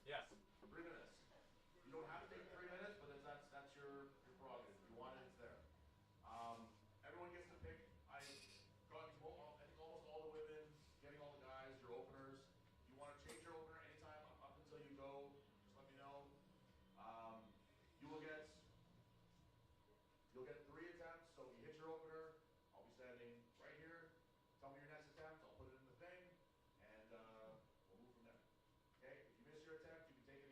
Yes. 3 minutes. You don't have to take 3 minutes, but that's your prerogative. If you want it, it's there. Everyone gets to pick. I think almost all the women, getting all the guys, your openers. If you want to change your opener anytime up until you go, just let me know. You will get You'll get 3 attempts, so if you hit your opener, I'll be standing right here. Tell me your next attempt, I'll put it in the thing, and we'll move from there. Okay, if you miss your attempt, you can take it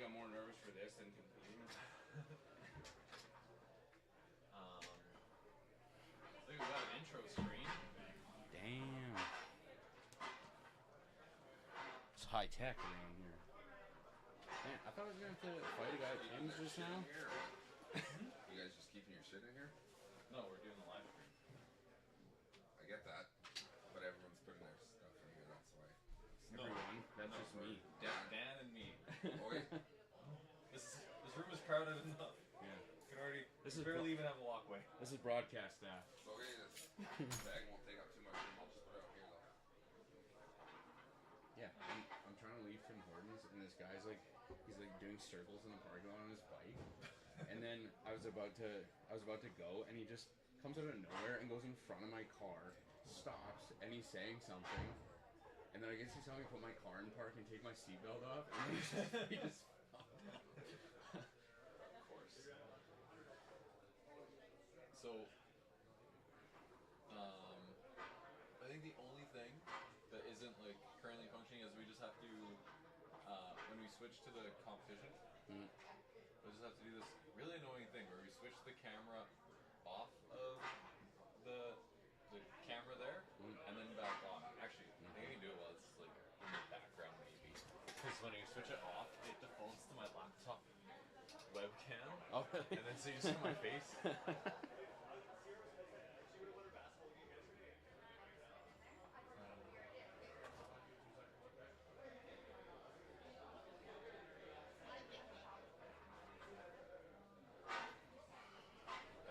I'm more nervous for this than competing. I think we got an intro screen. Damn. It's high tech around here. Man, I thought I was gonna have to fight a guy at Tim's just now. You guys just keeping your shit in here? No, we're doing the live stream. I get that, but everyone's putting their stuff in here. That's why. Everyone, that's just me. Dan and me. Oh yeah. This room is crowded enough. Yeah. You can already. This You is barely even have a walkway. This is broadcast staff. So okay, this bag won't take up too much room. I'll just put it out here though. Yeah, I'm trying to leave Tim Hortons, and this guy's like, he's like doing circles in the parking lot on his bike, and then I was about to go, and he just comes out of nowhere and goes in front of my car, stops, and he's saying something, and then I guess he's telling me to put my car in park and take my seatbelt off, and he just Of course. So, I think the only thing that isn't like currently functioning is we just have to, when we switch to the competition, we just have to do this really annoying thing where we switch the camera off of the camera there and then back on. Actually, I think I can do it while it's like in the background maybe. Because when you switch it off, it defaults to my laptop webcam. Oh, really? And then so you just see my face. I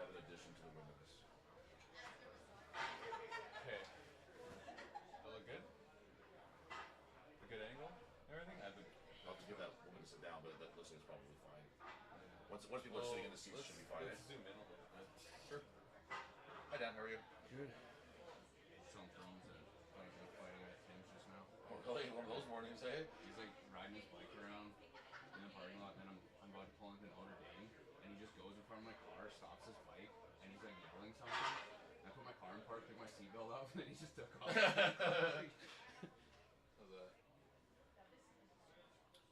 have an addition to the windows. Okay. That look good? A good angle? Everything? I'll have to give that woman to sit down, but that looks like it's probably fine. Once people are sitting in the seats, it should be fine. Let's zoom in a little bit. Sure. Hi Dan, how are you? good. Some friends that fighting at Tim's just now. Oh, really? One of those mornings, eh? He's like riding his bike around in the parking lot, and I'm about to pull into Notre Dame, and he just goes in front of my car, stops his bike, and he's like yelling something. And I put my car in park, took my seatbelt off, and then he just took off. How's that?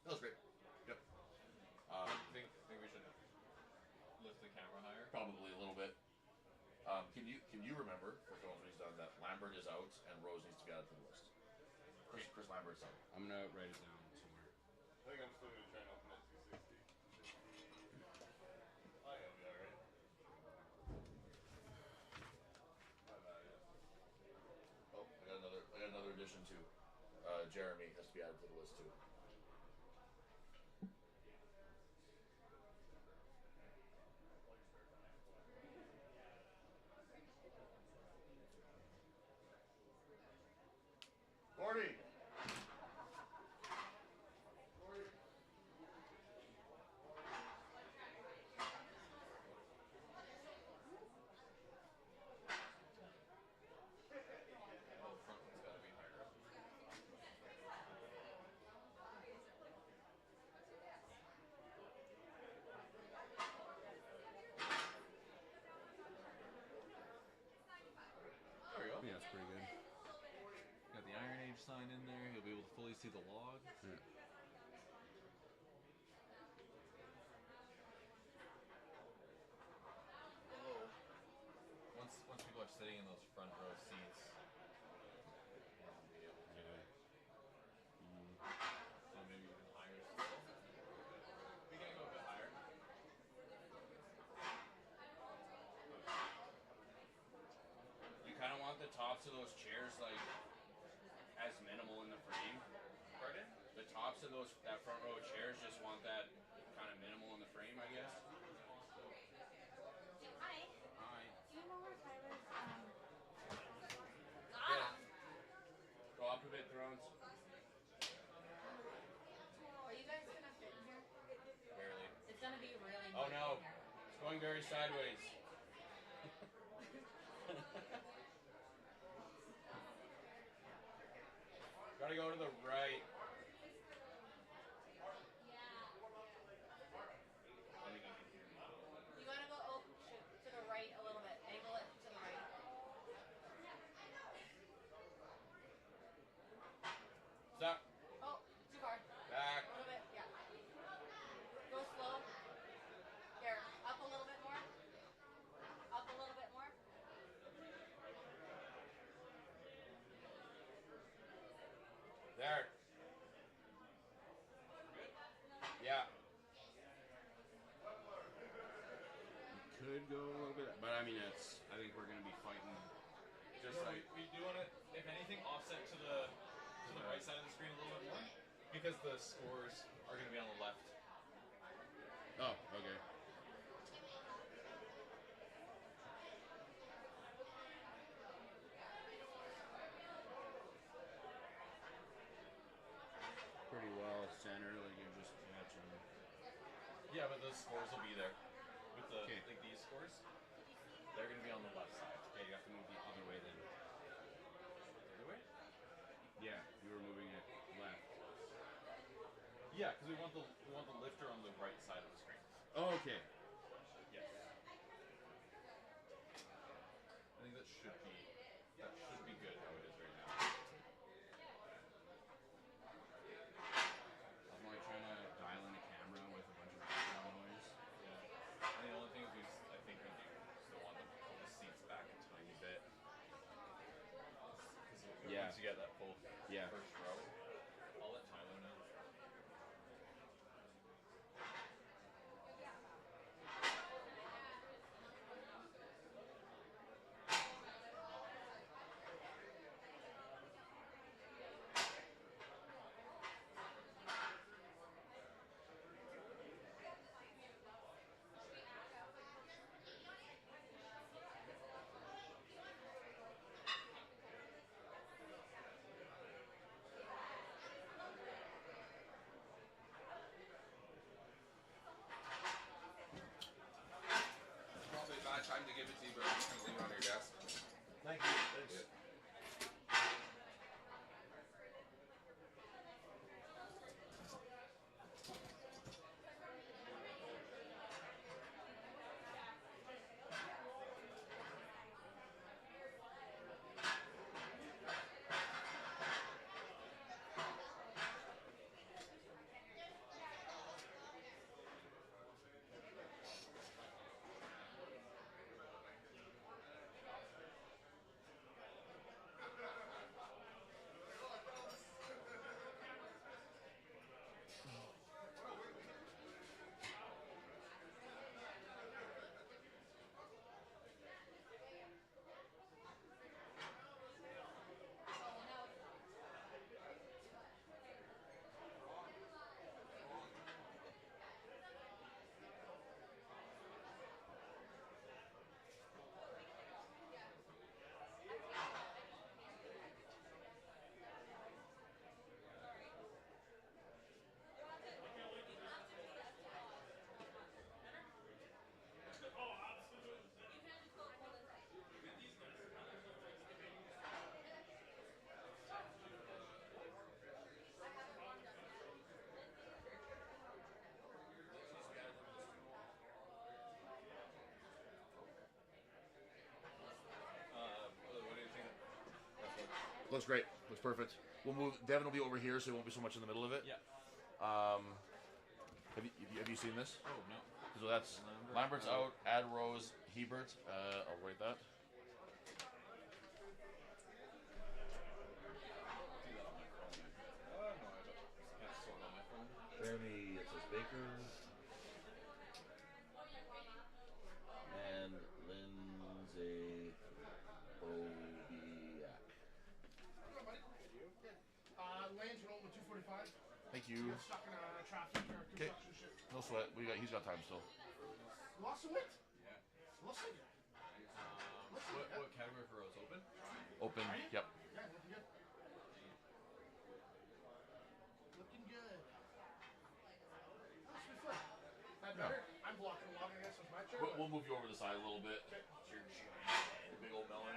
That was great. Yep. Think we should lift the camera higher? Probably a little bit. Can you remember, for someone who's done that, Lambert is out and Rose needs to be added to the list. Chris Lambert's out. I'm gonna write it down somewhere. I think I'm still going to try and open at 260. I am, yeah, right? My bad, yeah. Oh, I got another addition too. Jeremy has to be added to the list too. Gordy! Oh, the front one's got to be higher up. There we go. Yeah, that's pretty good. Got the Iron Age sign in there. You'll be able to fully see the log. Yeah. Once people are sitting in those front row seats, you'll be able to. So maybe even higher still. We can go a bit higher. You kind of want the tops of those chairs like as minimal in the frame. Pardon? The tops of that front row of chairs just want that kind of minimal in the frame, I guess. Hi. Hi. Do you know where Tyler's Yeah. Go up a bit, Thrones. Are you guys gonna fit in here? Barely. It's gonna be really Oh noisy no, in here. it's going very sideways. Gotta go to the right. You gotta go to the right a little bit. Angle it to the right. Stop. Oh, too far. Back. A little bit, yeah. There. Yeah. Could go a little bit, but I mean, I think we're gonna be fighting. Just Yeah, like we do want it, if anything, offset to the right side of the screen a little bit more, because the scores are going to be on the left. oh, okay. Pretty well centered, like you're just catching. Yeah, but those scores will be there. With the Okay. like these scores, they're going to be on the left side. Okay, you have to move the other way then. The other way? Yeah, you were moving it left. Yeah, because we want the lifter on the right side of the screen. Oh, okay. Yes. I think that should be good how it is right now. I'm like trying to dial in a camera with a bunch of background noise. Yeah. And the only thing is I think we do still want to pull the seats back a tiny bit. Because Yeah. once you get that full Yeah. first row, I'll let Tyler know. Probably a bad time to give it to you, but I'm just gonna leave it on your desk. Thank you. Thanks. Yeah. What do you think? Looks great. Looks perfect. We'll move. Devin will be over here, so he won't be so much in the middle of it. Yeah. Have you seen this? Oh no. So that's Lambert's out. Add Rose, Hebert. I'll write that. Do that on my phone. No, I can't sort on my phone. Jeremy, it says Baker. And Lindsay Bobiak. Lane's rolling with 245. Thank you. Get stuck in traffic or construction shit. No sweat. He's got time still. Lost some weight? Yeah. Listen. What category for Rose? Open? Open. Are you? Yep. Yeah, looking good. Looking good. That should be fun. That better? I'm blocking a lot, I guess, with my chair. We'll move you over to the side a little bit. Okay. Your giant, big old melon.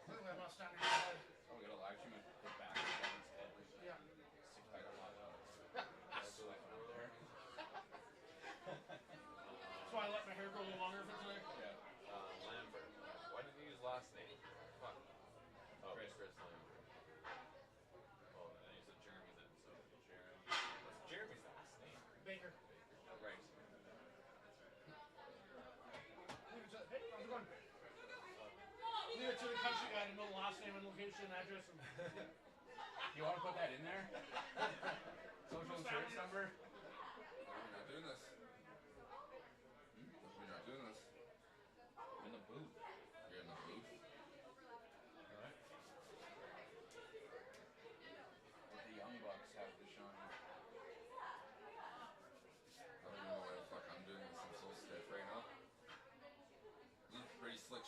Clearly I'm not standing outside. Oh, we gotta actually move the back of Kevin's head. Yeah. Six pack of hot dogs. That's really fun over there. So I let my hair grow a little longer for today. Yeah. Lambert. Why didn't you use last name? Fuck. Oh, Chris Lambert. Oh, and you said Jeremy then, so Jeremy. What's Jeremy's last name? Baker. Right. Hey, how's it going? Leave it to the country guy to know the last name and location, address. And You want to put that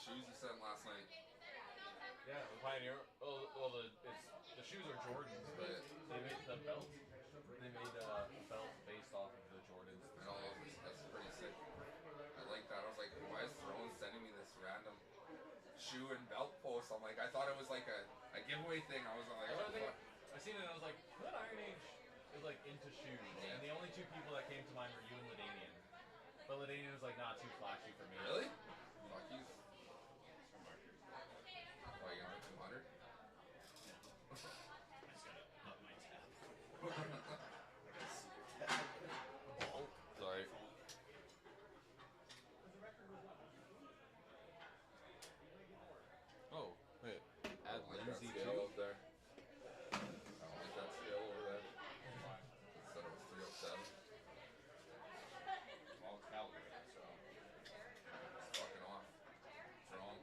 shoes you sent last night. Yeah, the Pioneer. Well, the shoes are Jordans, but they made the belt. They made a belt based off of the Jordans. I know, that's pretty sick. I like that. I was like, why is Throne sending me this random shoe and belt post? I'm like, I thought it was like a giveaway thing. I was like, That's oh, what I think. fuck. I seen it and I was like, what Iron Age is like into shoes? And the only two people that came to mind were you and Ladanian. But Ladanian was like, not too flashy for me. Really? Fuck you. Oh, you got 200? Up my tab. Sorry. Oh, wait. Add I don't like that Lindsay scale too. up there. I don't like that scale over there. Instead of a 307. Well, it's Calgary, so. It's fucking off. It's wrong.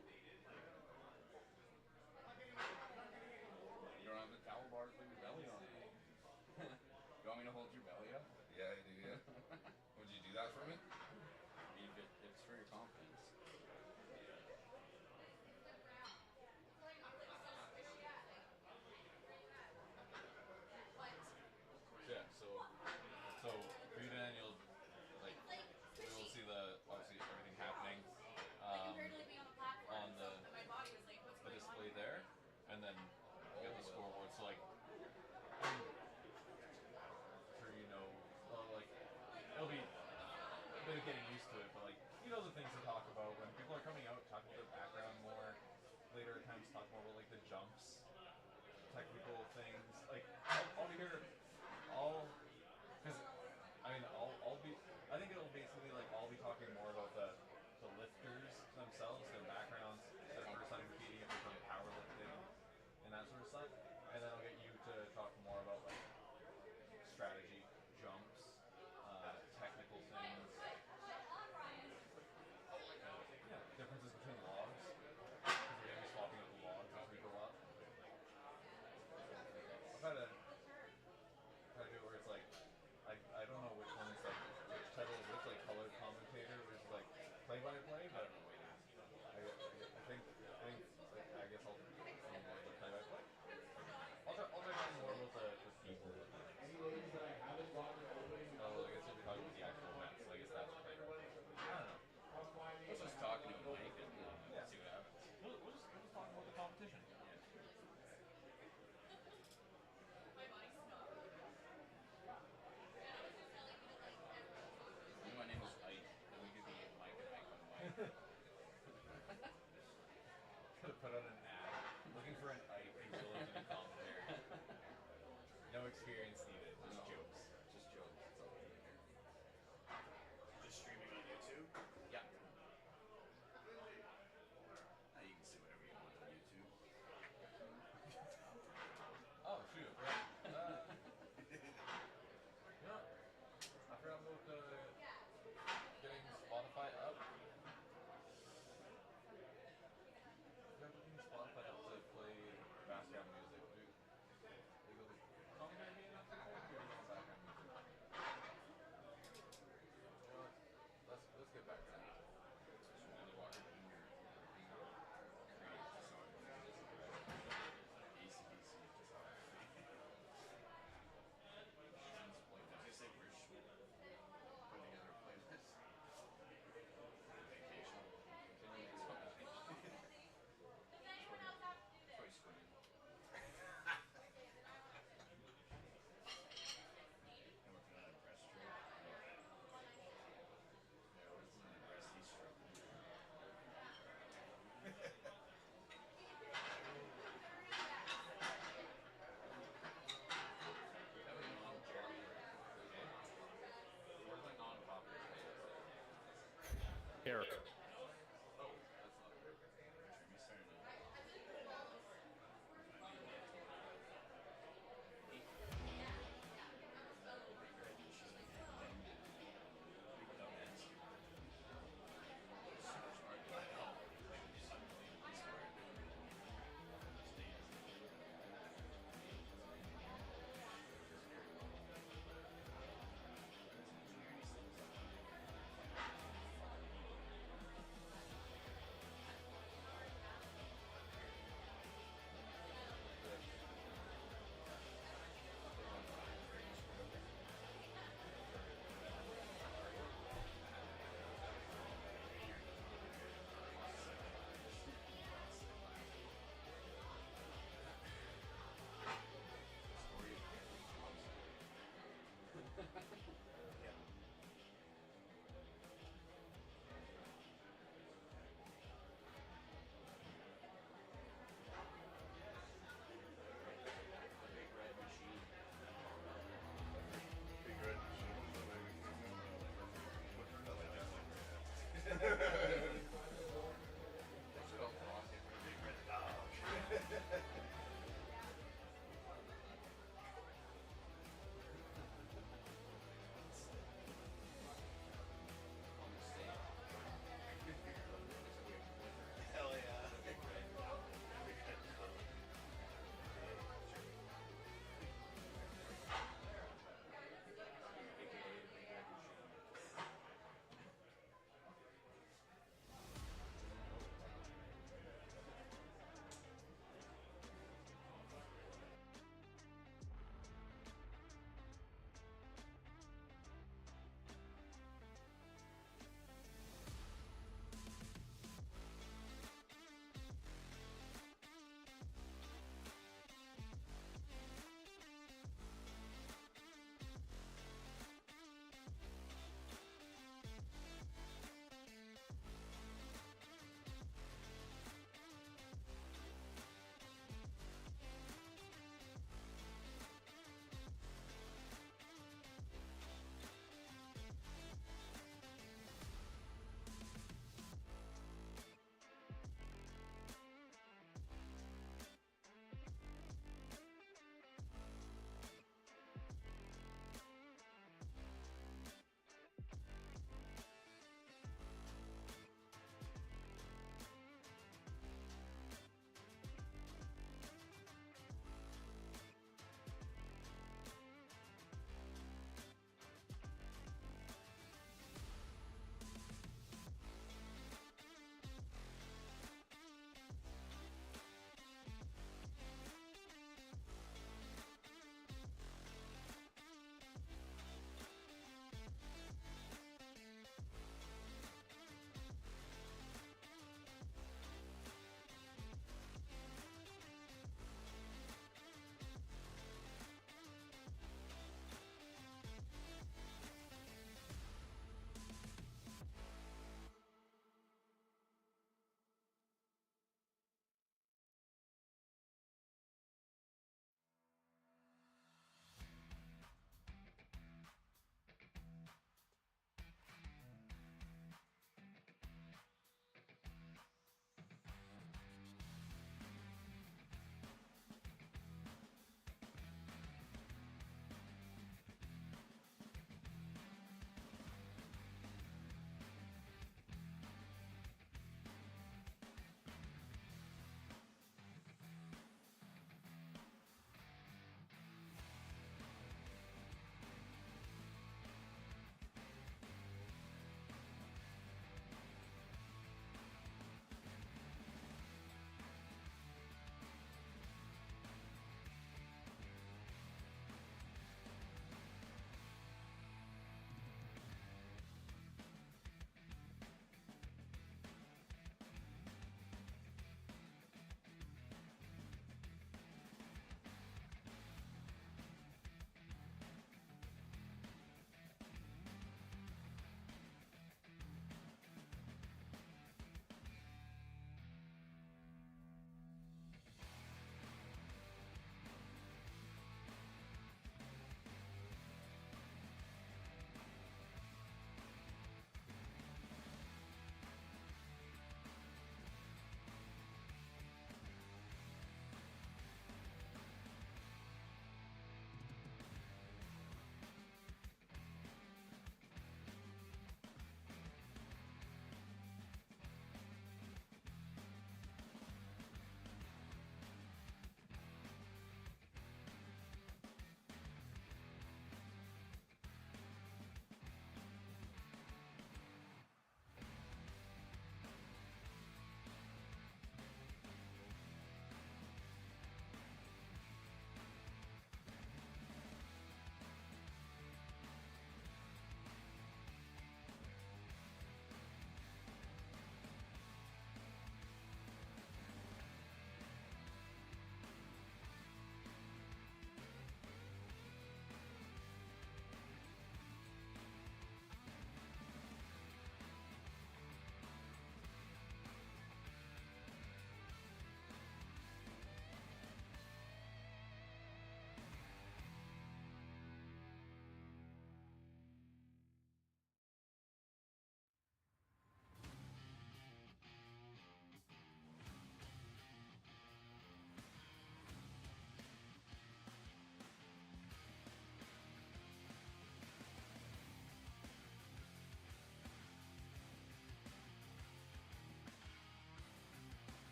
You don't have the towel bar to put your belly on. You want me to hold your belly up? Yeah, I do, yeah. Would you do that for me? If it's for your confidence. Yeah, so for you then you'll like we will see obviously everything happening on the display there, and then you get the scoreboard. So like I'm sure you know, well, like it'll be a bit of getting used to it, but like you know the things to talk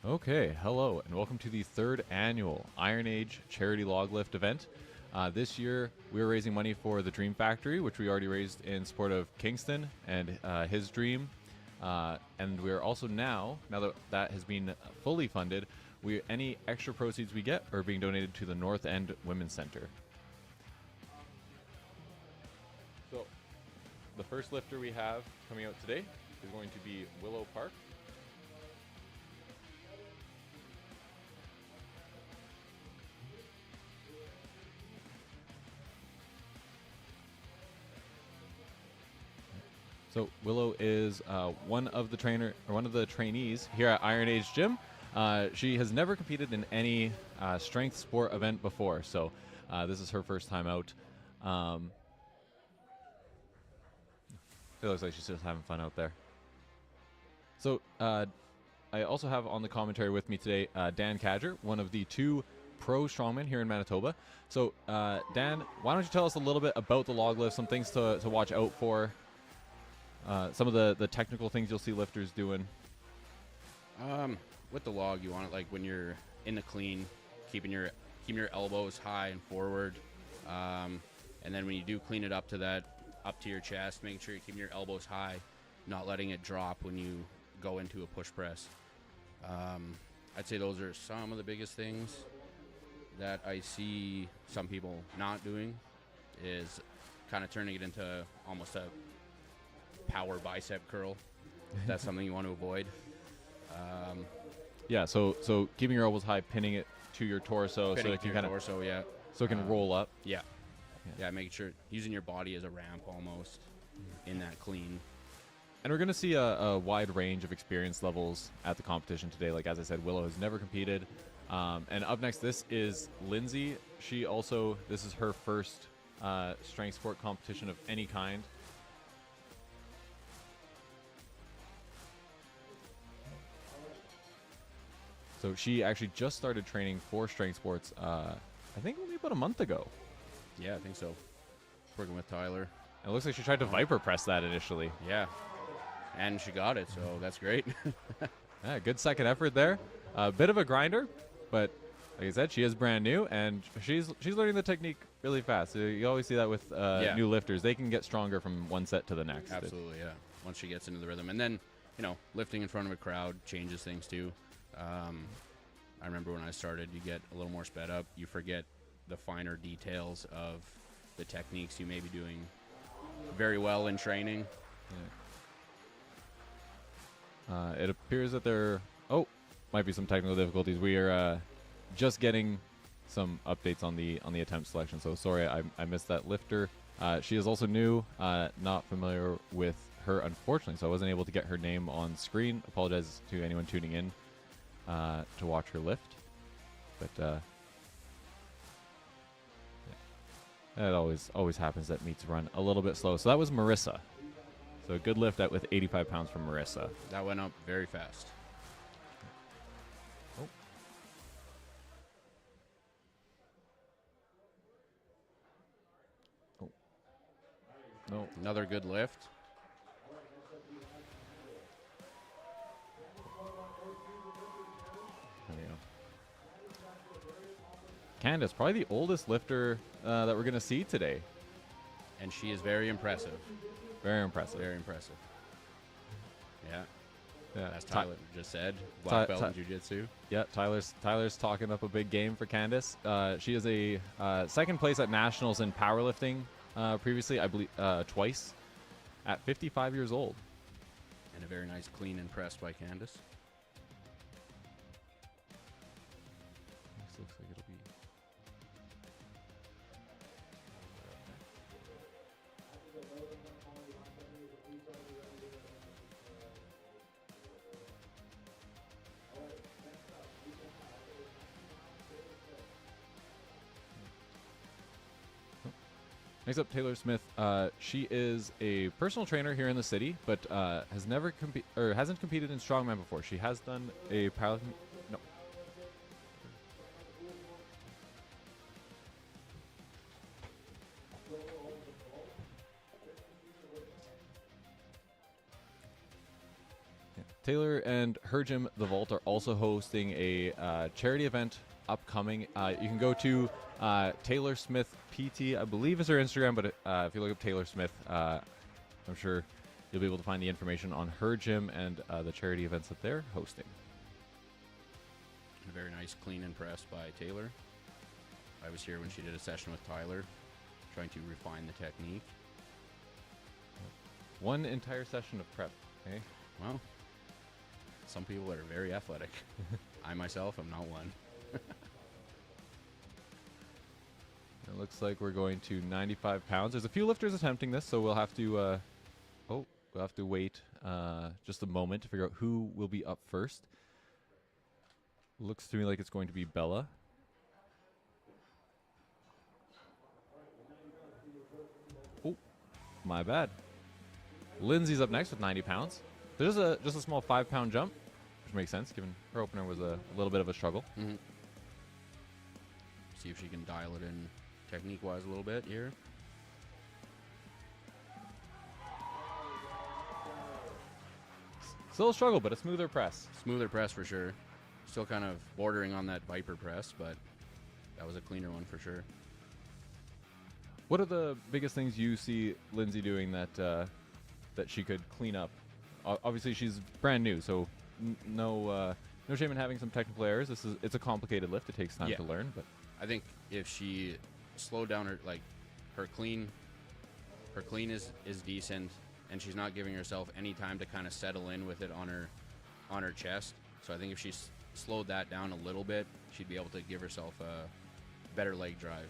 Okay, hello, and welcome to the third annual Iron Age Charity Log Lift event. This year, we are raising money for the Dream Factory, which we already raised in support of Kingston and his dream. And we're also now that that has been fully funded, any extra proceeds we get are being donated to the North End Women's Center. So, the first lifter we have coming out today is going to be Willow Park. So Willow is one of the trainees here at Iron Age Gym. She has never competed in any strength sport event before, so this is her first time out. It looks like she's just having fun out there. So I also have on the commentary with me today Dan Cadger, one of the 2 pro strongmen here in Manitoba. So Dan, why don't you tell us a little bit about the log lift, some things to watch out for, some of the technical things you'll see lifters doing. With the log, you want it like when you're in the clean, keeping your elbows high and forward, and then when you do clean it up to your chest, making sure you're keeping your elbows high, not letting it drop when you go into a push press. I'd say those are some of the biggest things that I see some people not doing, is kind of turning it into almost a power bicep curl. That's something you want to avoid. Yeah, so keeping your elbows high, pinning it to your torso, so it can kind of torso, yeah. So it can roll up. Yeah, making sure using your body as a ramp almost in that clean. And we're going to see a wide range of experience levels at the competition today. Like, as I said, Willow has never competed. And up next, this is Lindsay. This is her first strength sport competition of any kind. So she actually just started training for strength sports, I think only about a month ago. Yeah, I think so. Working with Tyler. And it looks like she tried to Viper press that initially. Yeah. And she got it, so that's great. Yeah, good second effort there. A bit of a grinder, but like I said, she is brand new, and she's learning the technique really fast. So you always see that with new lifters. They can get stronger from one set to the next. Absolutely, yeah. Once she gets into the rhythm. And then, lifting in front of a crowd changes things too. I remember when I started, you get a little more sped up. You forget the finer details of the techniques you may be doing very well in training. Yeah. It appears that there might be some technical difficulties. We are just getting some updates on the attempt selection, so sorry I missed that lifter. She is also new, not familiar with her, unfortunately, so I wasn't able to get her name on screen. Apologize to anyone tuning in to watch her lift, but it always happens that meets run a little bit slow. So that was Marissa. So a good lift out with 85 pounds from Marissa. That went up very fast. Oh. Oh. No. Another good lift. There we go. Candace, probably the oldest lifter that we're going to see today. And she is very impressive. Very impressive. Very impressive. Yeah. Yeah. As Tyler just said, black belt in jiu-jitsu. Yeah, Tyler's talking up a big game for Candace. She is a second place at nationals in powerlifting previously, I believe, twice at 55 years old. And a very nice clean and press by Candace. This looks like it'll be... Next up, Taylor Smith. She is a personal trainer here in the city, but hasn't competed in strongman before. She has done a powerlifting. No. Yeah. Taylor and her gym, The Vault, are also hosting a charity event upcoming. You can go to Taylor Smith PT, I believe is her Instagram, but if you look up Taylor Smith, I'm sure you'll be able to find the information on her gym and the charity events that they're hosting. A very nice clean and press by Taylor. I was here when she did a session with Tyler, trying to refine the technique. One entire session of prep, okay? Well, some people are very athletic. I myself am not one. It looks like we're going to 95 pounds. There's a few lifters attempting this, so we'll have to wait just a moment to figure out who will be up first. Looks to me like it's going to be Bella. Oh, my bad. Lindsay's up next with 90 pounds. There's just a small 5-pound jump, which makes sense given her opener was a little bit of a struggle. Mm-hmm. See if she can dial it in technique-wise a little bit here. Still a struggle, but a smoother press. Smoother press for sure. Still kind of bordering on that Viper press, but that was a cleaner one for sure. What are the biggest things you see Lindsay doing that she could clean up? Obviously, she's brand new, so no shame in having some technical errors. It's a complicated lift. It takes time to learn, but I think if she slowed down her clean is decent, and she's not giving herself any time to kind of settle in with it on her chest. So I think if she slowed that down a little bit, she'd be able to give herself a better leg drive.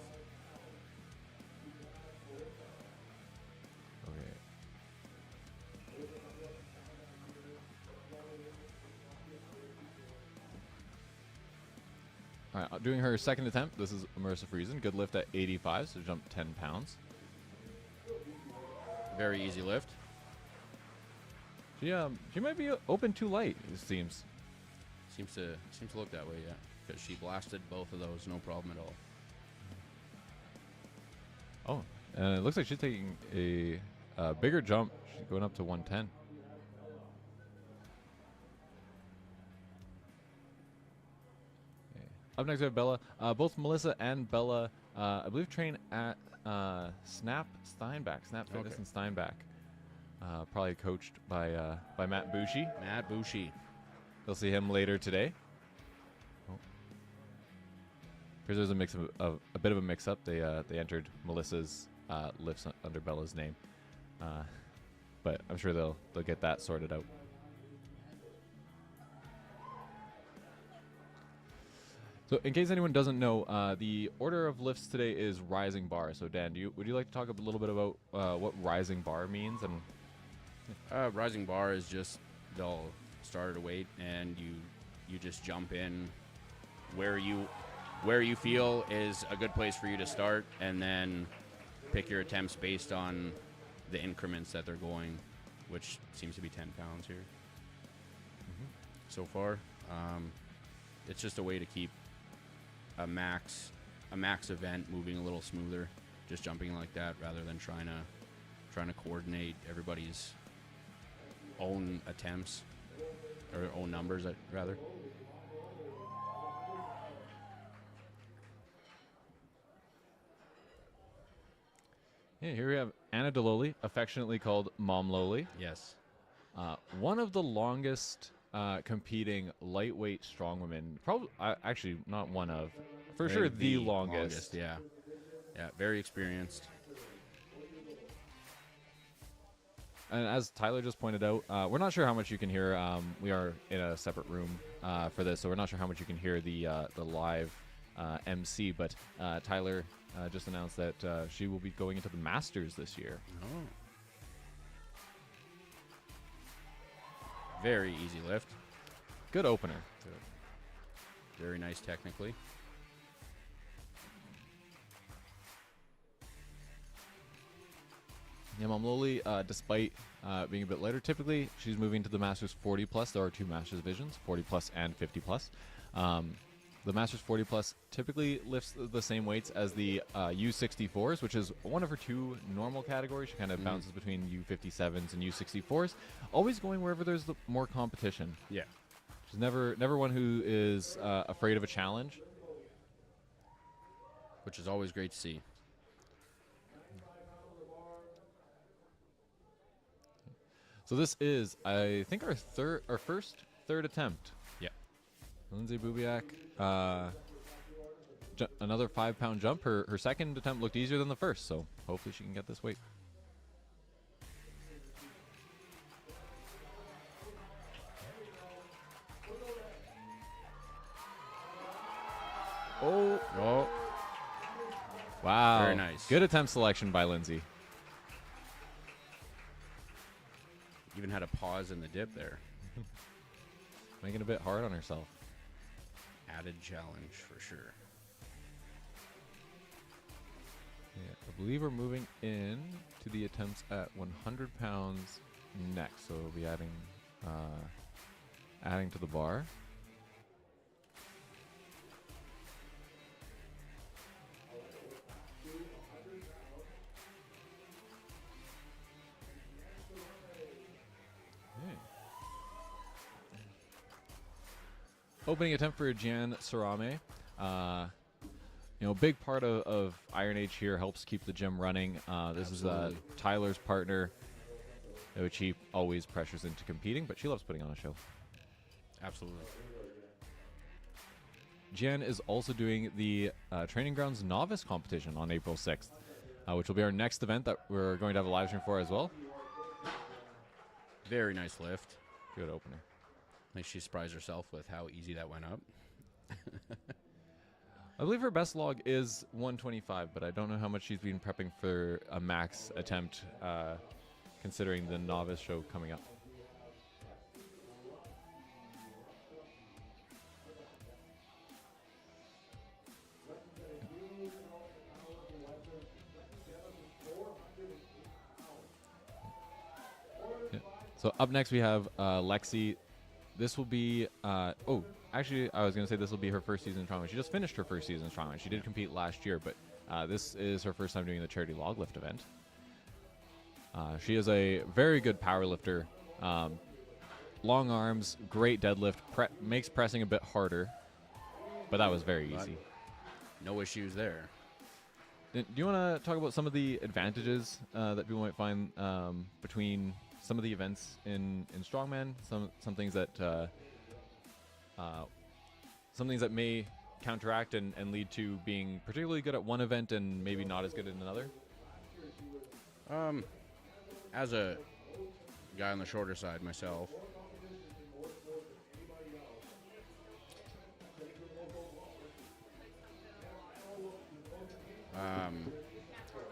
All right, doing her second attempt. This is Marissa Friesen. Good lift at 85, so jumped 10 pounds. Very easy lift. She might be open too light, it seems. Seems to look that way, yeah. Because she blasted both of those, no problem at all. Oh, and it looks like she's taking a bigger jump. She's going up to 110. Up next we have Bella. Both Melissa and Bella, I believe, train at Snap Fitness in Steinbach. Probably coached by Matt Bushi. Matt Bushi. You'll see him later today. Oh. Here's there's a bit of a mix-up. They entered Melissa's lifts under Bella's name, but I'm sure they'll get that sorted out. So, in case anyone doesn't know, the order of lifts today is rising bar. So, Dan, would you like to talk a little bit about what rising bar means? And rising bar is just they'll start at a weight and you just jump in where you feel is a good place for you to start, and then pick your attempts based on the increments that they're going, which seems to be 10 pounds here so far. It's just a way to keep a max event moving a little smoother, just jumping like that rather than trying to coordinate everybody's own attempts or own numbers rather. Yeah, here we have Anna DeLoli, affectionately called Mom Loli. Yes. One of the longest competing lightweight strongwomen, probably actually not one of, for sure the longest. Yeah, very experienced. And as Tyler just pointed out, we're not sure how much you can hear. We are in a separate room for this, so we're not sure how much you can hear the live MC. But Tyler just announced that she will be going into the Masters this year. Oh. Very easy lift. Good opener. Very nice technically. Yeah, Mom Loli, despite being a bit lighter, typically she's moving to the Masters 40 plus. There are two Masters divisions, 40 plus and 50 plus. the Masters 40 Plus typically lifts the same weights as the U64s, which is one of her two normal categories. She kind of bounces between U57s and U64s, always going wherever there's more competition. Yeah. She's never one who is afraid of a challenge. Which is always great to see. So this is, I think, our first third attempt. Yeah. Lindsay Bubiak, another 5-pound jump. Her second attempt looked easier than the first, so hopefully she can get this weight. Oh. Wow. Very nice. Good attempt selection by Lindsay. Even had a pause in the dip there. Making it a bit hard on herself. Added challenge for sure. Yeah, I believe we're moving in to the attempts at 100 pounds next, so we'll be adding to the bar. Opening attempt for Jan Sarame. Big part of Iron Age here helps keep the gym running. This Absolutely. is Tyler's partner, which he always pressures into competing, but she loves putting on a show. Absolutely. Jan is also doing the Training Grounds Novice Competition on April 6th, which will be our next event that we're going to have a live stream for as well. Very nice lift. Good opener. I think she surprised herself with how easy that went up. I believe her best log is 125, but I don't know how much she's been prepping for a max attempt, considering the novice show coming up. Yeah. So up next we have Lexi. This will be, actually, I was going to say this will be her first season in strongman. She just finished her first season in strongman. She did compete last year, but this is her first time doing the charity log lift event. She is a very good power lifter. Long arms, great deadlift, makes pressing a bit harder, but that was very easy. No issues there. Do you want to talk about some of the advantages that people might find between some of the events in strongman, some things that may counteract and lead to being particularly good at one event and maybe not as good in another? As a guy on the shorter side myself,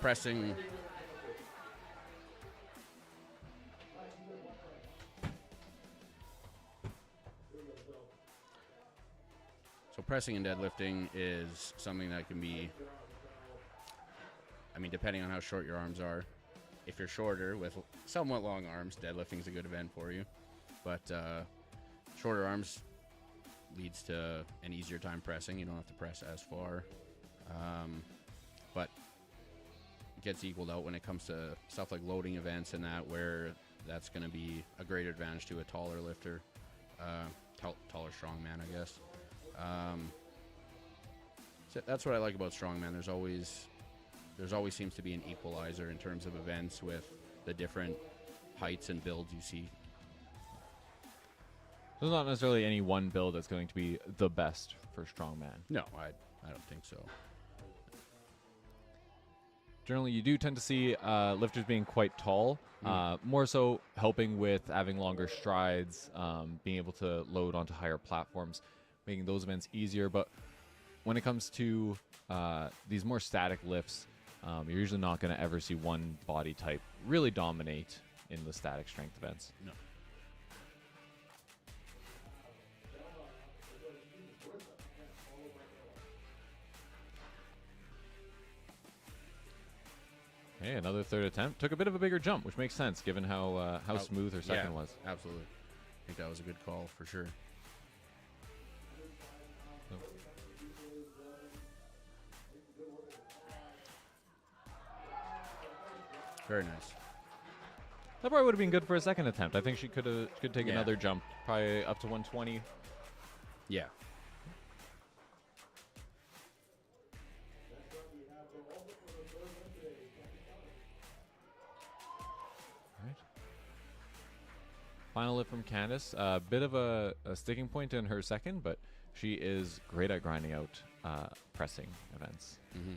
pressing pressing and deadlifting is something that can be, depending on how short your arms are. If you're shorter with somewhat long arms, deadlifting is a good event for you. But shorter arms leads to an easier time pressing. You don't have to press as far. But it gets equaled out when it comes to stuff like loading events and that, where that's going to be a greater advantage to a taller lifter, taller strongman, I guess. So that's what I like about strongman. There's always seems to be an equalizer in terms of events with the different heights and builds you see. There's not necessarily any one build that's going to be the best for strongman. No, I don't think so. Generally, you do tend to see lifters being quite tall, more so helping with having longer strides, being able to load onto higher platforms, making those events easier. But when it comes to these more static lifts, you're usually not going to ever see one body type really dominate in the static strength events. No. Okay, another third attempt. Took a bit of a bigger jump, which makes sense given how smooth her second was. Absolutely. I think that was a good call for sure. Very nice. That probably would have been good for a second attempt. I think she could take Yeah. another jump, probably up to 120. Yeah. Right. Final lift from Candace. A bit of a sticking point in her second, but she is great at grinding out pressing events. Mm-hmm.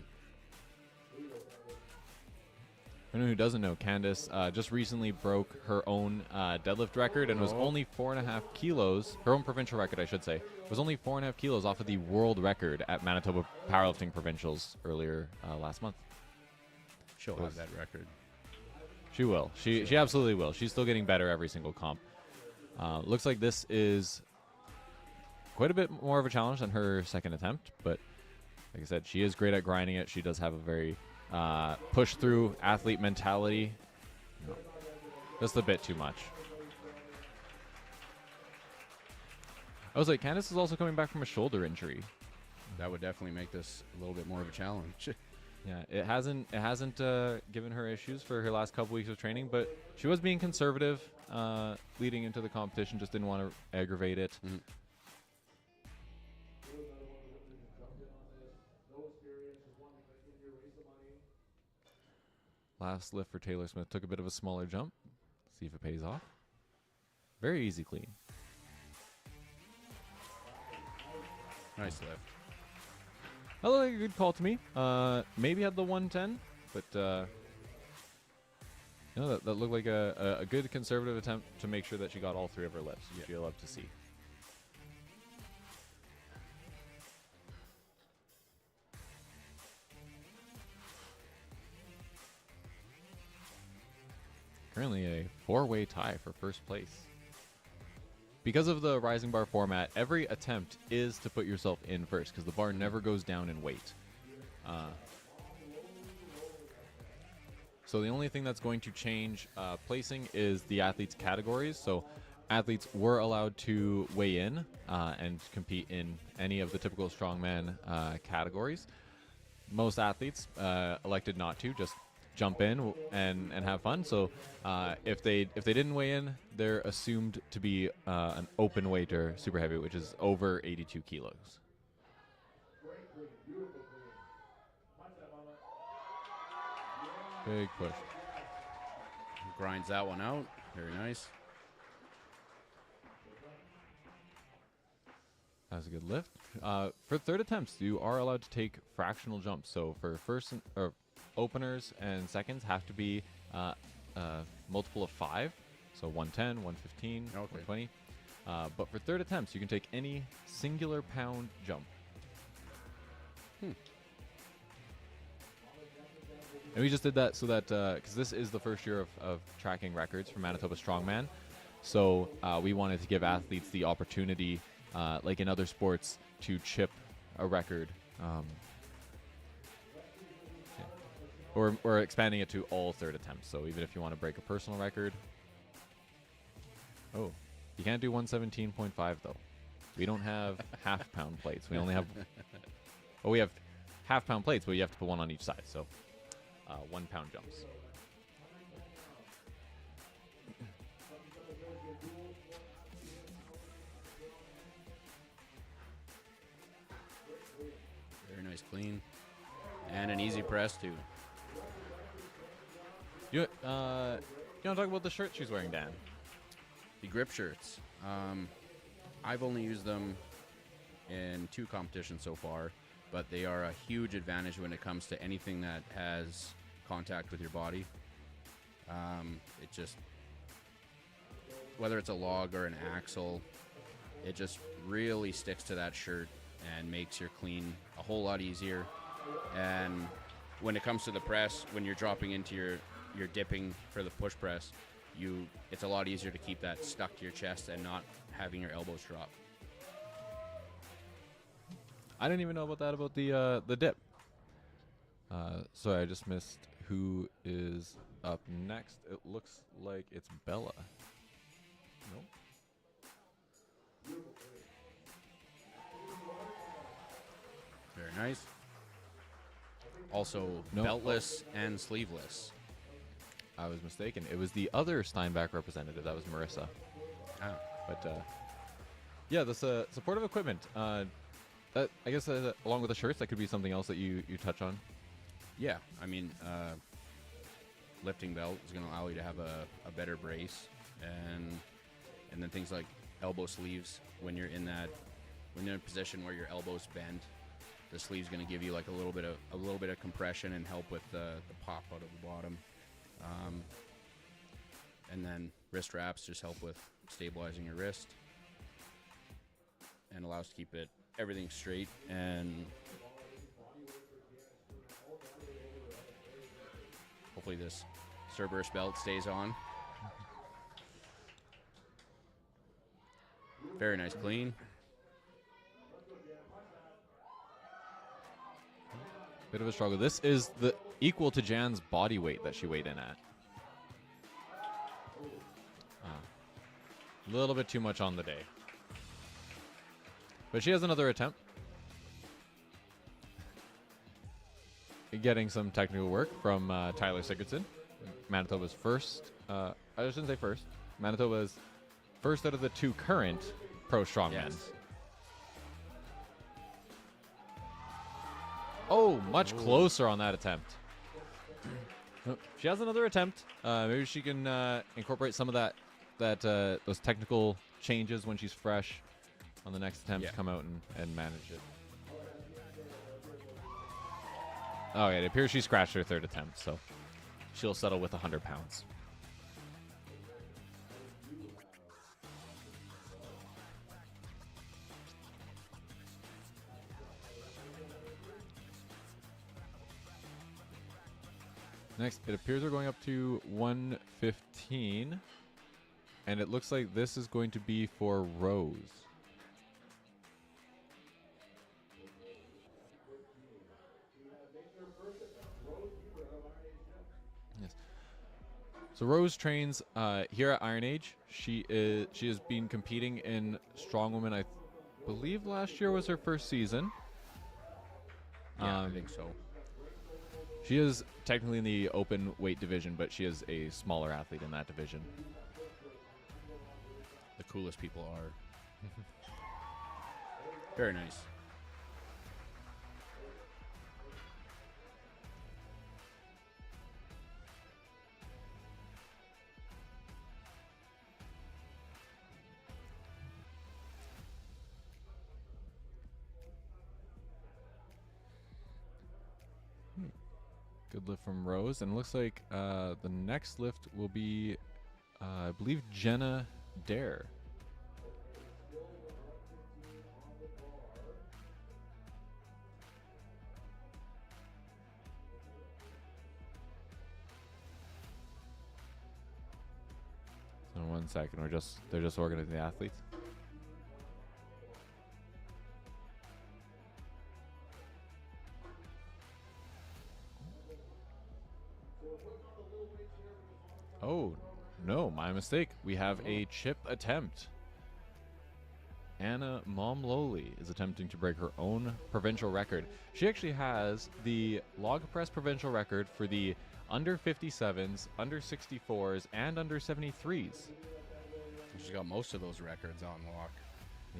For anyone who doesn't know, Candace just recently broke her own deadlift record and was only 4.5 kilos, her own provincial record, I should say, was only 4.5 kilos off of the world record at Manitoba Powerlifting Provincials earlier last month. She'll have that record. She will. She absolutely will. She's still getting better every single comp. Looks like this is quite a bit more of a challenge than her second attempt, but like I said, she is great at grinding it. She does have a very push through athlete mentality. No, just a bit too much. I was like, Candace is also coming back from a shoulder injury. That would definitely make this a little bit more of a challenge. Yeah, it hasn't given her issues for her last couple weeks of training, but she was being conservative leading into the competition. Just didn't want to aggravate it. Mhm. Last lift for Taylor Smith took a bit of a smaller jump. See if it pays off. Very easy clean. Nice lift. That looked like a good call to me. Maybe had the 110, but that looked like a good conservative attempt to make sure that she got all three of her lifts, which you'll love to see. Currently a 4-way tie for first place. Because of the rising bar format, every attempt is to put yourself in first because the bar never goes down in weight. So the only thing that's going to change placing is the athletes' categories. So athletes were allowed to weigh in and compete in any of the typical strongman categories. Most athletes elected not to, just jump in and have fun. So if they didn't weigh in, they're assumed to be an open weight or super heavy, which is over 82 kilos. Big push. Grinds that one out. Very nice. That was a good lift. For third attempts, you are allowed to take fractional jumps. So for first or openers and seconds have to be multiple of 5. So 110, 115, 120. But for third attempts, you can take any singular pound jump. And we just did that so that, because this is the first year of tracking records for Manitoba Strongman. So we wanted to give athletes the opportunity, like in other sports, to chip a record. Or expanding it to all third attempts. So even if you want to break a personal record. Oh, you can't do 117.5 though. We don't have half pound plates. We only have, well, we have half pound plates, but you have to put one on each side. So 1 pound jumps. Very nice clean. And an easy press too. You want to talk about the shirt she's wearing, Dan? The grip shirts. I've only used them in 2 competitions so far, but they are a huge advantage when it comes to anything that has contact with your body. It just, whether it's a log or an axle, it just really sticks to that shirt and makes your clean a whole lot easier. And when it comes to the press, when you're dropping into your dipping for the push press, it's a lot easier to keep that stuck to your chest and not having your elbows drop. I didn't even know about that, about the dip. Sorry, I just missed who is up next. It looks like it's Bella. Nope. Very nice. Also, No. beltless and sleeveless. I was mistaken. It was the other Steinbach representative. That was Marissa. Ah. But yeah, this supportive equipment. That I guess along with the shirts, that could be something else that you touch on. Yeah, I mean, lifting belt is going to allow you to have a better brace, and then things like elbow sleeves when you're in a position where your elbow's bent. The sleeve's going to give you like a little bit of compression and help with the pop out of the bottom. And then wrist wraps just help with stabilizing your wrist and allows to keep everything straight. And hopefully this Cerberus belt stays on. Very nice clean. Bit of a struggle. This is the equal to Jan's body weight that she weighed in at. A little bit too much on the day. But she has another attempt. Getting some technical work from Tyler Sigurdsson. Manitoba's first. I shouldn't say first. Manitoba's first out of the 2 current pro strongmen. Yes. Oh, much closer on that attempt. She has another attempt. Maybe she can incorporate some of those technical changes when she's fresh on the next attempt to come out and manage it. Oh, yeah, it appears she scratched her 3rd attempt, so she'll settle with 100 pounds. Next, it appears we're going up to 115, and it looks like this is going to be for Rose. Yes. So Rose trains here at Iron Age. She has been competing in Strongwoman. I believe last year was her first season. Yeah, I think so. She is technically in the open weight division, but she is a smaller athlete in that division. The coolest people are. Very nice. Good lift from Rose, and it looks like the next lift will be, I believe, Jenna Dare. So in 1 second, they're just organizing the athletes. Oh, no, my mistake. We have a chip attempt. Anna Momloli is attempting to break her own provincial record. She actually has the log press provincial record for the under 57s, under 64s, and under 73s. She's got most of those records on lock.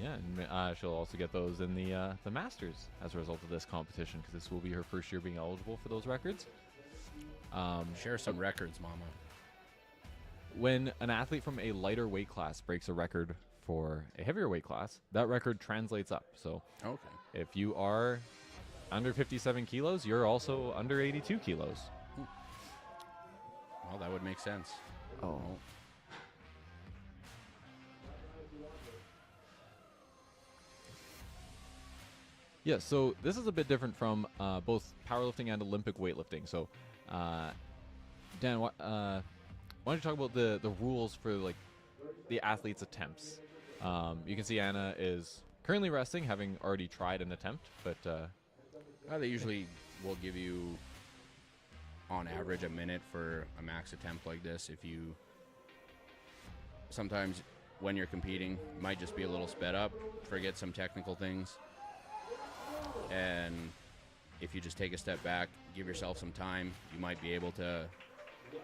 Yeah, and she'll also get those in the Masters as a result of this competition, because this will be her first year being eligible for those records. Share some records, Mama. When an athlete from a lighter weight class breaks a record for a heavier weight class, that record translates up. So Okay. if you are under 57 kilos, you're also under 82 kilos. Well, that would make sense. Oh. Yeah, so this is a bit different from both powerlifting and Olympic weightlifting. So, Dan, why don't you talk about the rules for like the athlete's attempts? You can see Anna is currently resting, having already tried an attempt, but They usually will give you, on average, a minute for a max attempt like this. Sometimes when you're competing, you might just be a little sped up, forget some technical things. And if you just take a step back, give yourself some time, you might be able to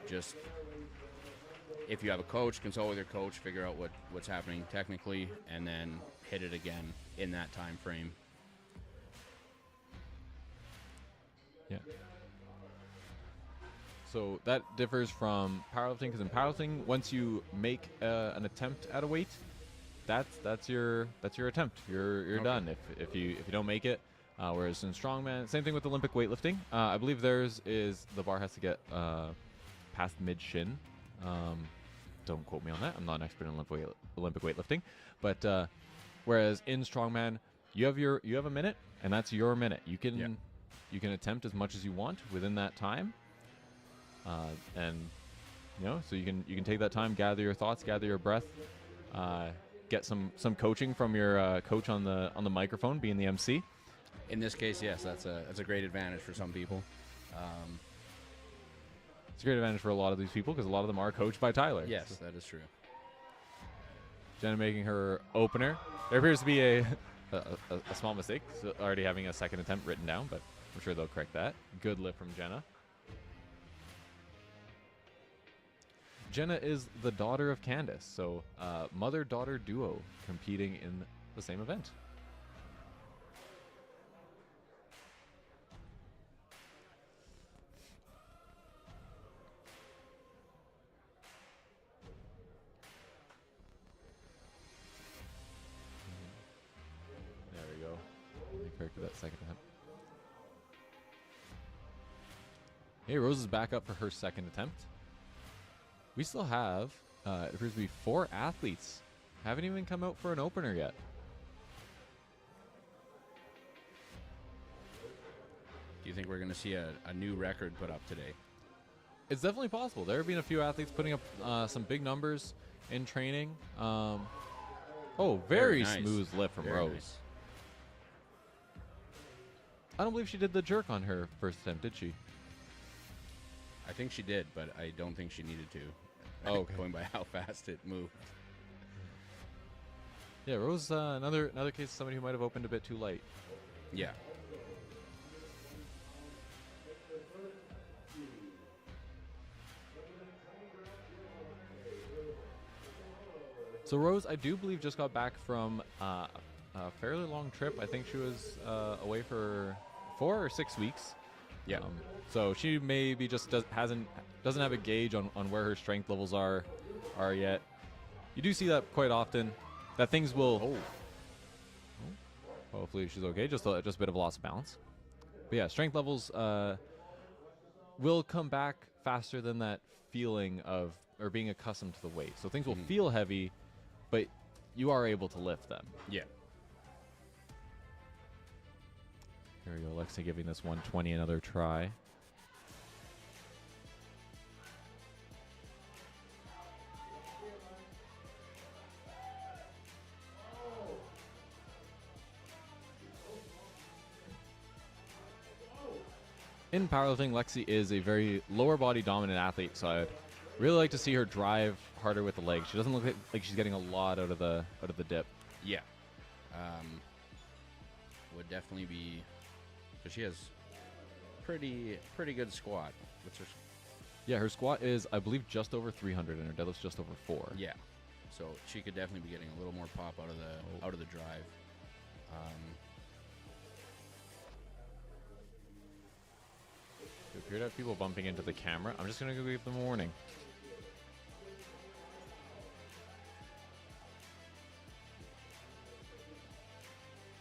just if you have a coach, consult with your coach, figure out what's happening technically, and then hit it again in that time frame. Yeah. So that differs from powerlifting, because in powerlifting, once you make an attempt at a weight, that's your attempt. You're Okay. done. If you don't make it, whereas in strongman, same thing with Olympic weightlifting. I believe theirs is the bar has to get past mid shin. Don't quote me on that. I'm not an expert in Olympic weightlifting, but whereas in strongman, you have a minute, and that's your minute. You can attempt as much as you want within that time, and so you can take that time, gather your thoughts, gather your breath, get some coaching from your coach on the microphone, being the MC. In this case, yes, that's a great advantage for some people. It's a great advantage for a lot of these people because a lot of them are coached by Tyler. Yes, that is true. Jenna making her opener. There appears to be a small mistake, so already having a second attempt written down, but I'm sure they'll correct that. Good lift from Jenna. Jenna is the daughter of Candace, so mother-daughter duo competing in the same event. There we go. They corrected that second attempt. Hey, Rose is back up for her second attempt. We still have, it appears to be 4 athletes. Haven't even come out for an opener yet. Do you think we're going to see a new record put up today? It's definitely possible. There have been a few athletes putting up some big numbers in training. Very nice. smooth lift from Very Rose. nice. I don't believe she did the jerk on her first attempt, did she? I think she did, but I don't think she needed to. Oh, okay. Going by how fast it moved. Yeah, Rose, another case of somebody who might have opened a bit too late. Yeah. So Rose, I do believe, just got back from a fairly long trip. I think she was away for 4 or 6 weeks. Yeah. So she maybe just doesn't have a gauge on where her strength levels are yet. You do see that quite often. That things will. Hopefully she's okay. Just a bit of loss of balance. But yeah, strength levels will come back faster than that feeling of or being accustomed to the weight. So things will feel heavy, but you are able to lift them. Yeah. Here we go, Alexa giving this 120 another try. In powerlifting, Lexi is a very lower body dominant athlete, so I'd really like to see her drive harder with the legs. She doesn't look like she's getting a lot out of the dip. Yeah. Would definitely be, because she has pretty good squat. What's her? Yeah, her squat is, I believe, just over 300, and her deadlift's just over 4. Yeah. So she could definitely be getting a little more pop out of the drive. We appear to have people bumping into the camera. I'm just going to go give them a warning.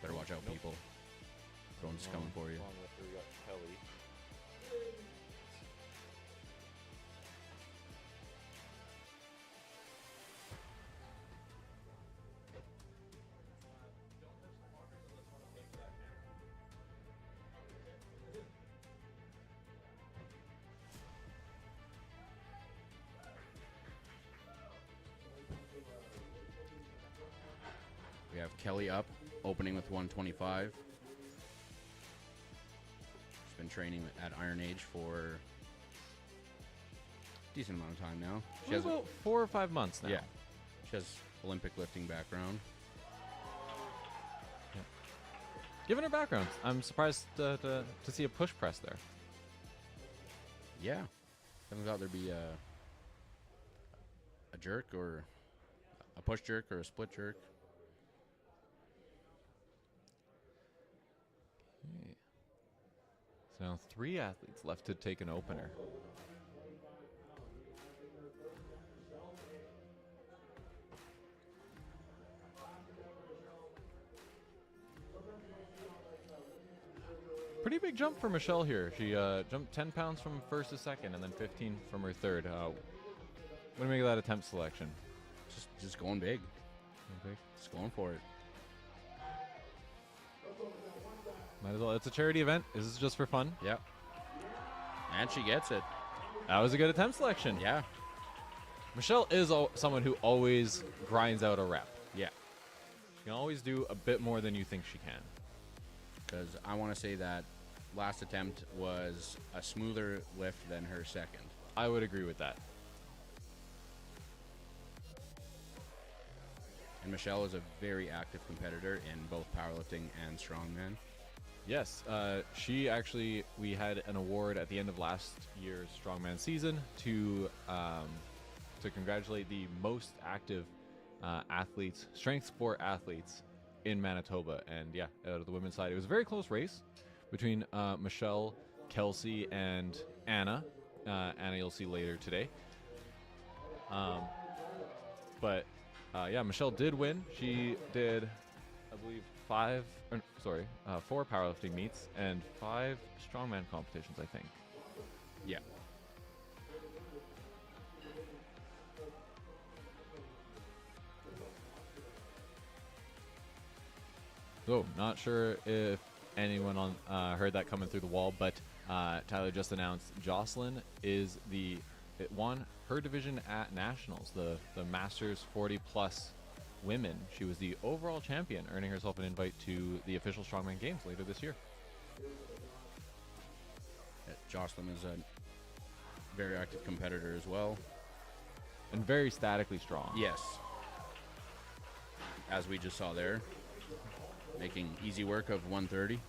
Better watch out, people. Drone's coming for you. We got Kelly. We have Kelly up, opening with 125. She's been training at Iron Age for a decent amount of time now. She has About 4 or 5 months now. Yeah. She has Olympic lifting background. Given her background, I'm surprised to see a push press there. Yeah. I thought there'd be a jerk or a push jerk or a split jerk. Okay. So now 3 athletes left to take an opener. Pretty big jump for Michelle here. She jumped 10 pounds from first to second and then 15 from her third. What do you make of that attempt selection? Just going big. Okay. Just going for it. Might as well. It's a charity event. This is just for fun. Yep. And she gets it. That was a good attempt selection. Yeah. Michelle is someone who always grinds out a rep. Yeah. She can always do a bit more than you think she can. Because I want to say that last attempt was a smoother lift than her second. I would agree with that. And Michelle is a very active competitor in both powerlifting and strongman. Yes, we had an award at the end of last year's strongman season to congratulate the most active athletes, strength sport athletes in Manitoba. And yeah, out of the women's side, it was a very close race between Michelle, Kelsey, and Anna. Anna you'll see later today. But Michelle did win. She did, I believe, 4 powerlifting meets and 5 strongman competitions, I think. Yeah. So, not sure if anyone heard that coming through the wall, but Tyler just announced Jocelyn won her division at Nationals, the Masters 40-plus women. She was the overall champion, earning herself an invite to the official Strongman Games later this year. Jocelyn is a very active competitor as well. And very statically strong. Yes. As we just saw there. Making easy work of 130.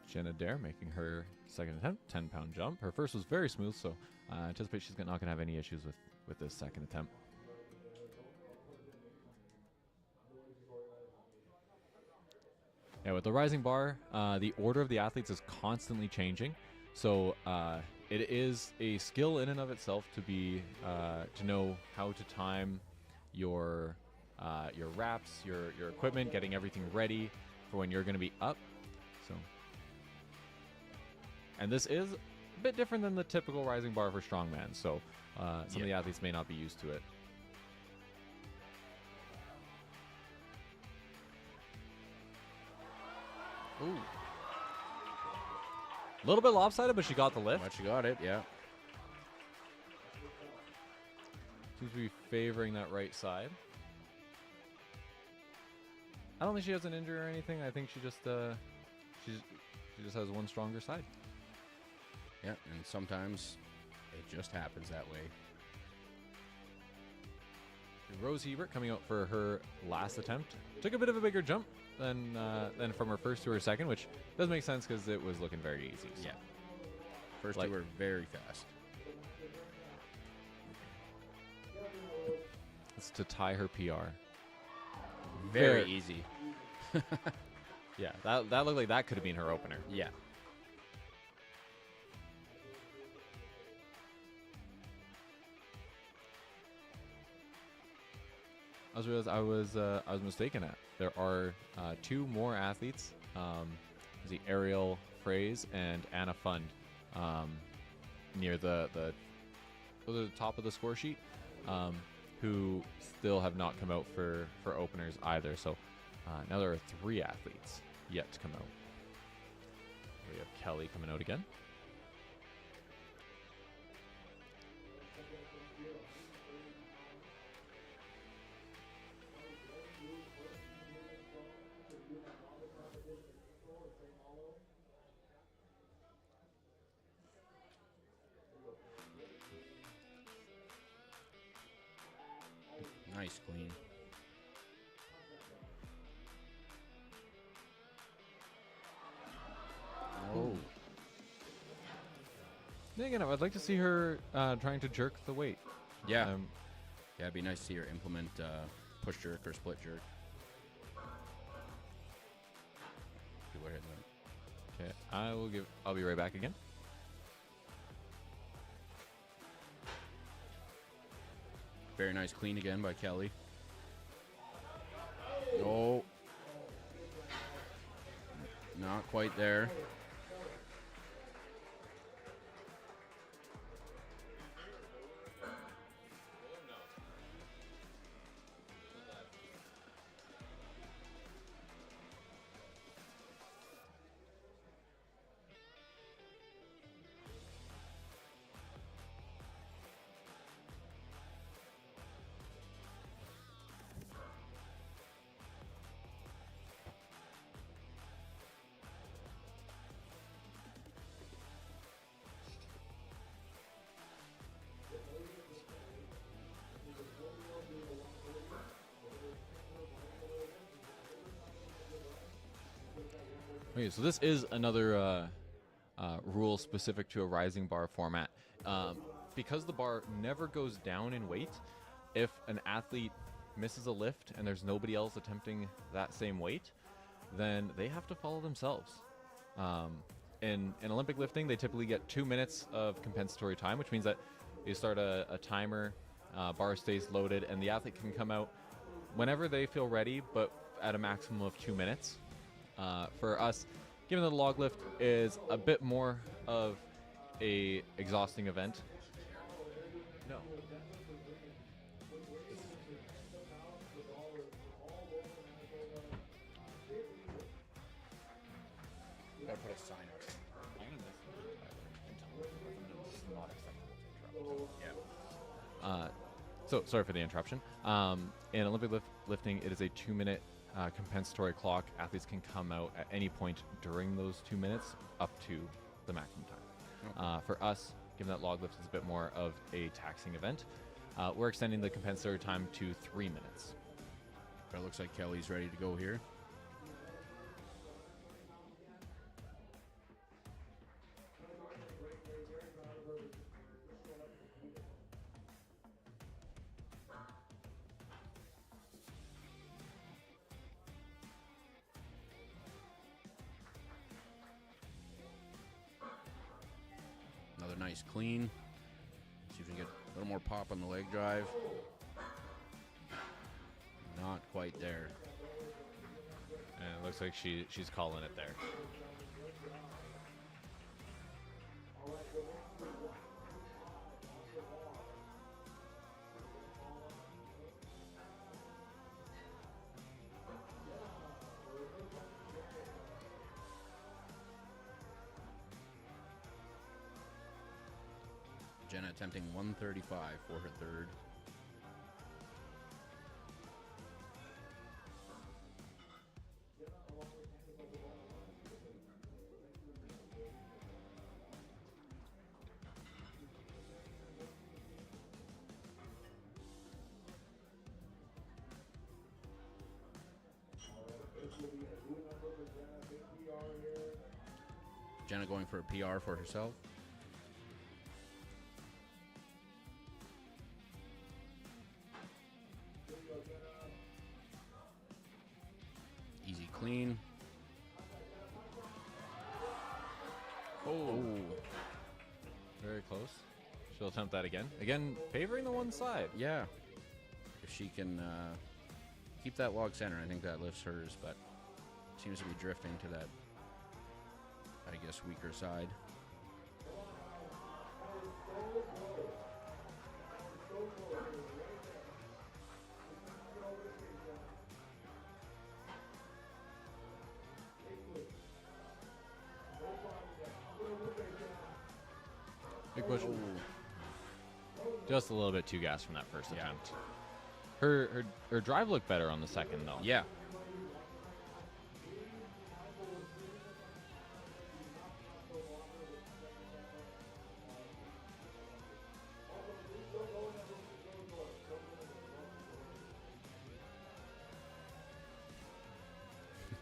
Jenna Dare making her second attempt, 10-pound jump. Her first was very smooth, so I anticipate she's not going to have any issues with this second attempt. Yeah, with the rising bar, the order of the athletes is constantly changing. So it is a skill in and of itself to know how to time your wraps, your equipment, getting everything ready for when you're going to be up. So. And this is a bit different than the typical rising bar for strongman, so some of the athletes may not be used to it. Ooh. A little bit lopsided, but she got the lift. But she got it, yeah. Seems to be favoring that right side. I don't think she has an injury or anything. I think she just has one stronger side. Yeah, and sometimes it just happens that way. Rose Hebert coming out for her last attempt. Took a bit of a bigger jump than from her first to her second, which does make sense because it was looking very easy. So. Yeah. First two were very fast. It's to tie her PR. Very easy. Yeah, that looked like that could have been her opener. Yeah. I was mistaken. There are 2 more athletes, the Ariel Fraze and Anna Fund, near the top of the score sheet, who still have not come out for openers either. So now there are 3 athletes yet to come out. We have Kelly coming out again. Then again, I'd like to see her trying to jerk the weight. Yeah. Yeah, it'd be nice to see her implement push jerk or split jerk. Go ahead then. Okay, I'll be right back again. Very nice clean again by Kelly. No. Not quite there. Okay, so this is another rule specific to a rising bar format. Because the bar never goes down in weight, if an athlete misses a lift and there's nobody else attempting that same weight, then they have to follow themselves. In Olympic lifting, they typically get 2 minutes of compensatory time, which means that you start a timer, bar stays loaded, and the athlete can come out whenever they feel ready, but at a maximum of 2 minutes. For us, given that the log lift is a bit more of a exhausting event. No. Gotta put a sign up. So sorry for the interruption. In Olympic lifting, it is a 2-minute compensatory clock. Athletes can come out at any point during those 2 minutes up to the maximum time. For us, given that log lift is a bit more of a taxing event, we're extending the compensatory time to 3 minutes. But it looks like Kelly's ready to go here. Another nice clean. See if we can get a little more pop on the leg drive. Not quite there. And it looks like she's calling it there. Jenna attempting 135 for her third. Jenna going for a PR for herself. Easy clean. Oh. Very close. She'll attempt that again. Again, favoring the one side. Yeah. If she can keep that log center, I think that lifts hers, but seems to be drifting to that, I guess, weaker side. Big push. Just a little bit too gas from that first attempt. Her drive looked better on the second, though. Yeah.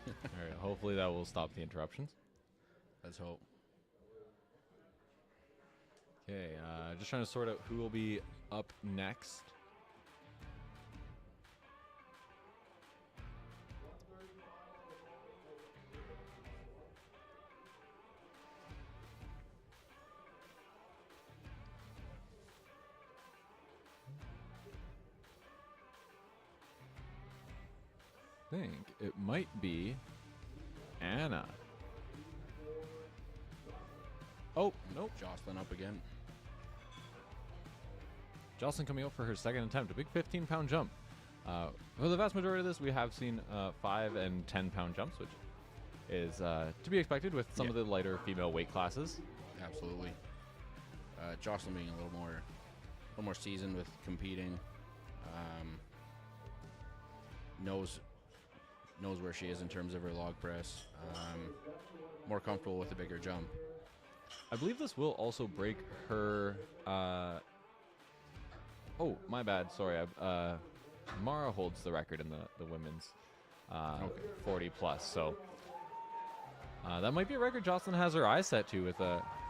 All right, hopefully that will stop the interruptions. Let's hope. Okay, just trying to sort out who will be up next. I think it might be Anna. Oh, nope. Jocelyn up again. Jocelyn coming out for her second attempt, a big 15-pound jump. For the vast majority of this, we have seen 5 and 10-pound jumps, which is to be expected with some of the lighter female weight classes. Absolutely. Jocelyn being a little more seasoned with competing, knows where she is in terms of her log press. More comfortable with a bigger jump. I believe this will also break her. Oh, my bad. Sorry. Mara holds the record in the women's 40 plus. So that might be a record Jocelyn has her eyes set to.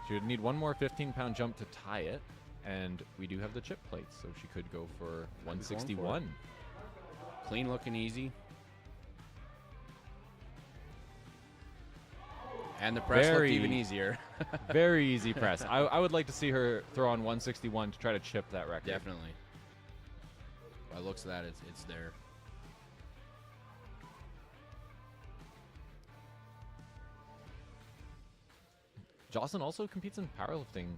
She would need one more 15-pound jump to tie it, and we do have the chip plates, so she could go for 161. Clean looking, easy. And the press looked even easier. Very easy press. I would like to see her throw on 161 to try to chip that record. Definitely. By the looks of that, it's there. Jocelyn also competes in powerlifting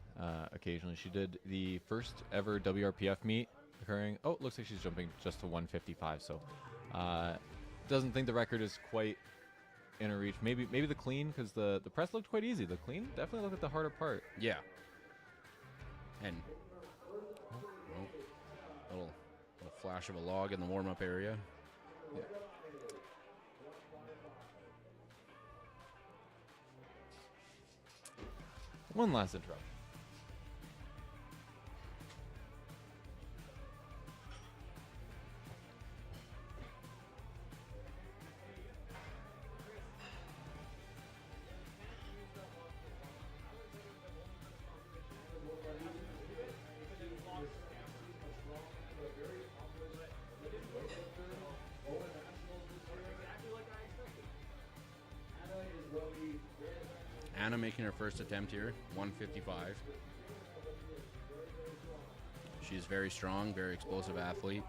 occasionally. She did the first ever WRPF meet occurring. Oh, it looks like she's jumping just to 155. So doesn't think the record is quite in her reach. Maybe the clean, because the press looked quite easy. The clean definitely looked at the harder part. Yeah. And little flash of a log in the warm-up area. Yeah. One last interrupt. Anna making her first attempt here, 155. She's very strong, very explosive athlete.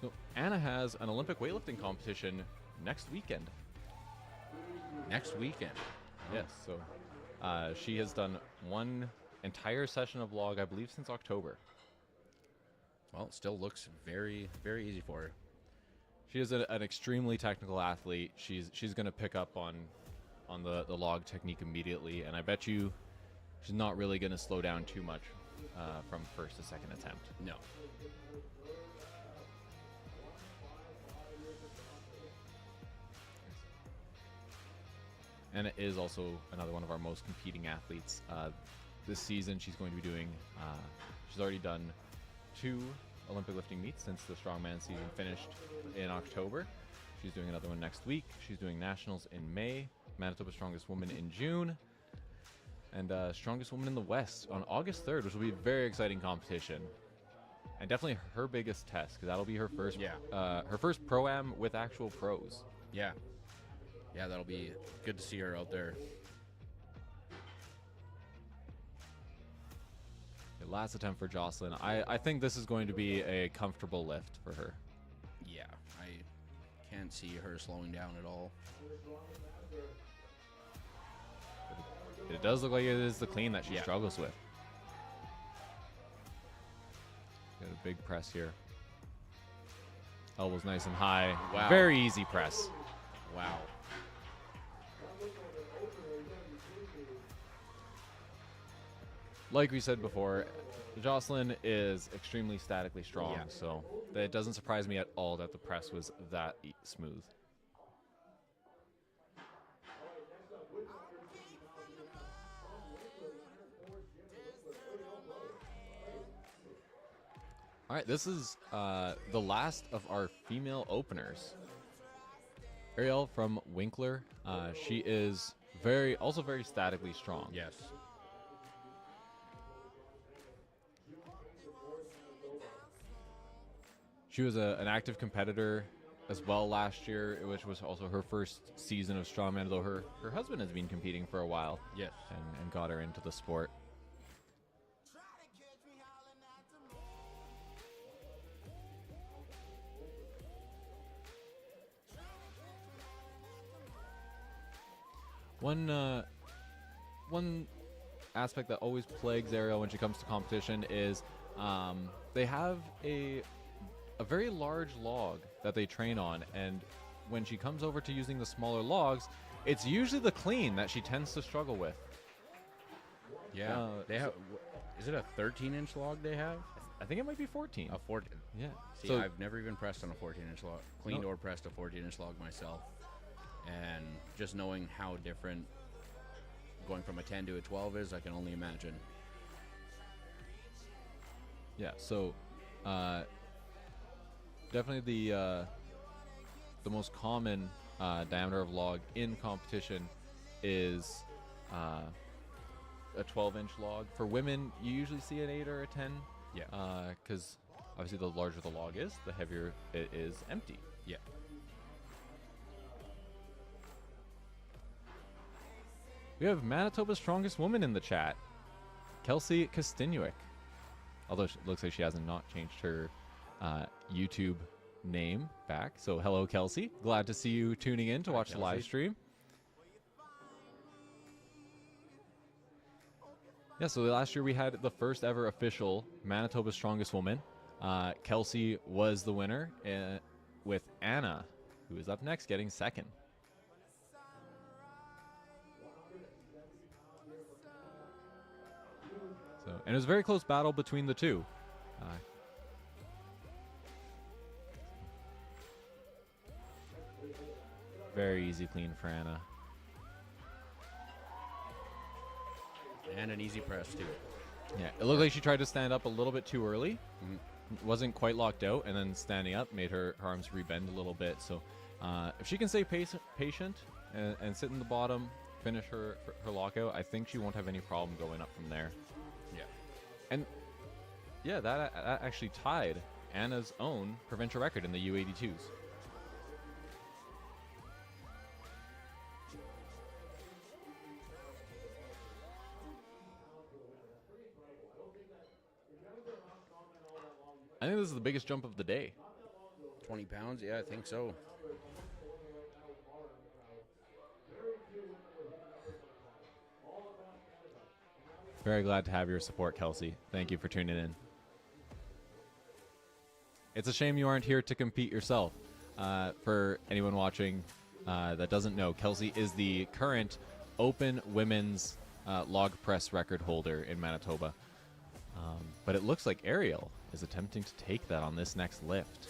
So Anna has an Olympic weightlifting competition next weekend. Next weekend. Yes, so she has done one entire session of log, I believe, since October. Well, it still looks very, very easy for her. She is an extremely technical athlete. She's going to pick up on the log technique immediately, and I bet you she's not really going to slow down too much from first to second attempt. No. Anna is also another one of our most competing athletes. This season, she's going to be doing, she's already done 2 Olympic lifting meets since the strongman season finished in October. She's doing another one next week. She's doing nationals in May, Manitoba Strongest Woman in June, and Strongest Woman in the West on August 3rd, which will be a very exciting competition. And definitely her biggest test, because that'll be her first her first pro-am with actual pros. Yeah. Yeah, that'll be good to see her out there. Last attempt for Jocelyn. I think this is going to be a comfortable lift for her. Yeah, I can't see her slowing down at all. It does look like it is the clean that she struggles with. Got a big press here. Elbows nice and high. Wow. Very easy press. Wow. Like we said before, Jocelyn is extremely statically strong, so it doesn't surprise me at all that the press was that smooth. All right, this is the last of our female openers. Ariel from Winkler. She is also very statically strong. Yes. She was an active competitor as well last year, which was also her first season of strongman, though her husband has been competing for a while. Yes. And got her into the sport. One aspect that always plagues Ariel when she comes to competition is they have a very large log that they train on, and when she comes over to using the smaller logs, it's usually the clean that she tends to struggle with. Yeah. They have. Is it a 13-inch log they have? I think it might be 14. A 14. Yeah. See, So I've never even pressed on a 14-inch log, cleaned or pressed a 14-inch log myself, and just knowing how different going from a 10 to a 12 is, I can only imagine. yeah, so definitely the most common diameter of log in competition is a 12-inch log. For women, you usually see an 8 or a 10. Yeah. Because obviously the larger the log is, the heavier it is empty. Yeah. We have Manitoba's strongest woman in the chat, Kelsey Kostyniuk. Although it looks like she hasn't not changed her YouTube name back. So hello, Kelsey. Glad to see you tuning in to watch the live stream. Yeah, so last year we had the first ever official Manitoba's Strongest Woman. Kelsey was the winner with Anna, who is up next, getting second. So, and it was a very close battle between the two. Very easy clean for Anna. And an easy press, too. Yeah, it looked like she tried to stand up a little bit too early. Wasn't quite locked out, and then standing up made her arms rebend a little bit. So if she can stay patient and sit in the bottom, finish her lockout, I think she won't have any problem going up from there. Yeah. And yeah, that actually tied Anna's own provincial record in the U82s. I think this is the biggest jump of the day. 20 pounds? Yeah, I think so. Very glad to have your support, Kelsey. Thank you for tuning in. It's a shame you aren't here to compete yourself. For anyone watching that doesn't know, Kelsey is the current open women's log press record holder in Manitoba. But it looks like Ariel is attempting to take that on this next lift.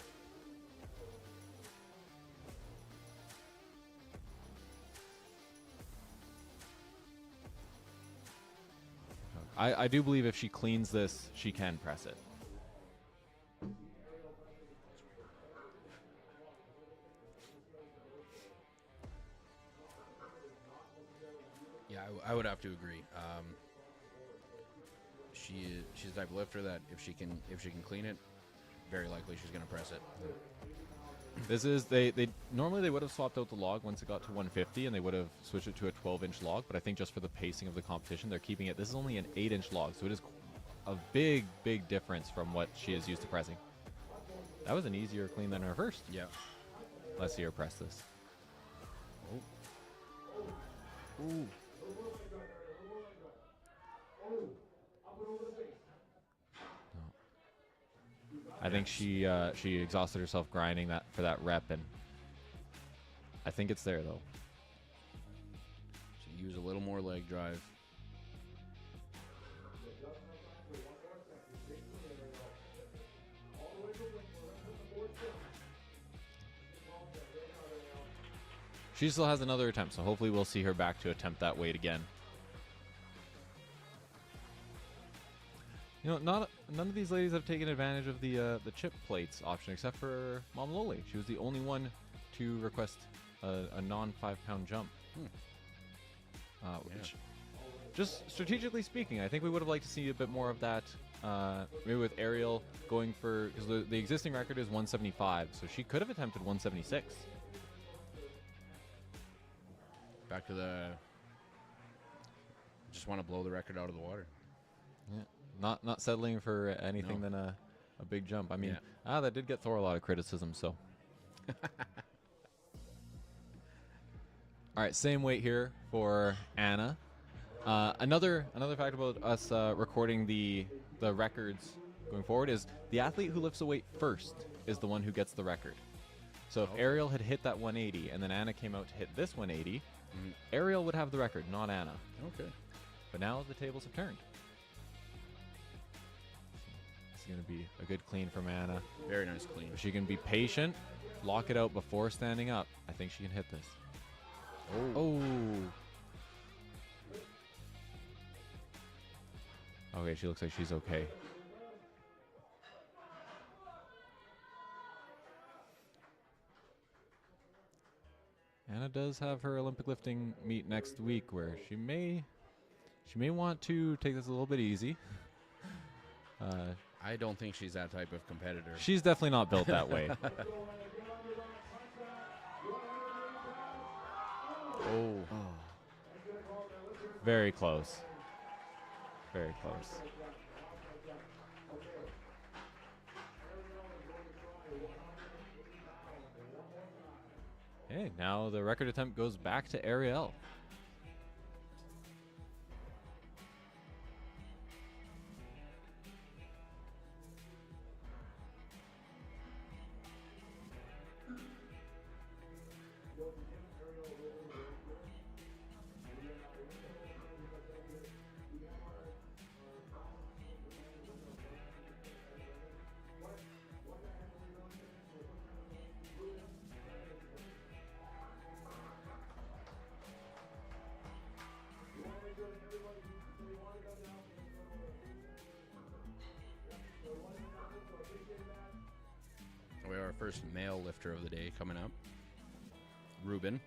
I do believe if she cleans this, she can press it. Yeah, I would have to agree. She's the type of lifter that if she can clean it, very likely she's gonna press it. This is they normally they would have swapped out the log once it got to 150 and they would have switched it to a 12-inch log, but I think just for the pacing of the competition they're keeping it. This is only an 8-inch log, so it is a big difference from what she is used to pressing. That was an easier clean than her first. Yeah. Let's see her press this. Oh. Ooh. I think she exhausted herself grinding that for that rep, and I think it's there though. She use a little more leg drive. She still has another attempt, so hopefully we'll see her back to attempt that weight again. You know, none of these ladies have taken advantage of the chip plates option, except for Mom Loli. She was the only one to request a non 5-pound jump. Which, just strategically speaking, I think we would have liked to see a bit more of that. Maybe with Ariel going for, because the existing record is 175, so she could have attempted 176. Back to the. Just want to blow the record out of the water. Yeah, not settling for anything than a big jump. I mean, that did get Thor a lot of criticism. So, all right, same weight here for Anna. Another fact about us recording the records going forward is the athlete who lifts a weight first is the one who gets the record. So if Ariel had hit that 180 and then Anna came out to hit this 180, Ariel would have the record, not Anna. Okay. But now the tables have turned. This is going to be a good clean from Anna. Very nice clean. If she can be patient, lock it out before standing up, I think she can hit this. Oh. Okay, she looks like she's okay. Anna does have her Olympic lifting meet next week where she may want to take this a little bit easy. I don't think she's that type of competitor. She's definitely not built that way. Oh. Very close. Very close. Okay, now the record attempt goes back to Ariel. We have our first male lifter of the day coming up. Ruben.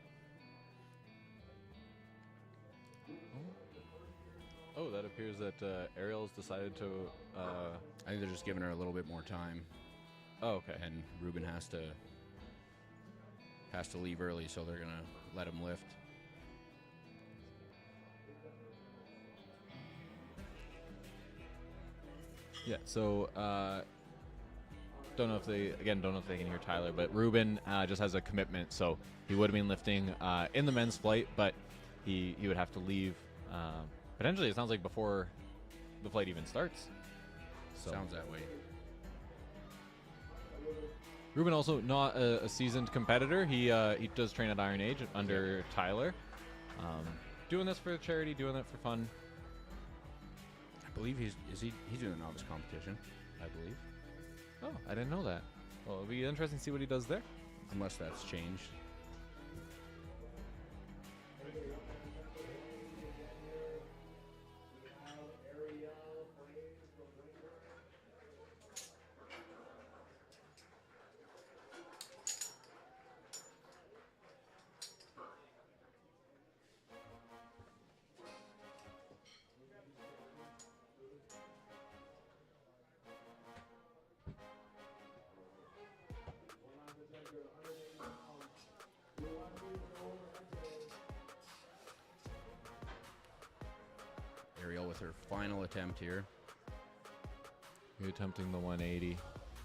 Oh, that appears that Ariel's decided to... I think they're just giving her a little bit more time. Oh, okay. And Ruben has to leave early, so they're going to let him lift. Yeah, so don't know if they can hear Tyler, but Ruben just has a commitment, so he would have been lifting in the men's flight, but he would have to leave potentially. It sounds like before the flight even starts. So. Sounds that way. Ruben also not a seasoned competitor. He does train at Iron Age under Tyler. Doing this for charity, doing it for fun. I believe he's doing a novice competition, I believe. Oh, I didn't know that. Well, it'll be interesting to see what he does there. Unless that's changed. Ariel with her final attempt here. You're attempting the 180.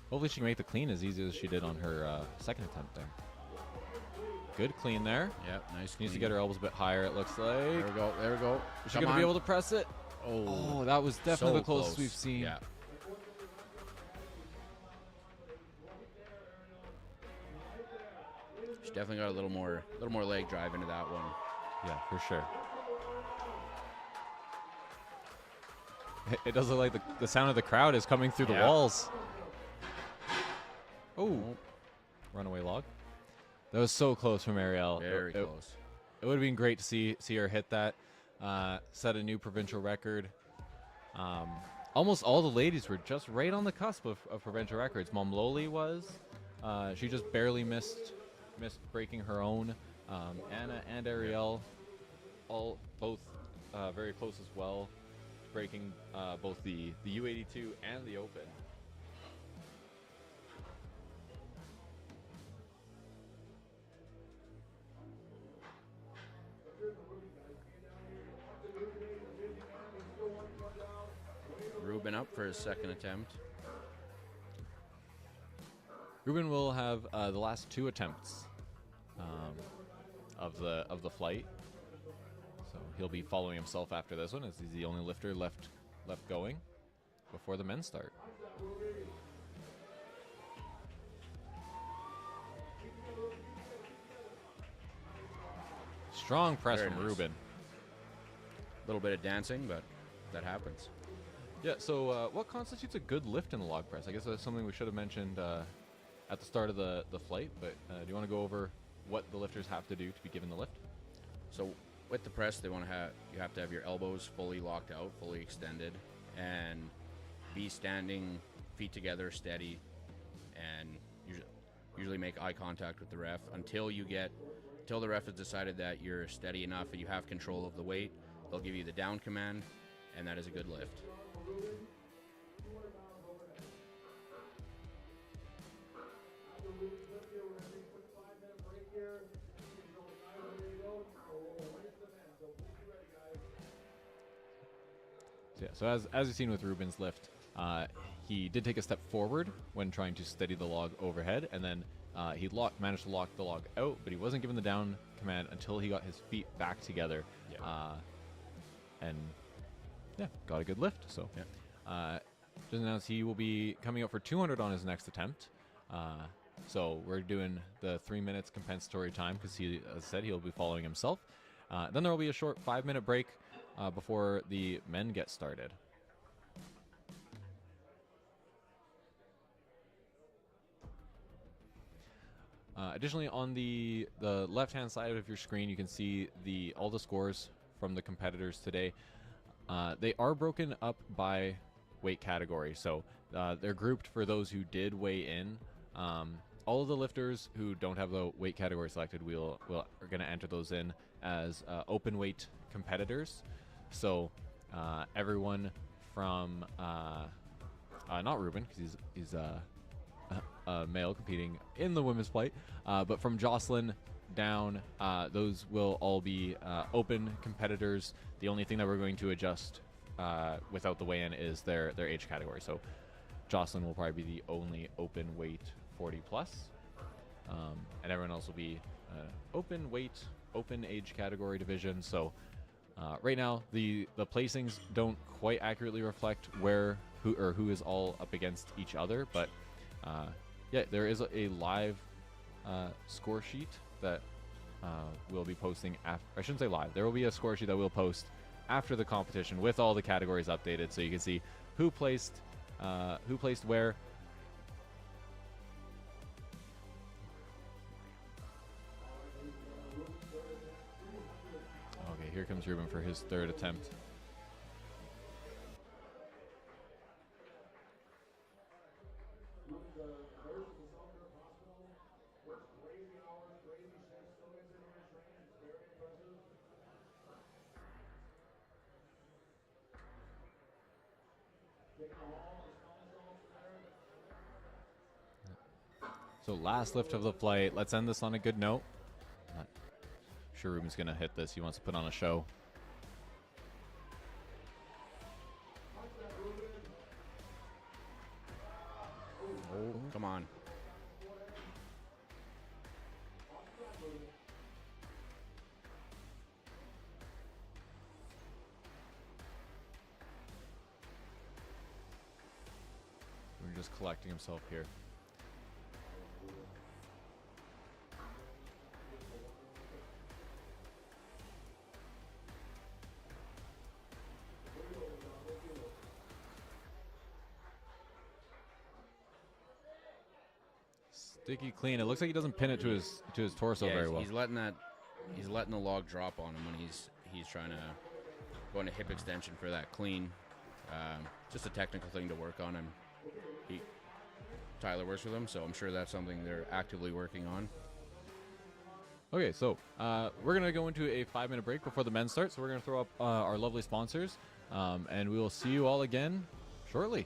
Hopefully she can make the clean as easy as she did on her second attempt there. Good clean there. Yep, nice. Needs to get her elbows a bit higher, it looks like. There we go. There we go. Is she going to be able to press it? Oh, that was definitely so the closest close. we've seen. Yeah. She definitely got a little more leg drive into that one. Yeah, for sure. It does look like the sound of the crowd is coming through the walls. Oh, runaway log. That was so close from Ariel. Very close. It would have been great to see her hit that, set a new provincial record. Almost all the ladies were just right on the cusp of provincial records. Mom Loli was. She just barely missed breaking her own. Anna and Ariel all both very close as well, breaking both the U82 and the open. Ruben up for his second attempt. Ruben will have the last 2 attempts of the flight, so he'll be following himself after this one, as he's the only lifter left going before the men start. Strong press Very from nice. Ruben. A little bit of dancing, but that happens. Yeah, so what constitutes a good lift in the log press? I guess that's something we should have mentioned at the start of the flight, but do you want to go over what the lifters have to do to be given the lift? So with the press, you have to have your elbows fully locked out, fully extended, and be standing feet together, steady, and usually make eye contact with the ref until the ref has decided that you're steady enough and you have control of the weight. They'll give you the down command, and that is a good lift. Yeah, so as you've seen with Ruben's lift, he did take a step forward when trying to steady the log overhead, and then he managed to lock the log out, but he wasn't given the down command until he got his feet back together. Yeah. And yeah, got a good lift. So Yeah. just announced he will be coming up for 200 on his next attempt. So we're doing the 3 minutes compensatory time because he, as I said, he'll be following himself. Then there will be a short 5-minute break before the men get started. Additionally, on the left-hand side of your screen, you can see all the scores from the competitors today. They are broken up by weight category, so they're grouped for those who did weigh in. All of the lifters who don't have the weight category selected, are going to enter those in as open weight competitors. So everyone from not Ruben, because he's a male competing in the women's flight, but from Jocelyn down, those will all be open competitors. The only thing that we're going to adjust without the weigh-in is their age category. So Jocelyn will probably be the only open weight 40 plus, and everyone else will be open weight, open age category division. So right now the placings don't quite accurately reflect who is all up against each other, but yeah, there is a live score sheet that we'll be posting after. I shouldn't say live. There will be a score sheet that we'll post after the competition with all the categories updated, so you can see who placed where. Okay, here comes Ruben for his 3rd attempt. So last lift of the flight. Let's end this on a good note. Not sure Ruben's going to hit this. He wants to put on a show. Oh, come on. We're just collecting himself here. Sticky clean. It looks like he doesn't pin it to his torso very well. He's letting the log drop on him when he's trying to go into hip extension for that clean. Just a technical thing to work on. Tyler works with him, so I'm sure that's something they're actively working on. Okay, so we're going to go into a 5-minute break before the men start. So we're going to throw up our lovely sponsors, and we will see you all again shortly.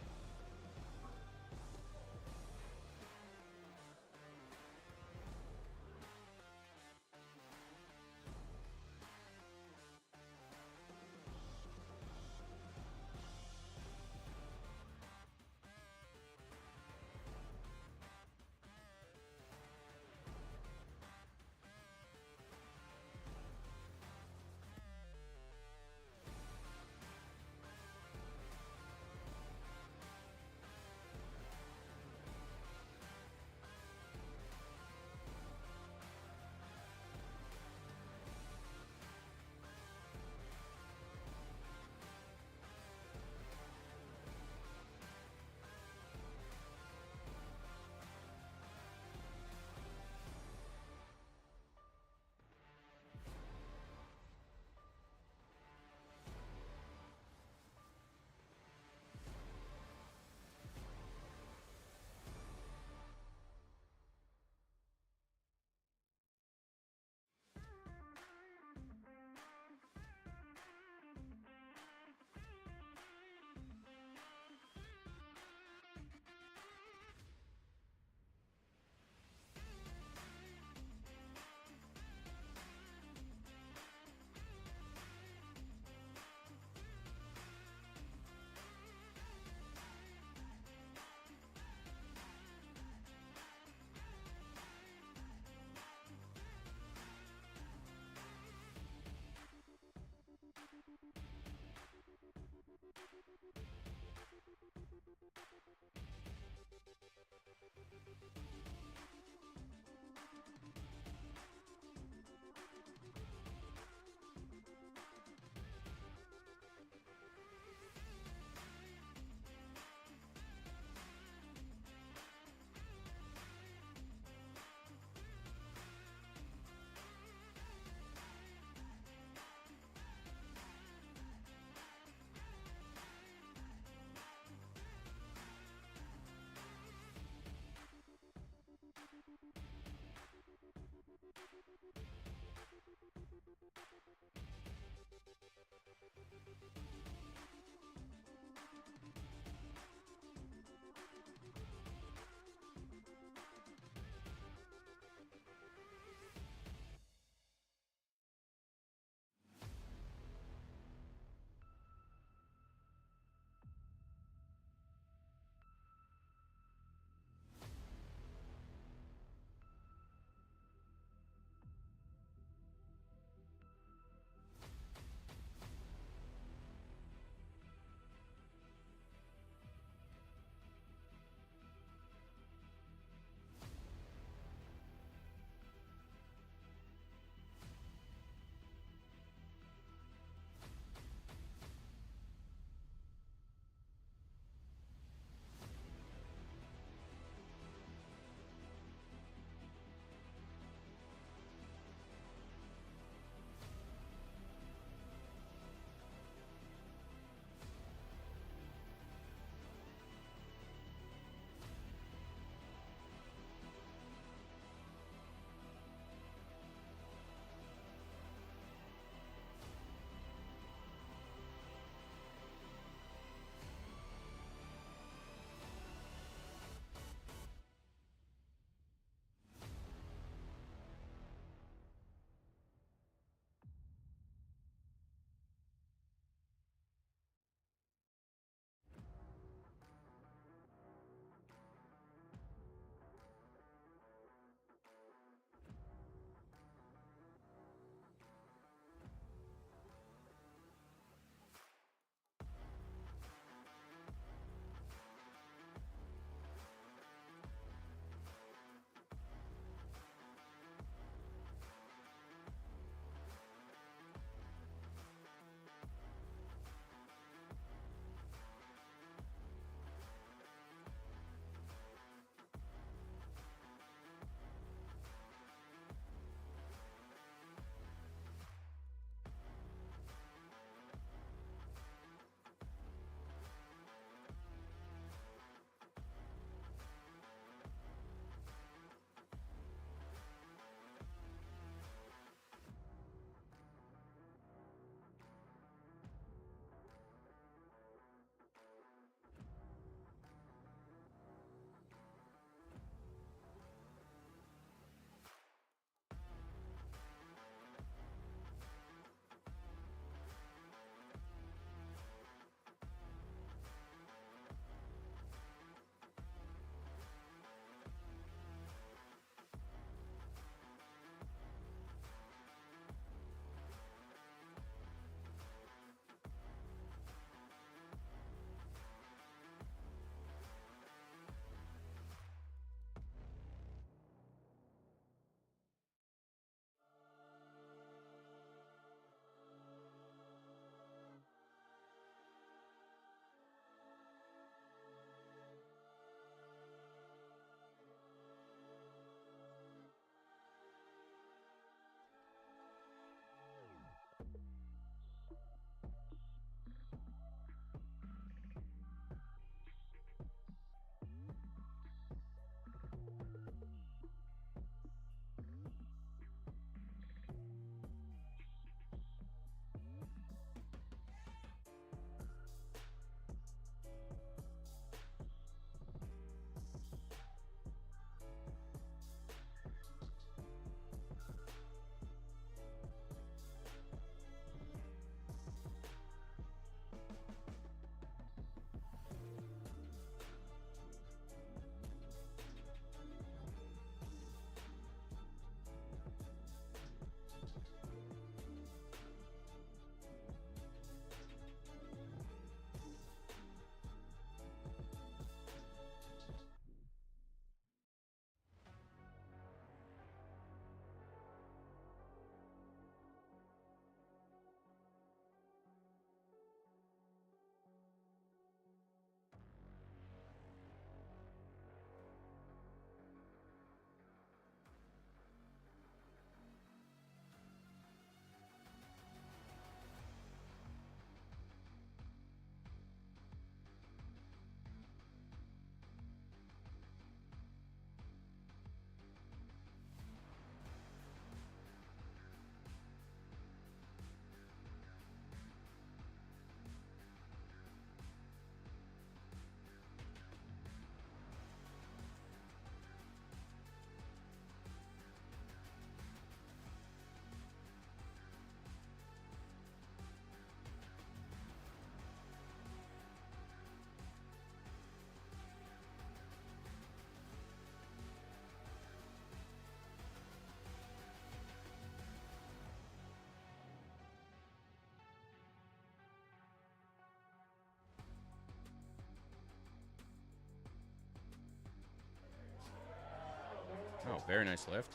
Wow, very nice lift.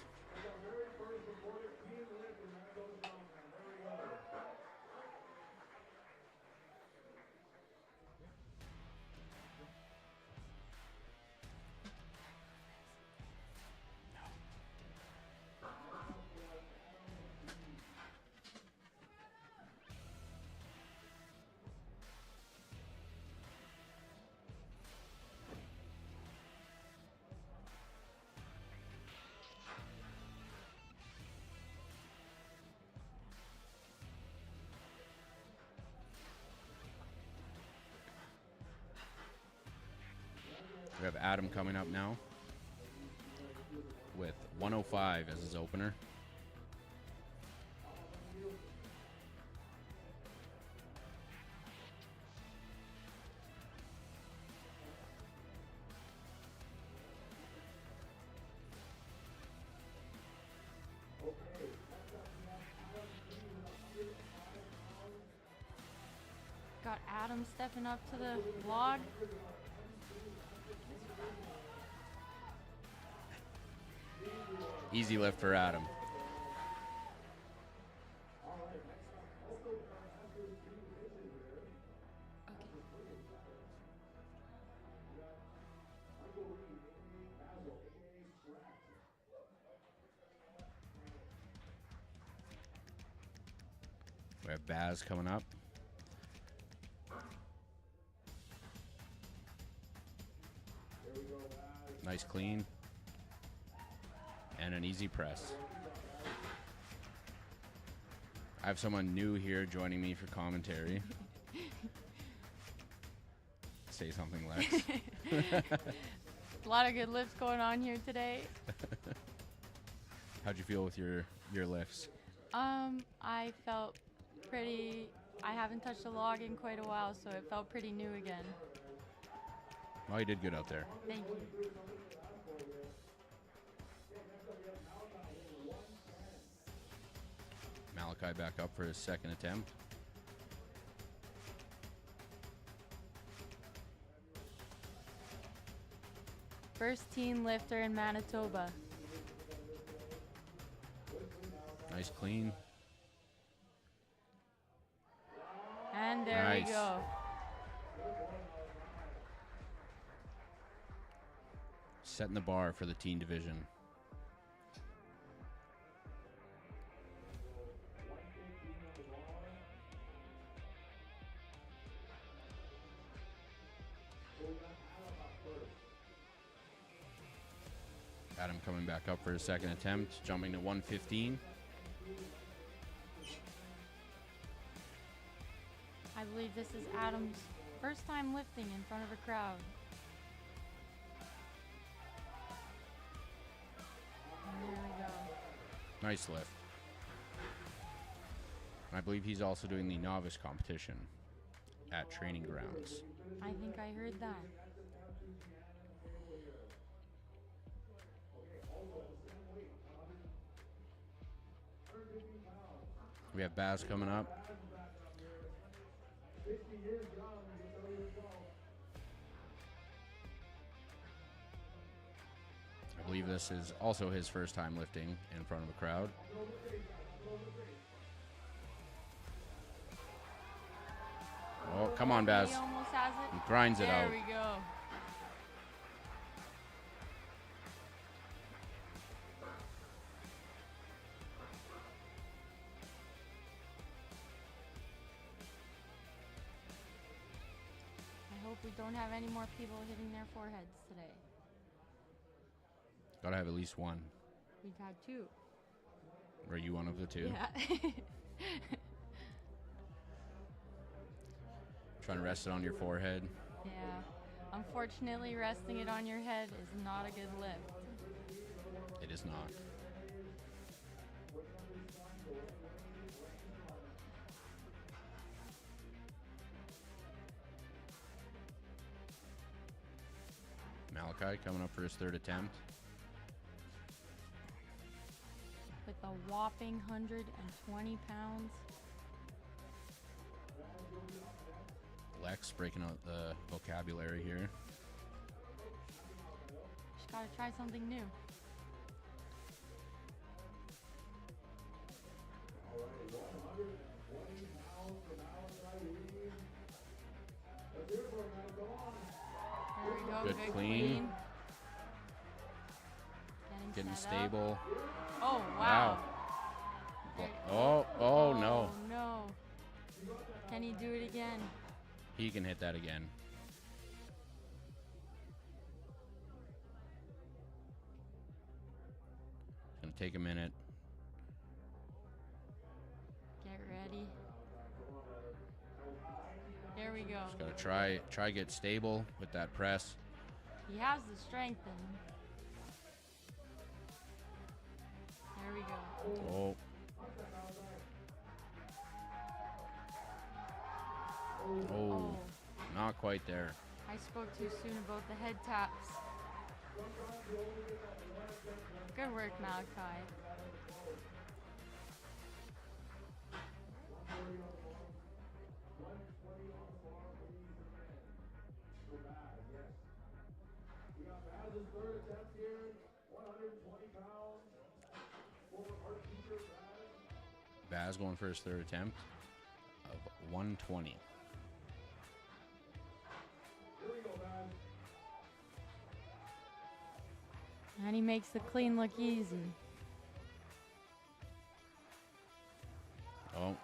We have Adam coming up now with 105 as his opener. Got Adam stepping up to the log. Easy lift for Adam. We have Baz coming up. Nice clean. And an easy press. I have someone new here joining me for commentary. Say something, Lex. A lot of good lifts going on here today. How'd you feel with your lifts? I felt pretty. I haven't touched a log in quite a while, so it felt pretty new again. Well, you did good out there. Thank you. Malachi back up for his second attempt. First teen lifter in Manitoba. Nice clean. And there Nice. we go. Setting the bar for the teen division. Adam coming back up for his second attempt, jumping to 115. I believe this is Adam's first time lifting in front of a crowd. And there we go. Nice lift. And I believe he's also doing the novice competition at training grounds. I think I heard that. We have Baz coming up. I believe this is also his first time lifting in front of a crowd. Oh, come on, Baz. He almost has it. He grinds it out. There we go. I hope we don't have any more people hitting their foreheads today. Gotta have at least one. We've had two. Are you one of the two? Yeah. Trying to rest it on your forehead. Yeah. Unfortunately, resting it on your head is not a good lift. It is not. Malachi coming up for his third attempt. With a whopping 120 pounds. Lex breaking out the vocabulary here. Just gotta try something new. clean. Getting set up. stable. Oh, wow. Oh, no. No. Can he do it again? He can hit that again. It's going to take a minute. Get ready. There we go. Just got to try get stable with that press. He has the strength in him. There we go. Oh. Oh, not quite there. I spoke too soon about the head taps. Good work, Malachi. Baz going for his third attempt of 120. And he makes the clean look easy. Oh.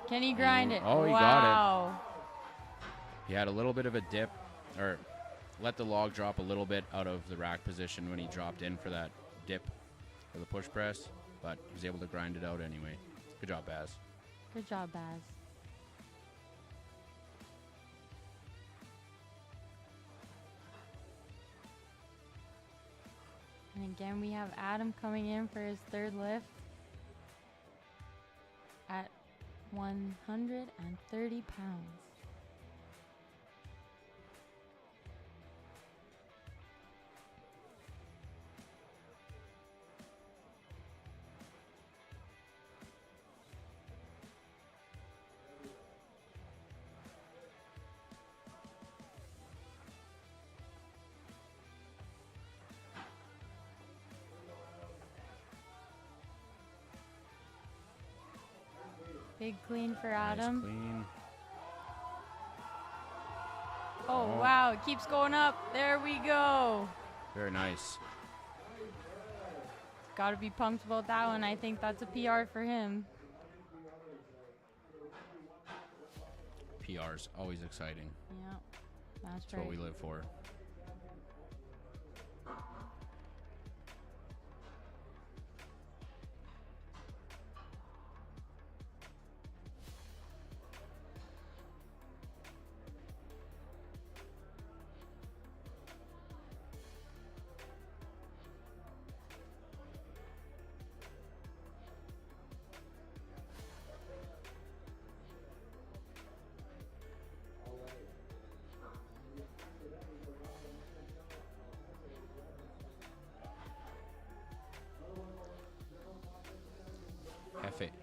Can he grind it? Oh, he got wow. He had a little bit of a dip, or let the log drop a little bit out of the rack position when he dropped in for that dip for the push press, but he was able to grind it out anyway. Good job, Baz. Good job, Baz. And again, we have Adam coming in for his third lift at 130 pounds. Big clean for Adam. Nice clean. Oh, wow. It keeps going up. There we go. Very nice. Got to be pumped about that one. I think that's a PR for him. PR's always exciting. Yeah, that's That's what we live for.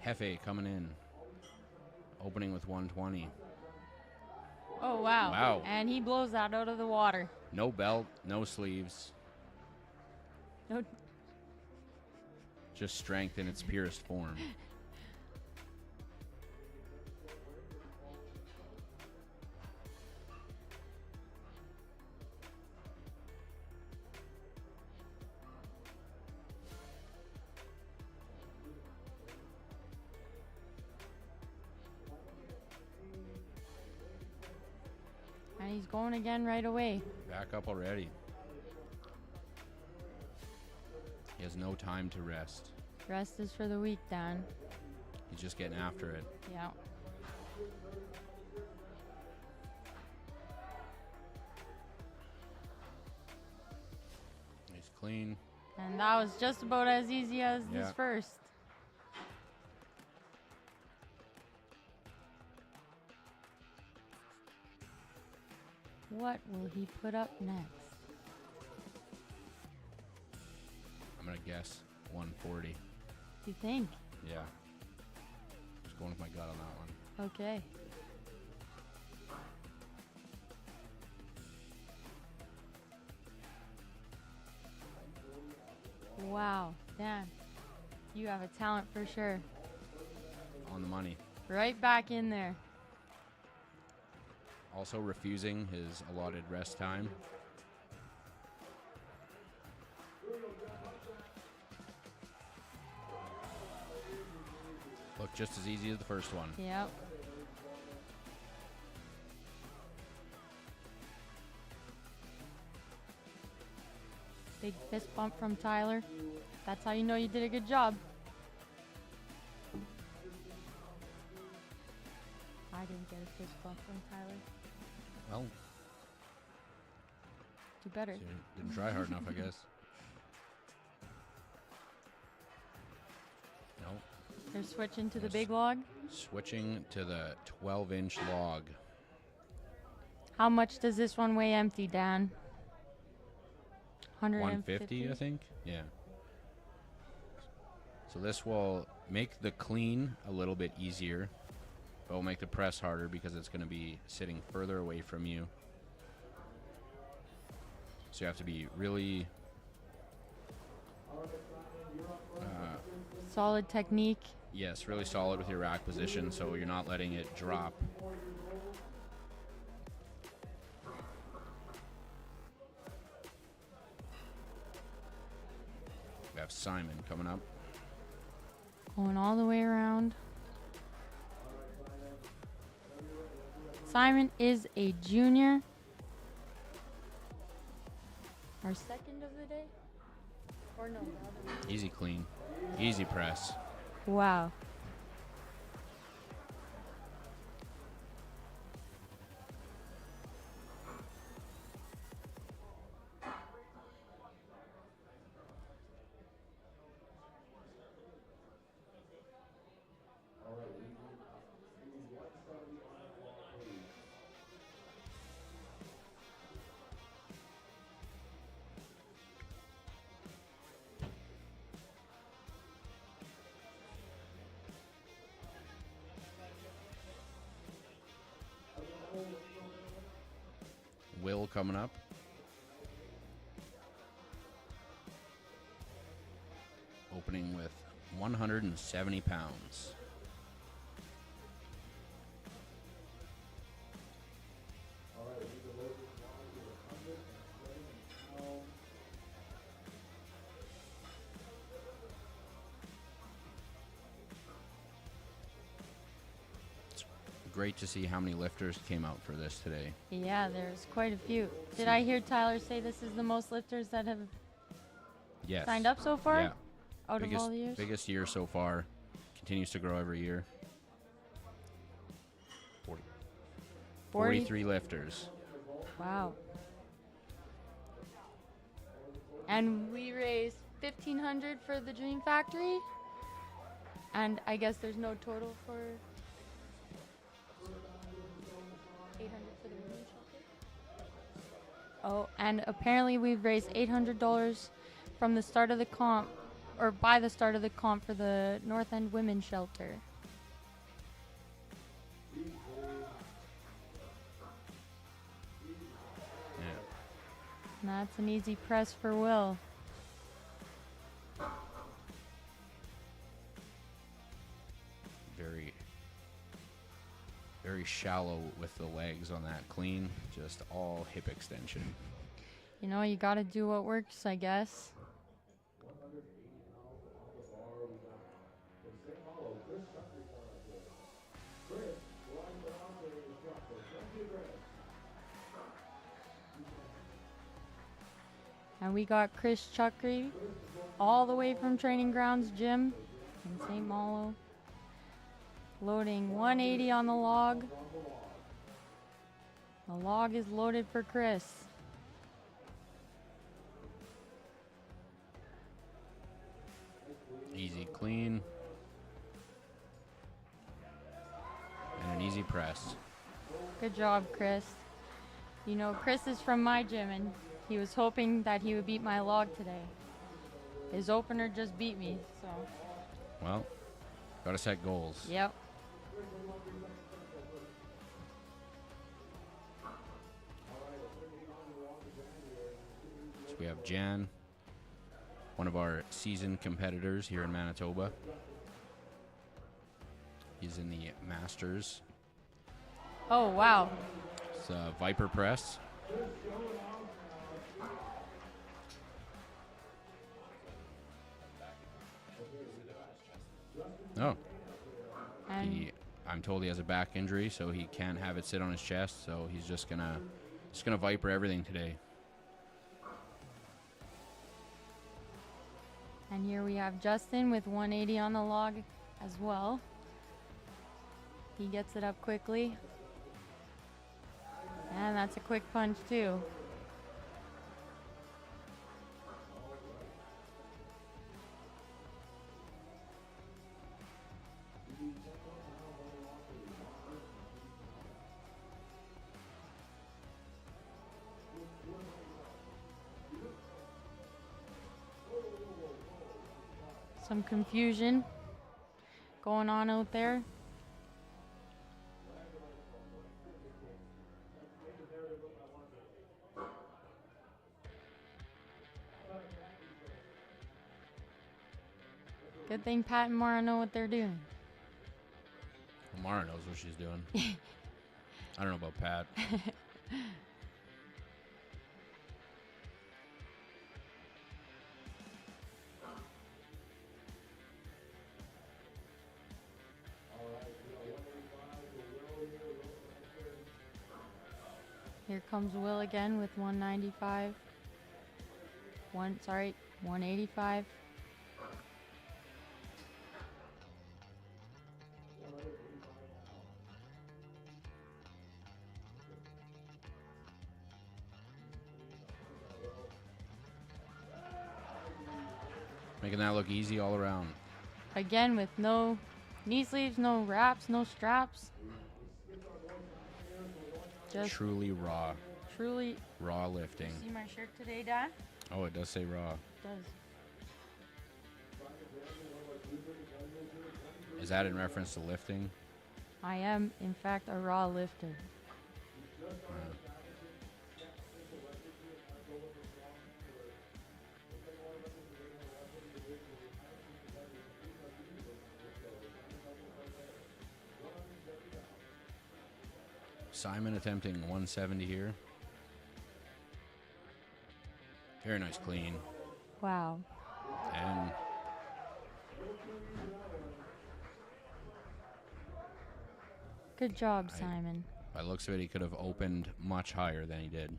Hefe coming in. Opening with 120. Oh, wow. Wow. And he blows that out of the water. No belt, no sleeves. No. Just strength in its purest form. And he's going again right away. Back up already. He has no time to rest. Rest is for the weak, Dan. He's just getting after it. Yeah. He's clean. And that was just about as easy as his first. What will he put up next? I'm going to guess 140. You think? Yeah. Just going with my gut on that one. Okay. Wow, Dan, you have a talent for sure. On the money. Right back in there. Also refusing his allotted rest time. just as easy as the first one. Yep. Big fist bump from Tyler. That's how you know you did a good job. I didn't get a fist bump from Tyler. Well, Do better. didn't try hard enough, I guess. No. They're switching to the Yes. big log. Switching to the 12-inch log. How much does this one weigh empty, Dan? 150, I think. Yeah. So this will make the clean a little bit easier, but will make the press harder because it's going to be sitting further away from you. So you have to be really Solid technique. yes, really solid with your rack position so you're not letting it drop. We have Simon coming up. Going all the way around. Simon is a junior. Our second of the day? Or no, the other one. Easy clean. Easy press. Wow. Will coming up. Opening with 170 pounds. It's great to see how many lifters came out for this today. Yeah, there's quite a few. Did I hear Tyler say this is the most lifters that have Yes. signed up so far? Yeah. Out of all the years? Biggest year so far. Continues to grow every year. 43 lifters. Wow. And we raised $1,500 for the Dream Factory. And I guess there's no total for 800 for the women's shelter. Oh, and apparently we've raised $800 from the start of the comp, or by the start of the comp for the North End Women's Shelter. Yeah. And that's an easy press for Will. Very shallow with the legs on that clean. Just all hip extension. You know, you gotta do what works, I guess. And we got Chris Chukri all the way from Training Grounds Gym in St. Malo. Loading 180 on the log. The log is loaded for Chris. Easy clean. And an easy press. Good job, Chris. You know, Chris is from my gym, and he was hoping that he would beat my log today. His opener just beat me, so. Well, gotta set goals. Yep. So we have Jan, one of our seasoned competitors here in Manitoba. He's in the Masters. Oh, wow. It's Viper Press. Oh. And I'm told he has a back injury, so he can't have it sit on his chest. So he's just gonna viper everything today. And here we have Justin with 180 on the log as well. He gets it up quickly. And that's a quick punch too. Some confusion going on out there. Good thing Pat and Mara know what they're doing. Well, Mara knows what she's doing. I don't know about Pat. Here comes Will again with 195. 185. Making that look easy all around. Again with no knee sleeves, no wraps, no straps. Just Truly raw. truly. Raw lifting. See my shirt today, Dad? Oh, it does say raw. It does. Is that in reference to lifting? I am, in fact, a raw lifter. Simon attempting 170 here. Very nice clean. Wow. And Good job, Simon. by the looks of it, he could have opened much higher than he did.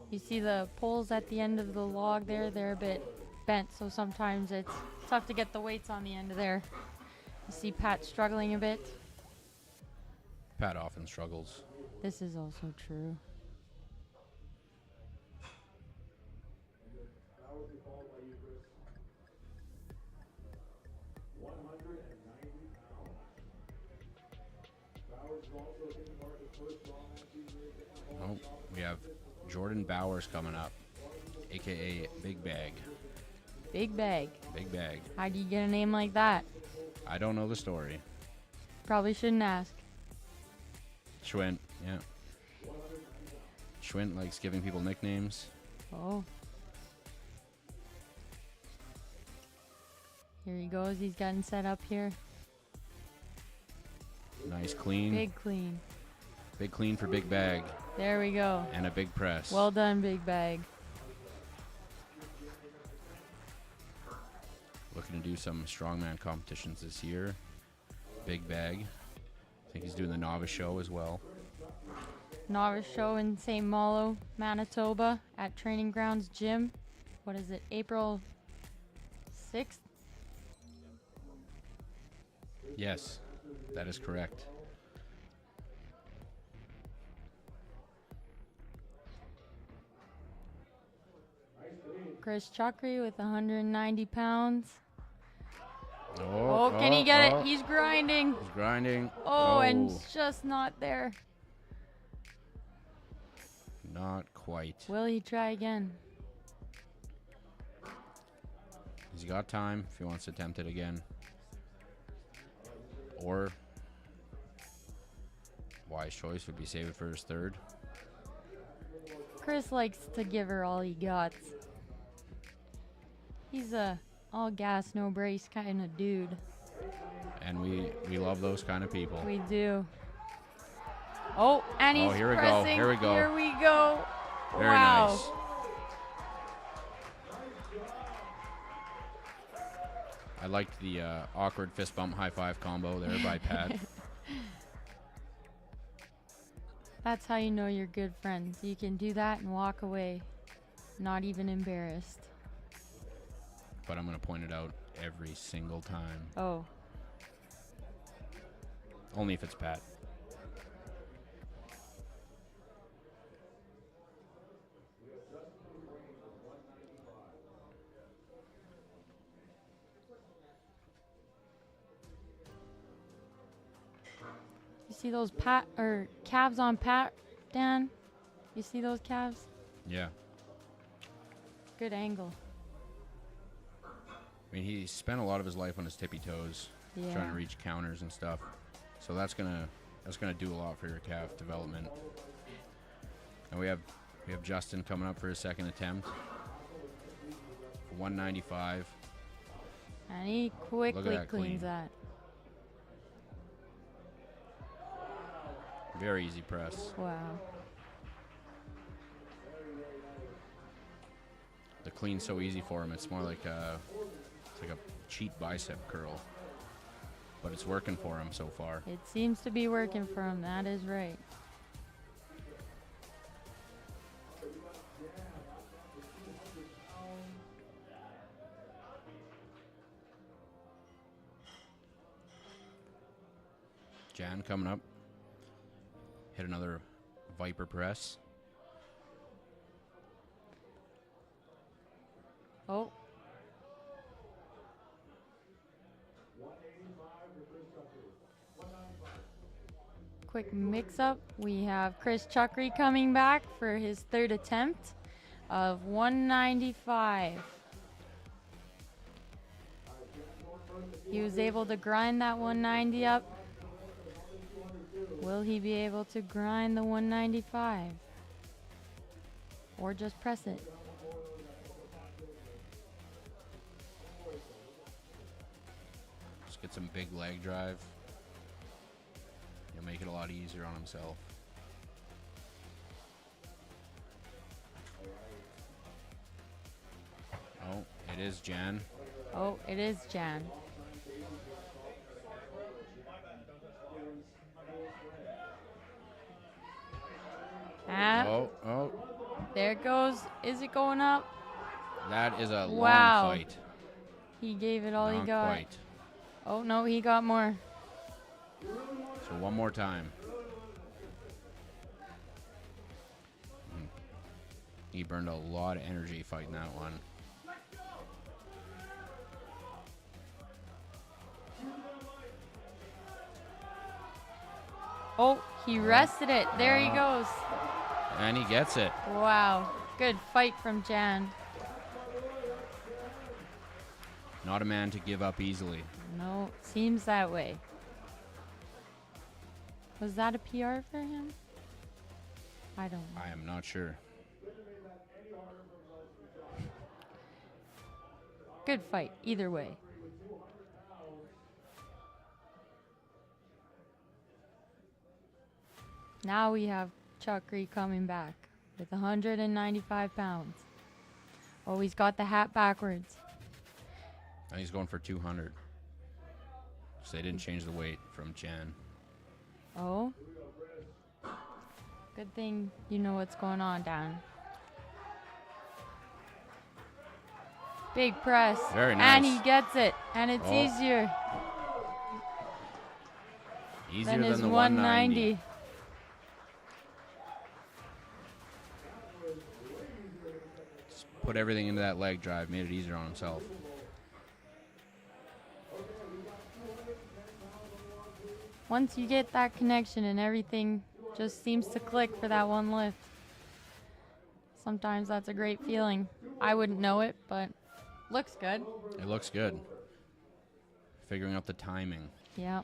You see the poles at the end of the log there? They're a bit bent, so sometimes it's tough to get the weights on the end of there. You see Pat struggling a bit. Pat often struggles. This is also true. Oh, we have Jordan Bowers coming up, aka Big Bag. Big bag. Big Bag. How do you get a name like that? I don't know the story. Probably shouldn't ask. Schwint, yeah. Schwint likes giving people nicknames. Oh. Here he goes. He's gotten set up here. Nice clean. Big clean. Big clean for Big Bag. There we go. And a big press. Well done, Big Bag. Looking to do some strongman competitions this year. Big Bag. I think he's doing the novice show as well. Novice show in St. Malo, Manitoba at Training Grounds Gym. What is it? April 6th? Yes, that is correct. Chris Chakri with 190 pounds. Oh, Can he get oh. it? He's grinding. He's grinding. Oh, and it's just not there. Not quite. Will he try again? He's got time if he wants to attempt it again. Or wise choice would be save it for his third. Chris likes to give her all he got. He's a all gas, no brace kind of dude. And we love those kind of people. We do. Oh, and he's here we go. pressing. Here we go. Here we go. Very Wow. nice. I liked the awkward fist bump high five combo there by Pat. That's how you know you're good friends. You can do that and walk away, not even embarrassed. But I'm going to point it out every single time. Oh, Only if it's Pat. you see those calves on Pat, Dan? You see those calves? Yeah. Good angle. I mean, he spent a lot of his life on his tippy toes, Yeah. trying to reach counters and stuff. So that's gonna do a lot for your calf development. And we have Justin coming up for his second attempt. 195. And he quickly that cleans clean. that. Very easy press. Wow. The clean's so easy for him. It's more like it's like a cheat bicep curl. But it's working for him so far. It seems to be working for him. That is right. Jan coming up. Hit another Viper press. Oh. Quick mix-up. We have Chris Chukri coming back for his third attempt of 195. He was able to grind that 190 up. Will he be able to grind the 195? Or just press it? Just get some big leg drive. He'll make it a lot easier on himself. Oh, it is Jan. Oh, it is Jan. Ah, Oh, there it goes. Is it going up? that is a Wow. long fight. He gave it all he Not got. quite. Oh, no, he got more. So one more time. He burned a lot of energy fighting that one. Oh, he rested it. There he goes. And he gets it. Wow. Good fight from Jan. Not a man to give up easily. No, seems that way. Was that a PR for him? I don't know. I am not sure. Good fight, either way. Now we have Chukri coming back with 195 pounds. Oh, he's got the hat backwards. And he's going for 200. So they didn't change the weight from Jan. Oh. Good thing you know what's going on, Dan. Big press. Very And nice. he gets it. And it's Oh. easier Easier than his the 190. Just put everything into that leg drive, made it easier on himself. Once you get that connection and everything just seems to click for that one lift. Sometimes that's a great feeling. I wouldn't know it, but looks good. It looks good. Figuring out the timing. Yeah.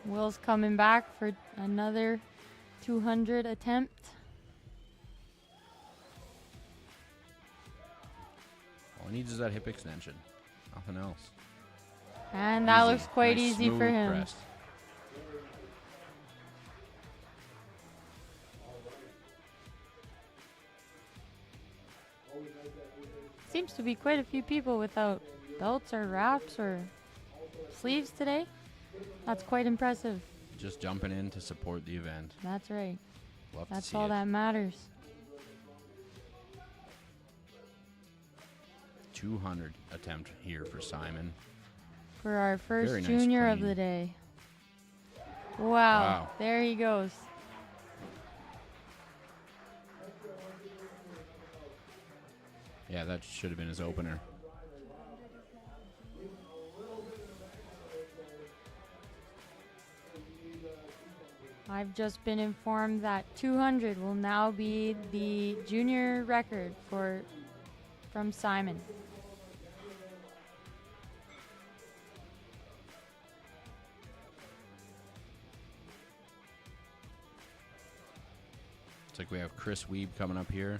Will's coming back for another 200 attempt. All he needs is that hip extension. Nothing else. And that Easy. looks quite Nice easy for smooth him. press. Seems to be quite a few people without belts or wraps or sleeves today. That's quite impressive. Just jumping in to support the event. That's right. Love That's to see all it. that matters. 200 attempt here for Simon. For our first Very nice junior of clean. the day. Wow. Wow. There he goes. Yeah, that should have been his opener. I've just been informed that 200 will now be the junior record from Simon. Looks like we have Chris Weeb coming up here.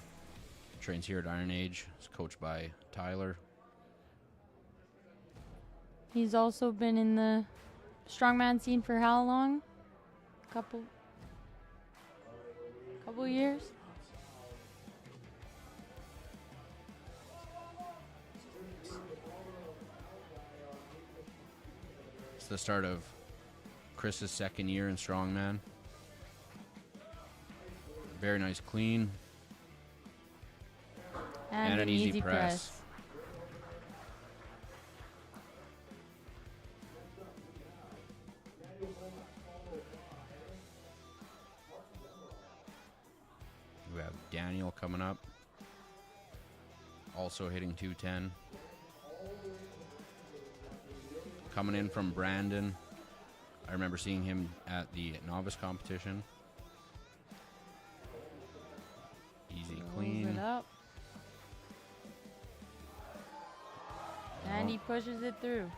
Trains here at Iron Age. He's coached by Tyler. He's also been in the strongman scene for how long? Couple years? It's the start of Chris's second year in strongman. Very nice clean. And an easy press. We have Daniel coming up. Also hitting 210. Coming in from Brandon. I remember seeing him at the novice competition. Easy clean. Rolls it up. And he pushes it through.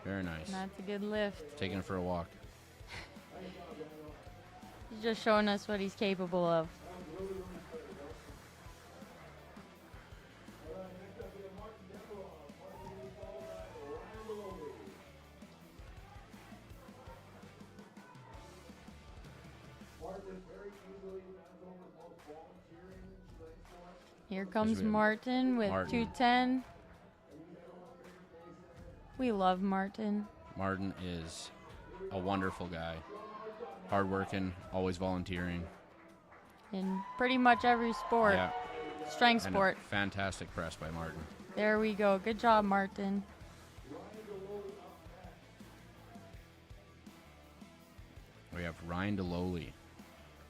Very nice. And that's a good lift. Taking it for a walk. He's just showing us what he's capable of. Here comes Martin with Martin. 210. We love Martin. Martin is a wonderful guy. Hardworking, always volunteering. In pretty much every sport. Yeah. Strength And a sport. fantastic press by Martin. There we go. Good job, Martin. We have Ryan DeLowly,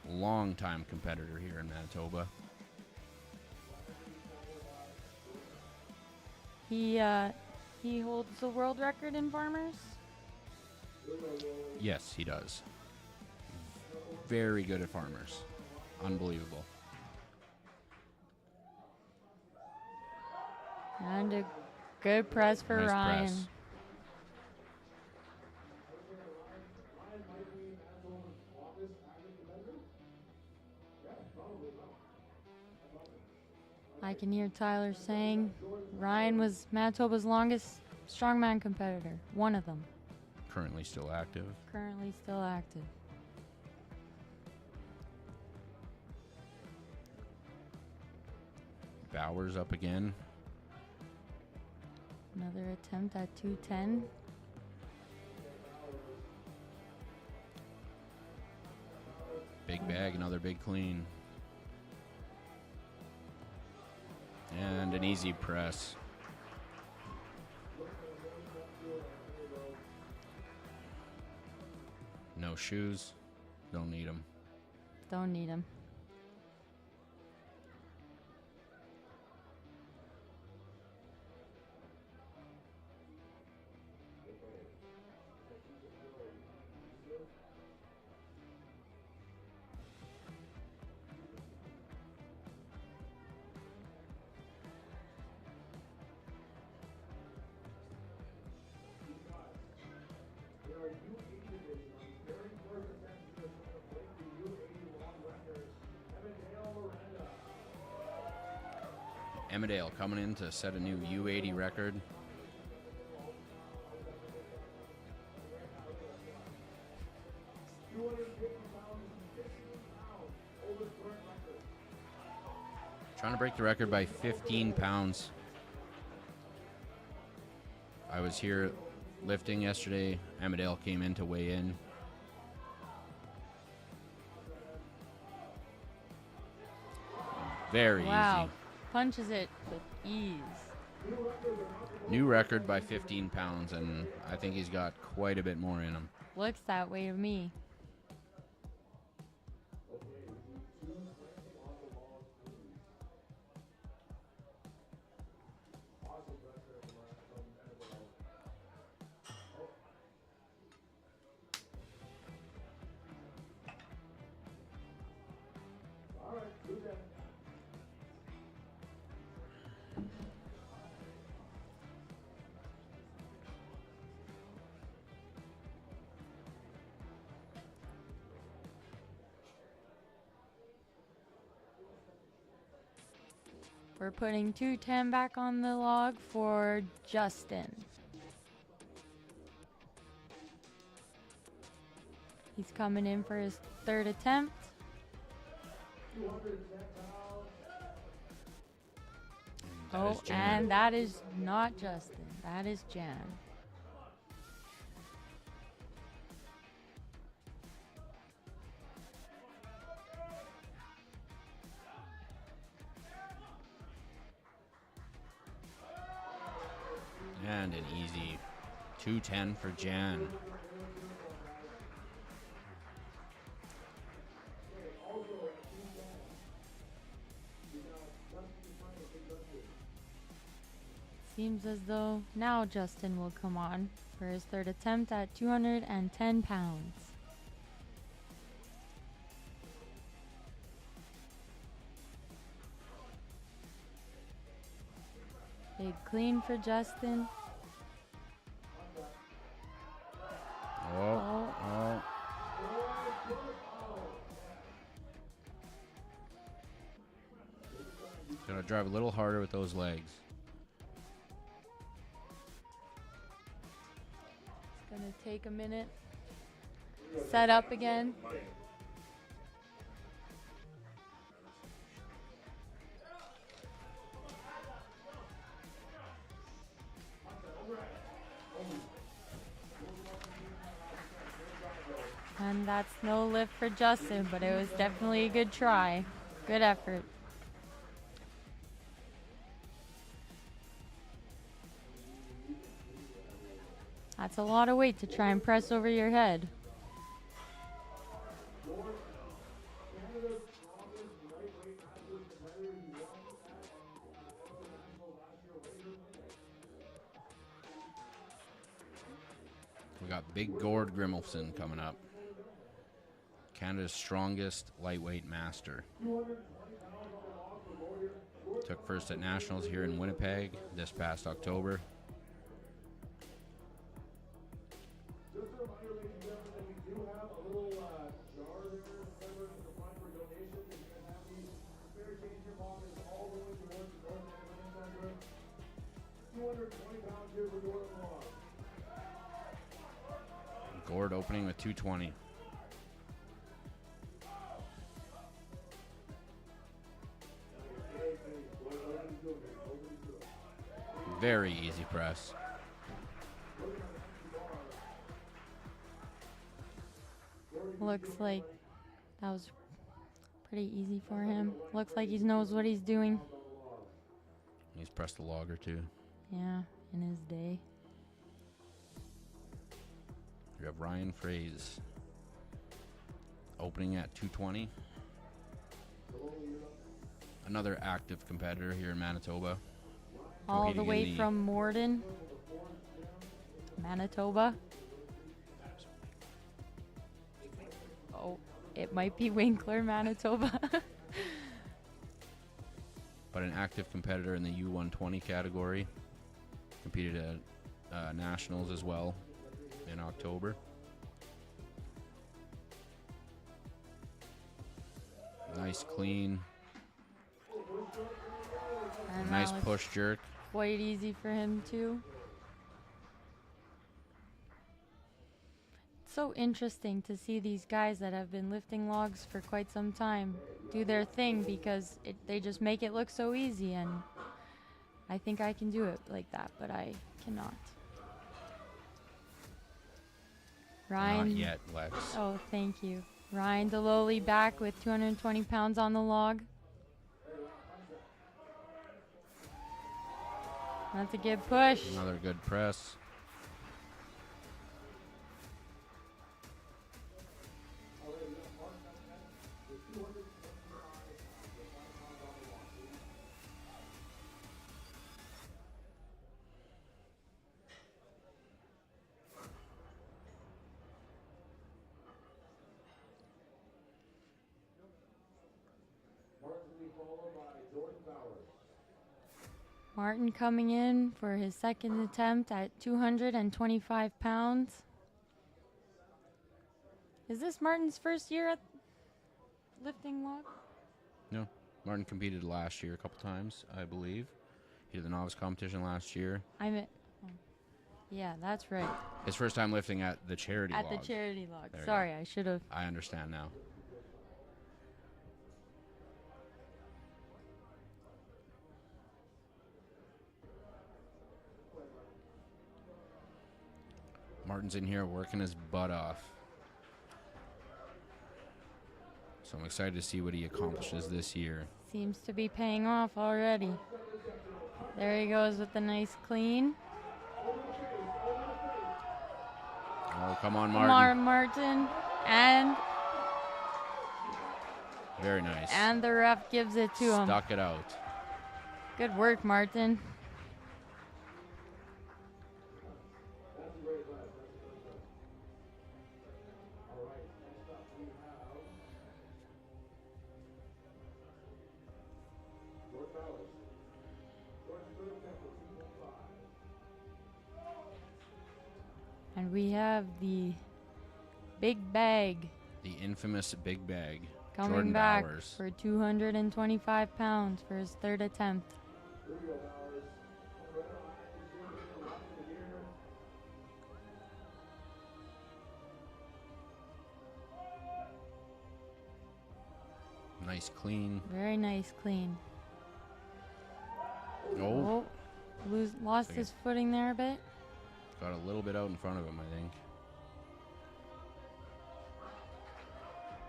long-time competitor here in Manitoba. He holds the world record in farmers. Yes, he does. Very good at farmers. Unbelievable. And a good press for Nice Ryan. press. I can hear Tyler saying Ryan was Manitoba's longest strongman competitor. One of them. Currently still active. Currently still active. Bowers up again. Another attempt at 210. Big bag, another big clean. And an easy press. No shoes. Don't need them. Don't need him. Emmerdale coming in to set a new U80 record. Trying to break the record by 15 pounds. I was here lifting yesterday. Emmerdale came in to weigh in. Very Wow. easy. Punches it with ease. New record by 15 pounds, and I think he's got quite a bit more in him. Looks that way to me. We're putting 210 back on the log for Justin. He's coming in for his third attempt. Oh, and that is not Justin. That is Jan. And an easy 210 for Jan. Seems as though now Justin will come on for his third attempt at 210 pounds. Big clean for Justin. Oh. Gotta drive a little harder with those legs. It's gonna take a minute. Set up again. And that's no lift for Justin, but it was definitely a good try. Good effort. That's a lot of weight to try and press over your head. We got Big Gord Grimmelson coming up. Canada's strongest lightweight master. Took first at Nationals here in Winnipeg this past October. Gord opening with 220. Very easy press. Looks like that was pretty easy for him. Looks like he knows what he's doing. He's pressed a log or two. Yeah, in his day. You have Ryan Fraze opening at 220. Another active competitor here in Manitoba. All the way from Morden, Manitoba. Oh, it might be Winkler, Manitoba. But an active competitor in the U120 category. Competed at Nationals as well in October. Nice clean. And Nice that looks push jerk. quite easy for him too. It's so interesting to see these guys that have been lifting logs for quite some time do their thing because they just make it look so easy, and I think I can do it like that, but I cannot. Ryan. Not yet, Lex. Oh, thank you. Ryan DeLowly back with 220 pounds on the log. That's a good push. Another good press. Martin coming in for his second attempt at 225 pounds. Is this Martin's first year at lifting log? No. Martin competed last year a couple times, I believe. He did the novice competition last year. Yeah, that's right. His first time lifting at the charity log. At the charity log. There you Sorry, I should have. I understand now. Martin's in here working his butt off. So I'm excited to see what he accomplishes this year. Seems to be paying off already. There he goes with the nice clean. Oh, come on, Martin. Come on, Martin. And Very nice. And the ref gives it to him. Stuck it out. Good work, Martin. And we have the big bag The infamous big bag. coming Jordan back Bowers. for 225 pounds for his third attempt. Nice clean. Very nice clean. Oh, Lost Okay. his footing there a bit. got a little bit out in front of him, I think.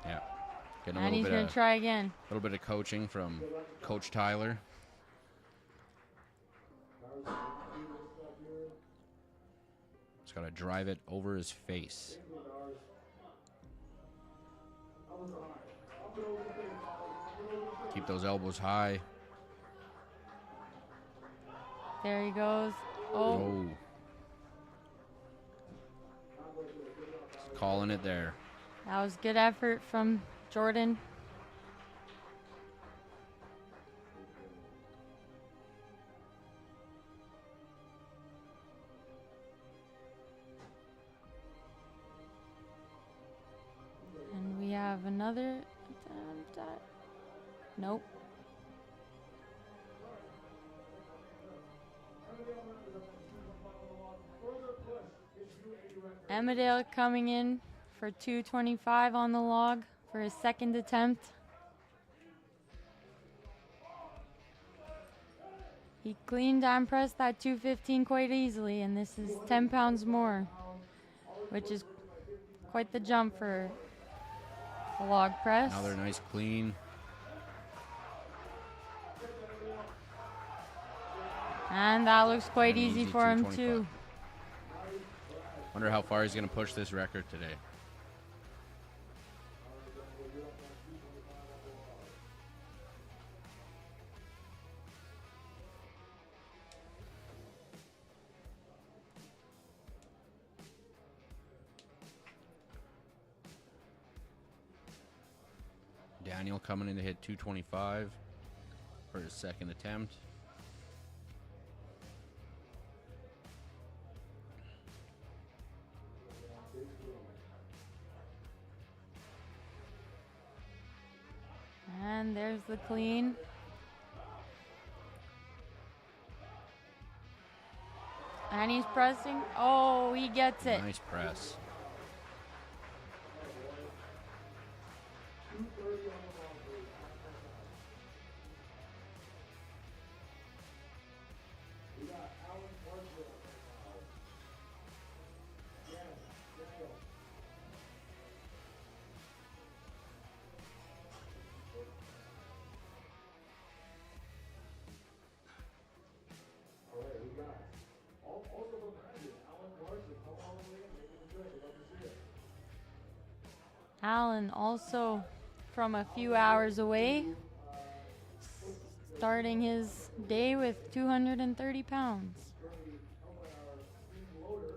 Yeah. Getting a And he's little going bit to try again. little bit of coaching from Coach Tyler. Just got to drive it over his face. Keep those elbows high. There he goes. Oh, Oh. Just calling it there. that was good effort from Jordan. And we have another attempt at... Nope. Emmerdale coming in for 225 on the log for his second attempt. He cleaned and pressed that 215 quite easily, and this is 10 pounds more, which is quite the jump for a log press. Another nice clean. And that looks quite An easy easy for him 225. too. Wonder how far he's going to push this record today. Daniel coming in to hit 225 for his second attempt. And there's the clean. And he's pressing. Oh, he gets it. Nice press. Alan also from a few hours away, starting his day with 230 pounds.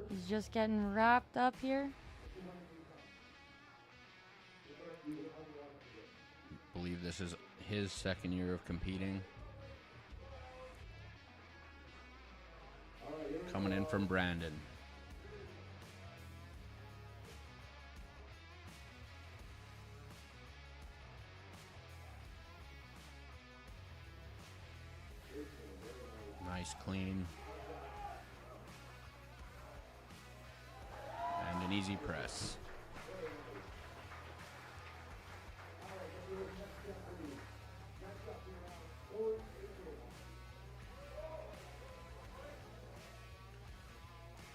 He's just getting wrapped up here. Believe this is his second year of competing. Coming in from Brandon. Nice clean. And an easy press.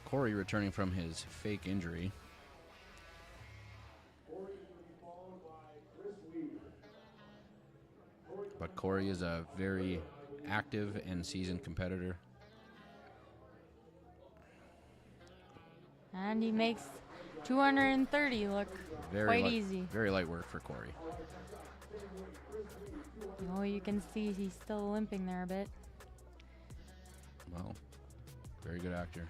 Corey returning from his fake injury. But Corey is a very active and seasoned competitor. And he makes 230 look quite easy. Very light work for Corey. Oh, you can see he's still limping there a bit. Well, very good actor.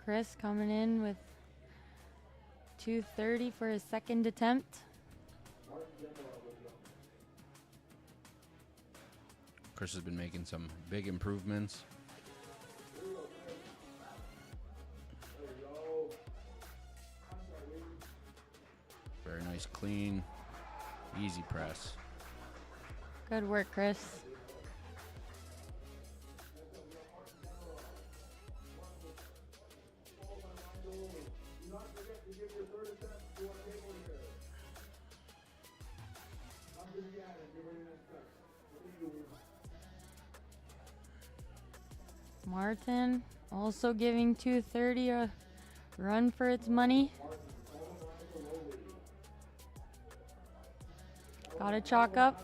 Chris coming in with 230 for his second attempt. Chris has been making some big improvements. Very nice, clean, easy press. Good work, Chris. Martin also giving 230 a run for its money. Gotta chalk up.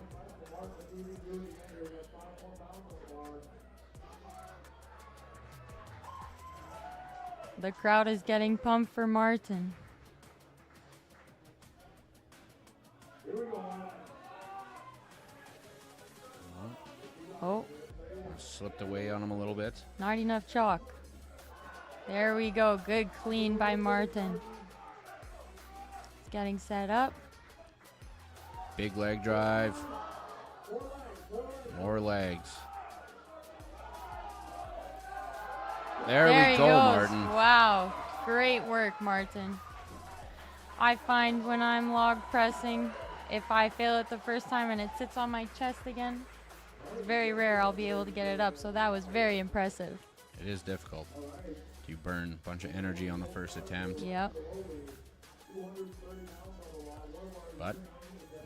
The crowd is getting pumped for Martin. Oh. Slipped away on him a little bit. Not enough chalk. There we go. Good clean by Martin. It's getting set up. Big leg drive. More legs. There we he go, goes. Martin. Wow. Great work, Martin. I find when I'm log pressing, if I fail it the first time and it sits on my chest again, it's very rare I'll be able to get it up, so that was very impressive. It is difficult. You burn a bunch of energy on the first attempt. Yep. But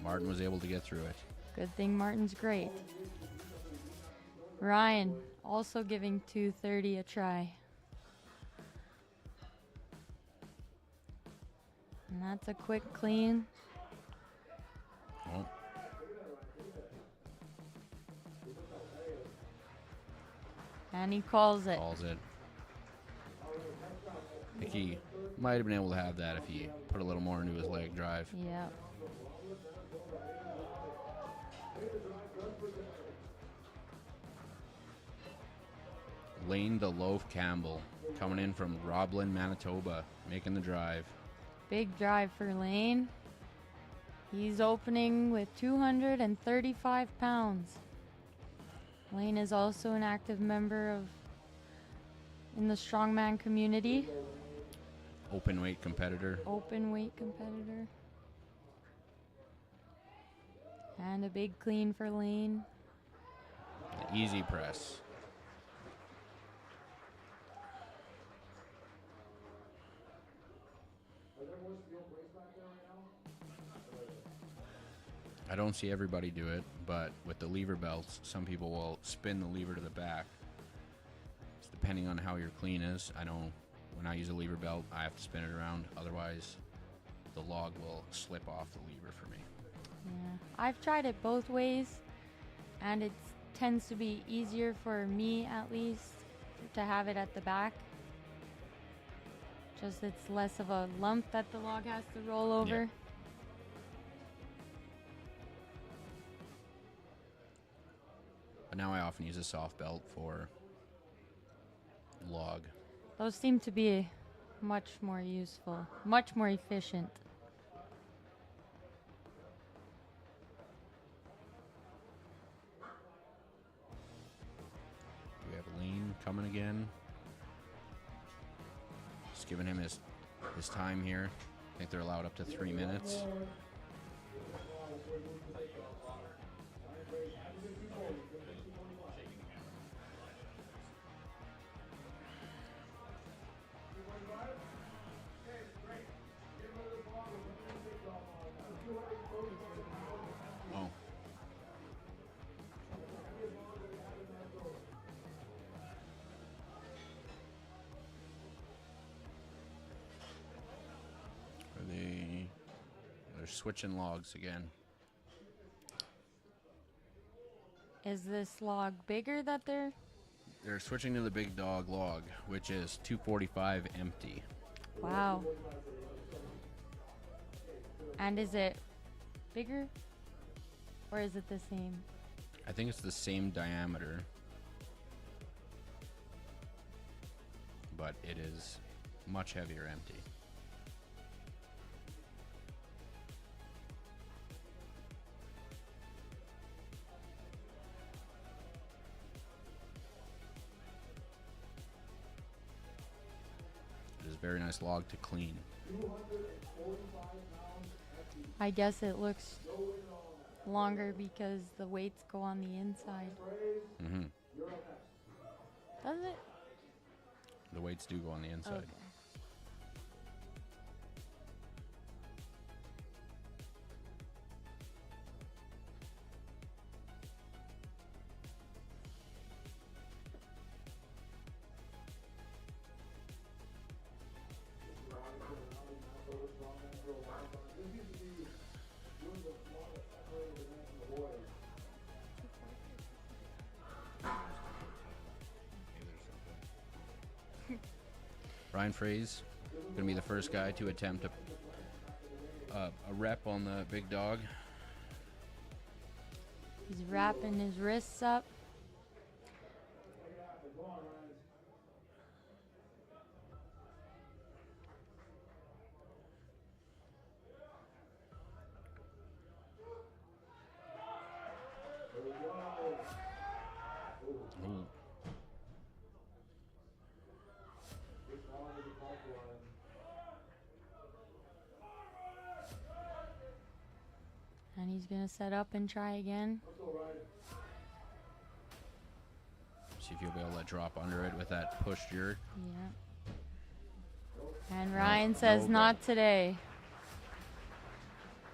Martin was able to get through it. Good thing Martin's great. Ryan also giving 230 a try. And that's a quick clean. Oh. And he calls it. Calls it. I think he might have been able to have that if he put a little more into his leg drive. Yep. Lane the Loaf Campbell coming in from Roblin, Manitoba, making the drive. Big drive for Lane. He's opening with 235 pounds. Lane is also an active member in the strongman community. Open weight competitor. Open weight competitor. And a big clean for Lane. The easy press. I don't see everybody do it, but with the lever belts, some people will spin the lever to the back. It's depending on how your clean is. I know when I use a lever belt, I have to spin it around. Otherwise, the log will slip off the lever for me. Yeah, I've tried it both ways, and it tends to be easier for me, at least, to have it at the back. Just it's less of a lump that the log has to roll over. Yeah. But now I often use a soft belt for log. Those seem to be much more useful, much more efficient. We have Lean coming again. Just giving him his time here. I think they're allowed up to 3 minutes. Oh. They're switching logs again. Is this log bigger that they're... They're switching to the big dog log, which is 245 empty. Wow. And is it bigger? Or is it the same? I think it's the same diameter, but it is much heavier empty. It is a very nice log to clean. I guess it looks longer because the weights go on the inside. Mm-hmm. Does it? The weights do go on the inside. Okay. Ryan Fraze going to be the first guy to attempt a rep on the big dog. He's wrapping his wrists up. Ooh. And he's going to set up and try again. See if you'll be able to drop under it with that push jerk. Yeah. And Ryan says, not today.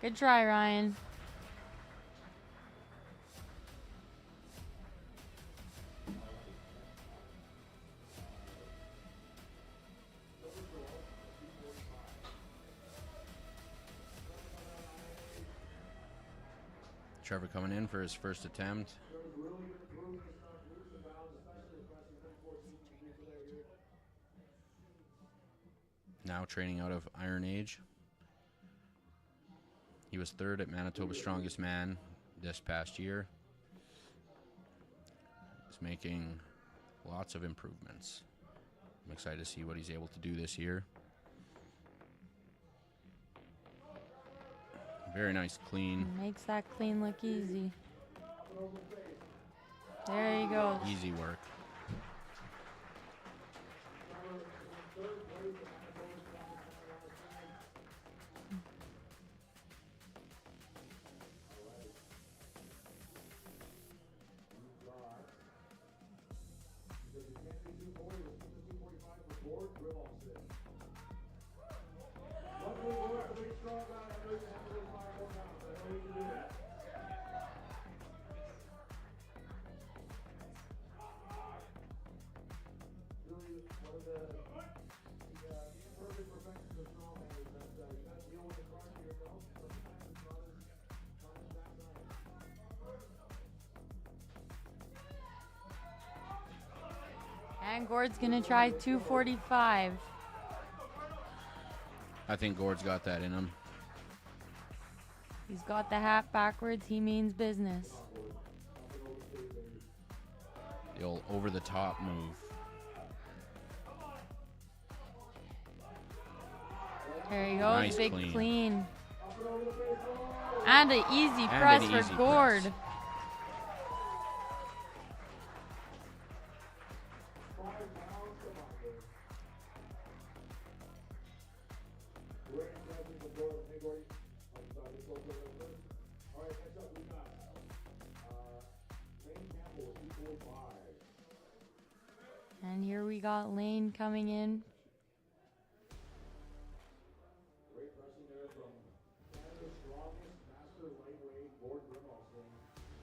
Good try, Ryan. Trevor coming in for his first attempt. Now training out of Iron Age. He was third at Manitoba's Strongest Man this past year. He's making lots of improvements. I'm excited to see what he's able to do this year. Very nice clean. Makes that clean look easy. There he goes. Easy work. And Gord's gonna try 245. I think Gord's got that in him. He's got the hat backwards. He means business. The old over-the-top move. There he goes. Nice Big clean. clean. And an easy And press an for easy Gord. press. And here we got Lane coming in.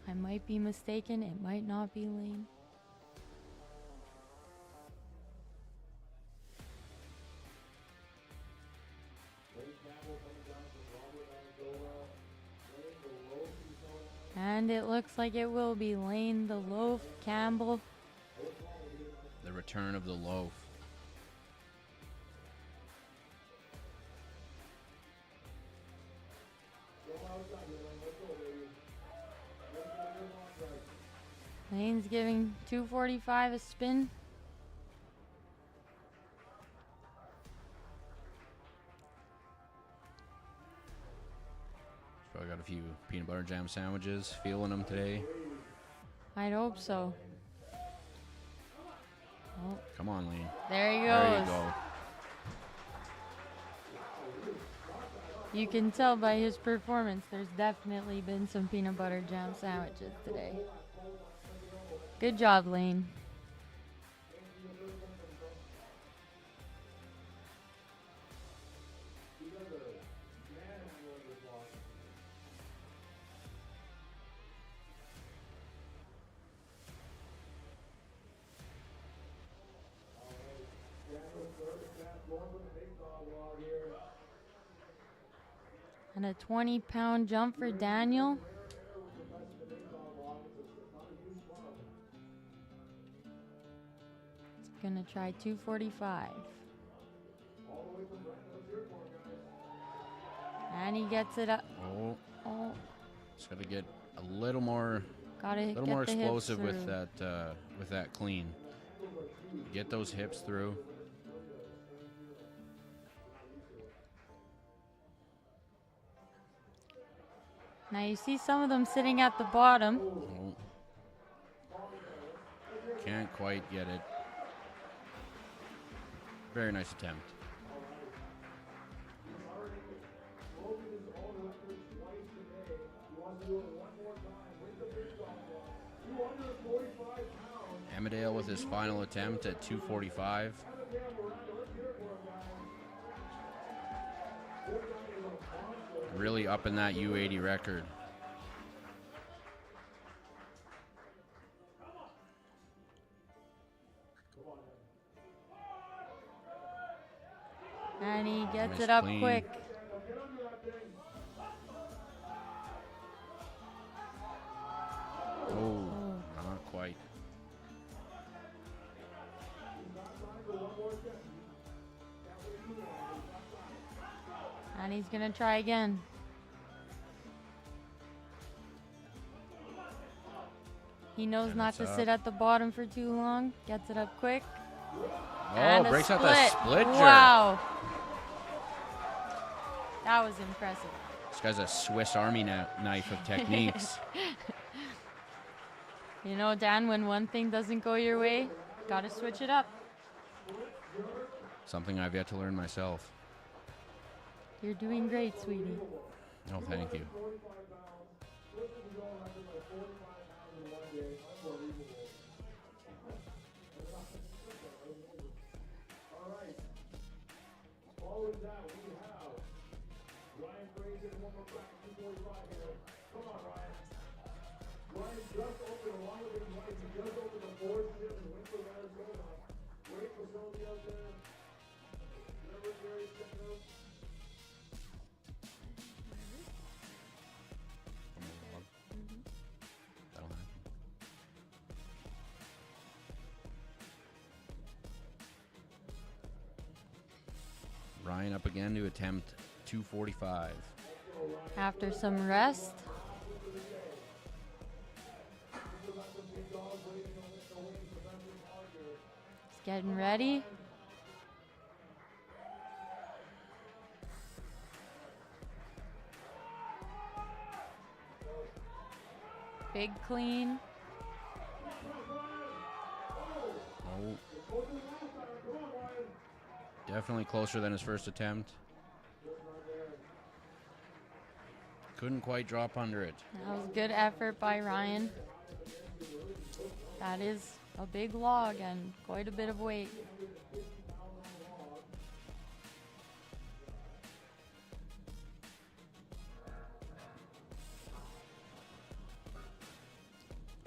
I might be mistaken. It might not be Lane. And it looks like it will be Lane, the loaf, Campbell. The return of the loaf. Lane's giving 245 a spin. Probably got a few peanut butter jam sandwiches. Feeling them today. I'd hope so. Oh, Come on, Lane. there he goes. There you go. You can tell by his performance, there's definitely been some peanut butter jam sandwiches today. Good job, Lane. And a 20-pound jump for Daniel. He's gonna try 245. And he gets it up. Oh, Oh, just got to get a little more, gotta little get more the hips explosive with through. that clean. Get those hips through. Now you see some of them sitting at the bottom. Oh. Can't quite get it. Very nice attempt. Amadale with his final attempt at 245. Really up in that U80 record. And he gets Nice it up clean. quick. Oh, not quite. And he's gonna try again. He knows And not it's to up. sit at the bottom for too long. Gets it up quick. Oh, And a breaks out that split jerk. Wow. That was impressive. This guy's a Swiss Army knife of techniques. You know, Dan, when one thing doesn't go your way, gotta switch it up. Something I've yet to learn myself. You're doing great, sweetie. Oh, thank you. That'll happen. Ryan up again to attempt 245. After some rest. He's getting ready. Big clean. Oh. Definitely closer than his first attempt. Couldn't quite drop under it. That was good effort by Ryan. That is a big log and quite a bit of weight.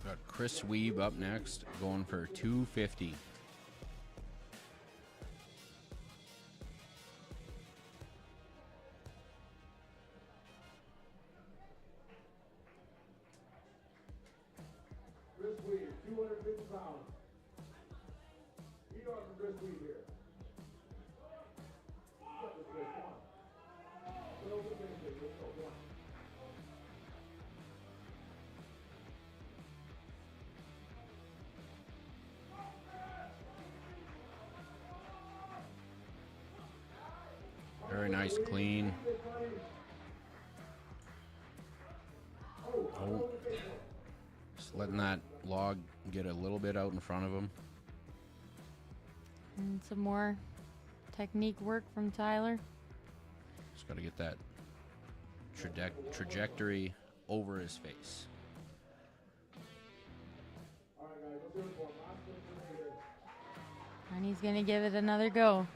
Got Chris Weeb up next, going for 250. Chris Weed, 250 pounds. Heat on from Chris Weed here. Got this Chris, come on. Go over the finish here, let's go, come on. Very nice clean. Oh. Just letting that log get a little bit out in front of him. And some more technique work from Tyler. Just got to get that trajectory over his face. And he's going to give it another go.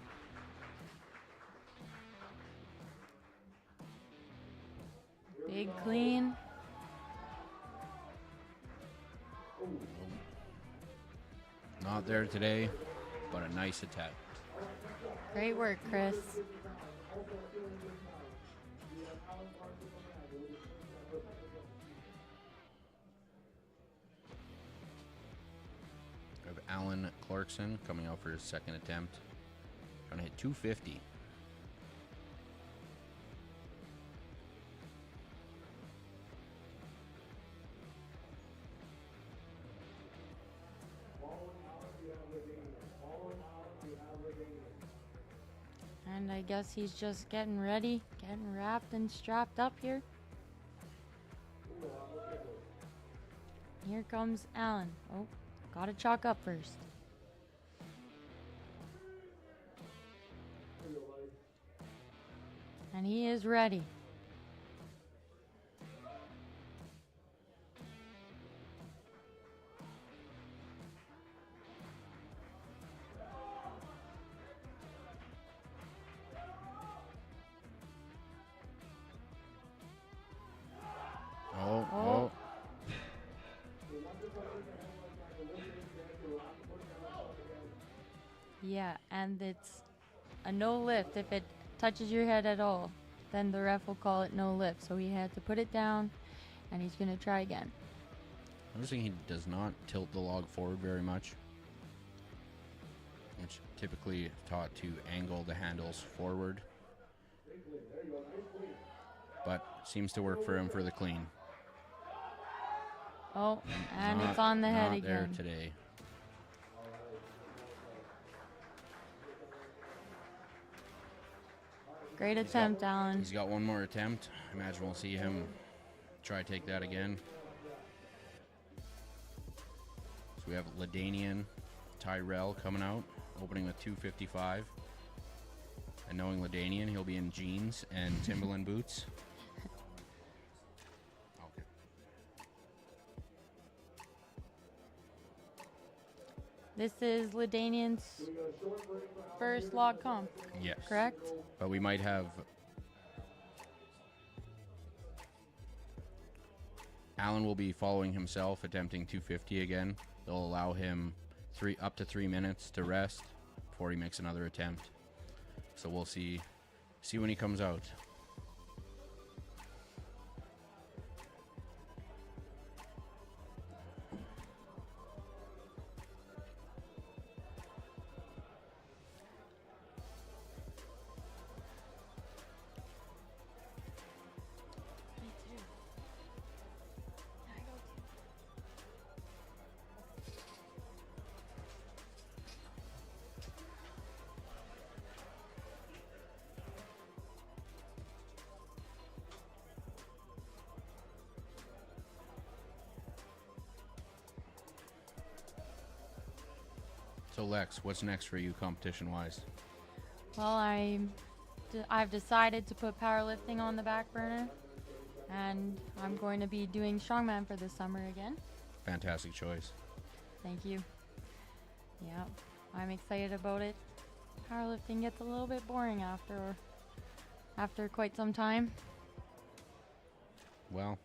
Big clean. Not there today, but a nice attack. Great work, Chris. We have Alan Clarkson coming out for his second attempt. Trying to hit 250. And I guess he's just getting ready, getting wrapped and strapped up here. Here comes Alan. Oh, gotta chalk up first. And he is ready. Oh. Yeah, and it's a no lift. If it touches your head at all, then the ref will call it no lift. So he had to put it down, and he's going to try again. I'm noticing he does not tilt the log forward very much, which typically taught to angle the handles forward. But seems to work for him for the clean. Oh, and it's on the head not again. There today. Great attempt, Alan. He's got one more attempt. I imagine we'll see him try to take that again. So we have Ladanian Tyrell coming out, opening with 255. And knowing Ladanian, he'll be in jeans and Timberland boots. Okay. This is Ladanian's first log comp, Yes. correct? But we might have Allen will be following himself, attempting 250 again. They'll allow him up to 3 minutes to rest before he makes another attempt. So we'll see when he comes out. So Lex, what's next for you competition-wise? Well, I've decided to put powerlifting on the back burner, and I'm going to be doing strongman for the summer again. Fantastic choice. Thank you. Yeah, I'm excited about it. Powerlifting gets a little bit boring after quite some time. Well,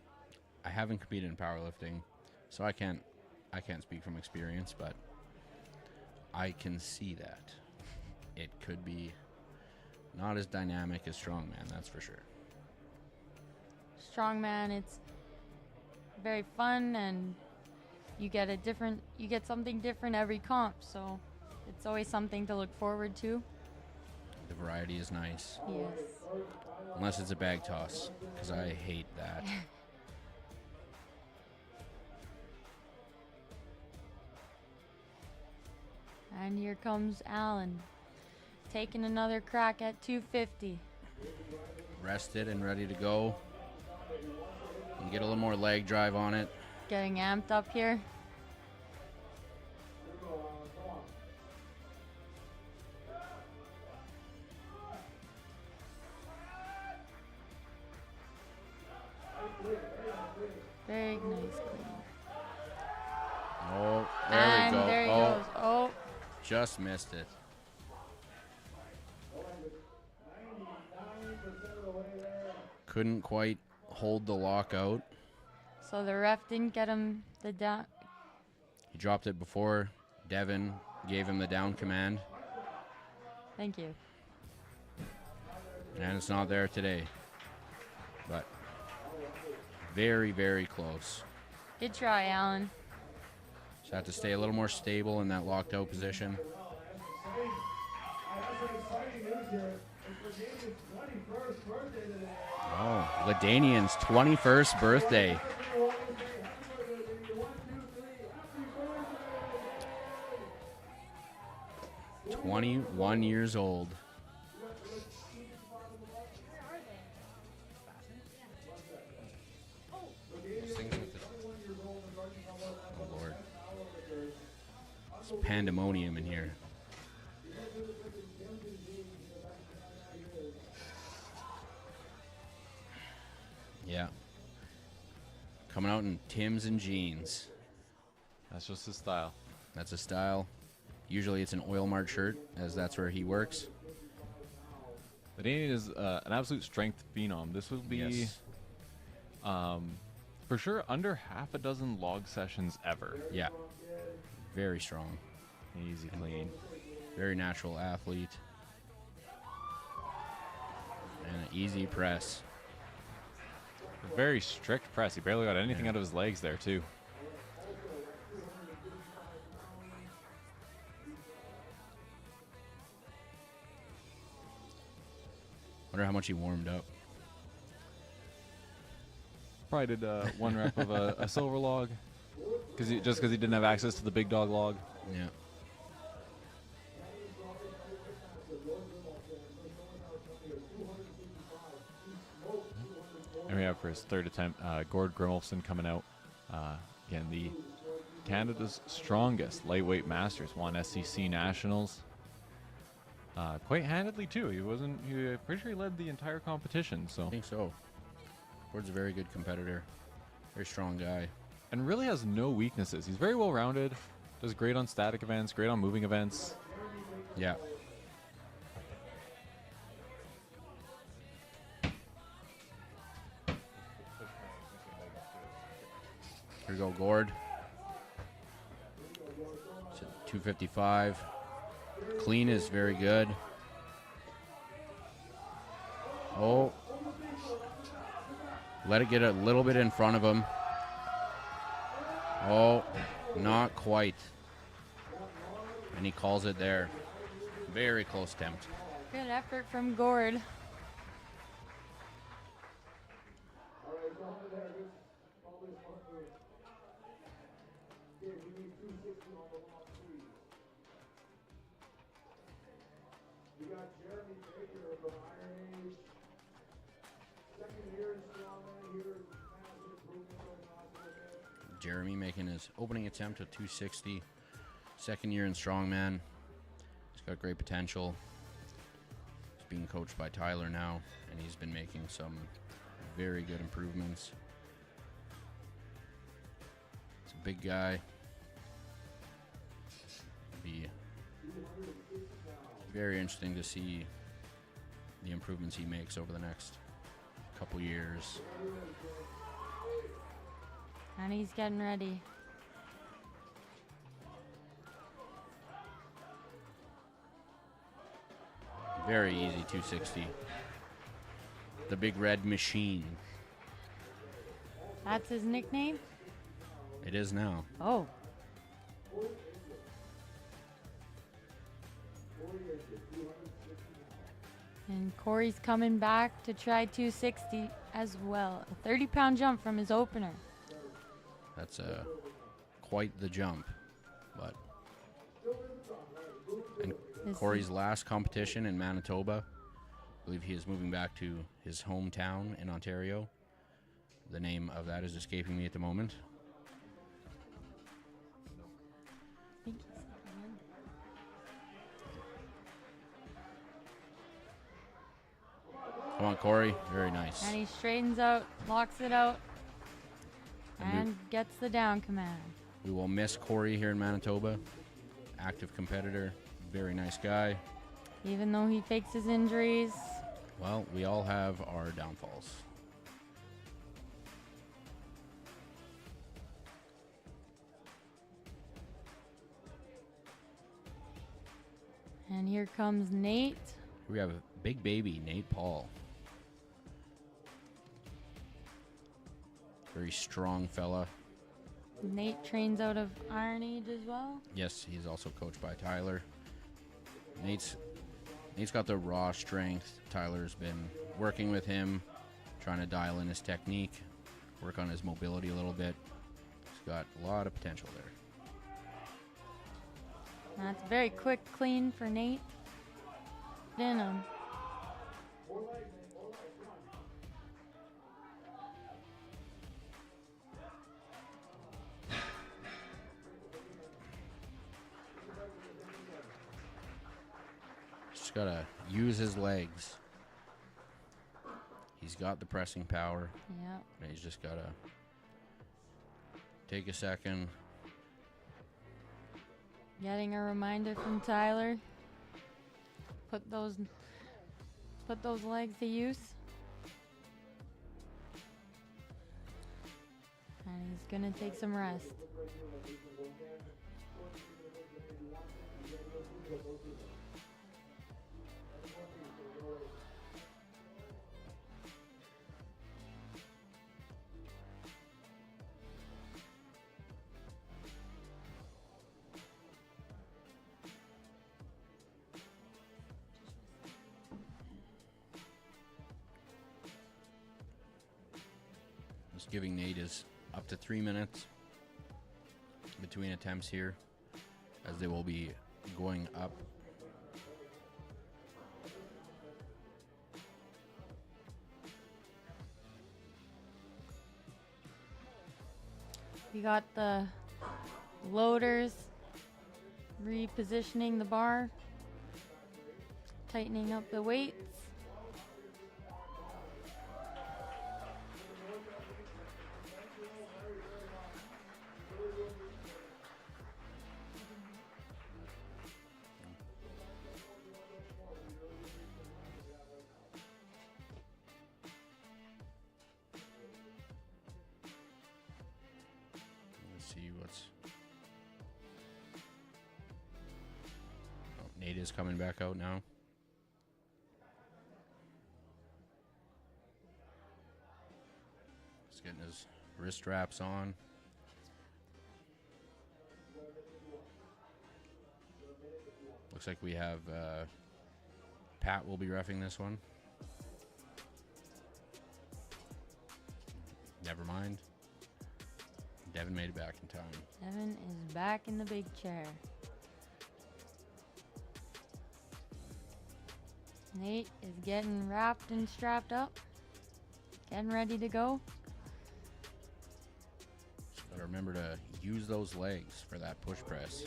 I haven't competed in powerlifting, so I can't speak from experience, but I can see that it could be not as dynamic as strongman, that's for sure. Strongman, it's very fun, and you get something different every comp, so it's always something to look forward to. The variety is nice. Yes. Unless it's a bag toss, because I hate that. And here comes Alan, taking another crack at 250. Rested and ready to go. And get a little more leg drive on it. Getting amped up here. Very nice clean. Oh, there And we go. there he goes. Oh, Just missed it. Couldn't quite hold the lockout. so the ref didn't get him the down. He dropped it before Devin gave him the down command, Thank you. and it's not there today. But very, very close. Good try, Alan. Just have to stay a little more stable in that locked out position. Oh, Ladanian's 21st birthday. "21 years old." Those things with the- Oh, Lord. It's pandemonium in here. Yeah. Coming out in Timbs and jeans. That's just his style. That's a style. Usually it's an Oil Mart shirt, as that's where he works. But he is an absolute strength phenom. This will be, Yes. for sure, under half a dozen log sessions ever. Yeah. Very strong. Easy clean. Very natural athlete. And an easy press. Very strict press. He barely got anything out of his legs there, too. Wonder how much he warmed up. Probably did one rep of a silver log, because he didn't have access to the big dog log. Yeah. And we have for his third attempt, Gord Grimmelson coming out. Again, the Canada's strongest lightweight masters, won SCC Nationals. Quite handedly too. Pretty sure he led the entire competition. I So, think so. Gord's a very good competitor. Very strong guy. and really has no weaknesses. He's very well rounded. Does great on static events, great on moving events. Yeah. Here we go, Gord. It's at 255. Clean is very good. Oh. Let it get a little bit in front of him. Oh, not quite. And he calls it there. Very close attempt. Good effort from Gord. Jeremy making his opening attempt at 260. Second year in strongman. He's got great potential. He's being coached by Tyler now, and he's been making some very good improvements. He's a big guy. Be very interesting to see the improvements he makes over the next couple years. And he's getting ready. Very easy 260. The Big Red Machine. That's his nickname? It is now. Oh. And Corey's coming back to try 260 as well. A 30-pound jump from his opener. That's quite the jump. But and Corey's last competition in Manitoba, I believe he is moving back to his hometown in Ontario. The name of that is escaping me at the moment. Come on, Corey. Very nice. And he straightens out, locks it out, and gets the down command. We will miss Corey here in Manitoba. Active competitor. Very nice guy. Even though he fakes his injuries. Well, we all have our downfalls. And here comes Nate. We have a big baby, Nate Paul. Very strong fella. Nate trains out of Iron Age as well. Yes, he's also coached by Tyler. Nate's got the raw strength. Tyler's been working with him, trying to dial in his technique, work on his mobility a little bit. He's got a lot of potential there. That's very quick, clean for Nate. In him. Just gotta use his legs. He's got the pressing power. Yep. He's just gotta take a second. Getting a reminder from Tyler. Put those legs to use. And he's gonna take some rest. Just giving Nate is up to 3 minutes between attempts here, as they will be going up. We got the loaders repositioning the bar, tightening up the weights. Nate is coming back out now. He's getting his wrist straps on. Looks like we have Pat will be reffing this one. Never mind. Devin made it back in time. Devin is back in the big chair. Nate is getting wrapped and strapped up. Getting ready to go. Just gotta remember to use those legs for that push press.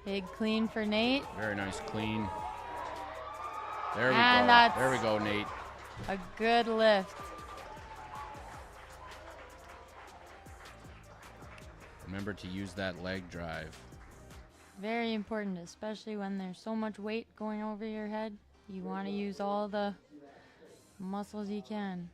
Big clean for Nate. Very nice clean. There we And go. that's There we go, Nate. a good lift. Remember to use that leg drive. Very important, especially when there's so much weight going over your head. You want to use all the muscles you can.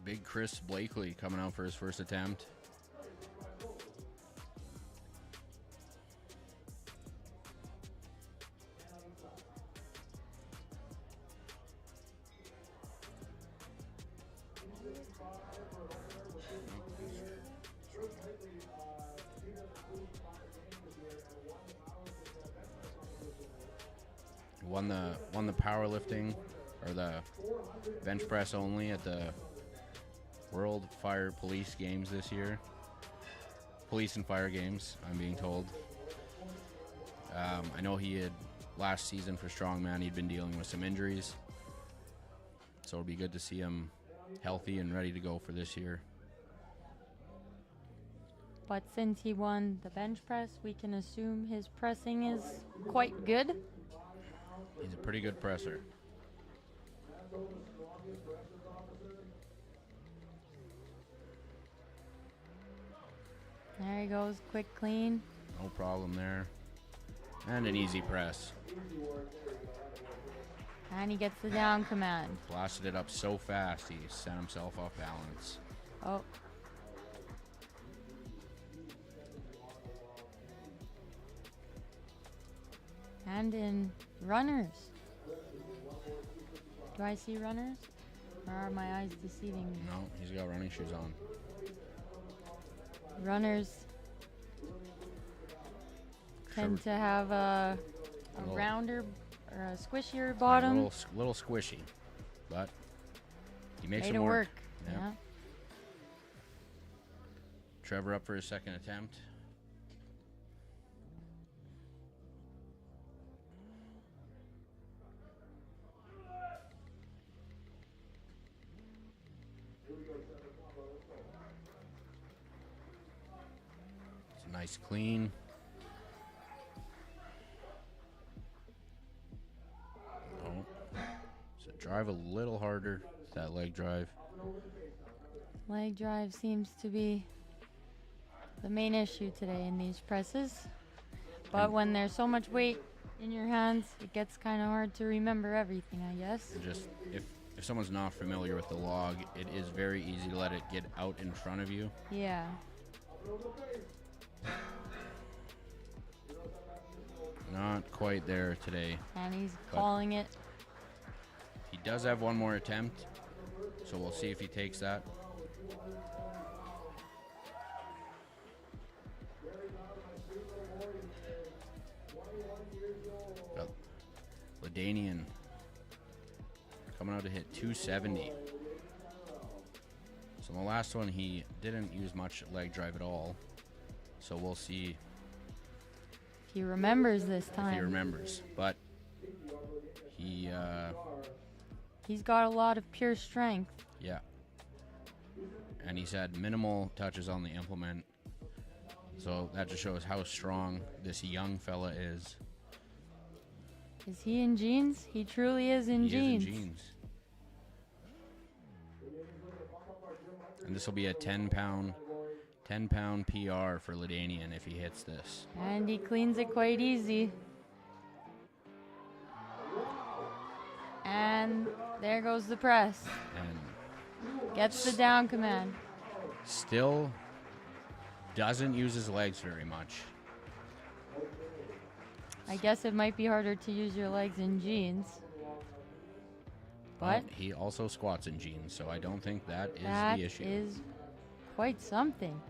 Big Chris Blakely coming out for his first attempt. Won the powerlifting or the bench press only at the World Fire Police Games this year. Police and Fire Games, I'm being told. I know he had last season for Strongman, he'd been dealing with some injuries. So it'll be good to see him healthy and ready to go for this year. But since he won the bench press, we can assume his pressing is quite good. He's a pretty good presser. There he goes, quick clean. No problem there. And an easy press. And he gets the down command. Blasted it up so fast, he sent himself off balance. Oh. And in runners. Do I see runners? Or are my eyes deceiving me? No, he's got running shoes on. Runners tend to have a little- rounder or a squishier bottom. A little squishy, but he makes Made them it work. work. Yep. Yeah. Trevor up for his second attempt. It's a nice clean. Oh. So drive a little harder, that leg drive. Leg drive seems to be the main issue today in these presses. But when there's so much weight in your hands, it gets kind of hard to remember everything, I guess. And just if someone's not familiar with the log, it is very easy to let it get out in front of you. Yeah. Not quite there today. And he's But- calling it. He does have one more attempt, so we'll see if he takes that. Got Ladanian coming out to hit 270. So in the last one, he didn't use much leg drive at all. So we'll see He remembers this if time. he remembers. But He's got a lot of pure strength. yeah. And he's had minimal touches on the implement. So that just shows how strong this young fella is. Is he in jeans? He truly is in He jeans. is in jeans. And this will be a 10-pound PR for Ladanian if he hits this. And he cleans it quite easy. And there goes the press. And Gets the down command. still doesn't use his legs very much. I guess it might be harder to use your legs in jeans. But Well, he also squats in jeans, so I don't think that is that the issue. is quite something.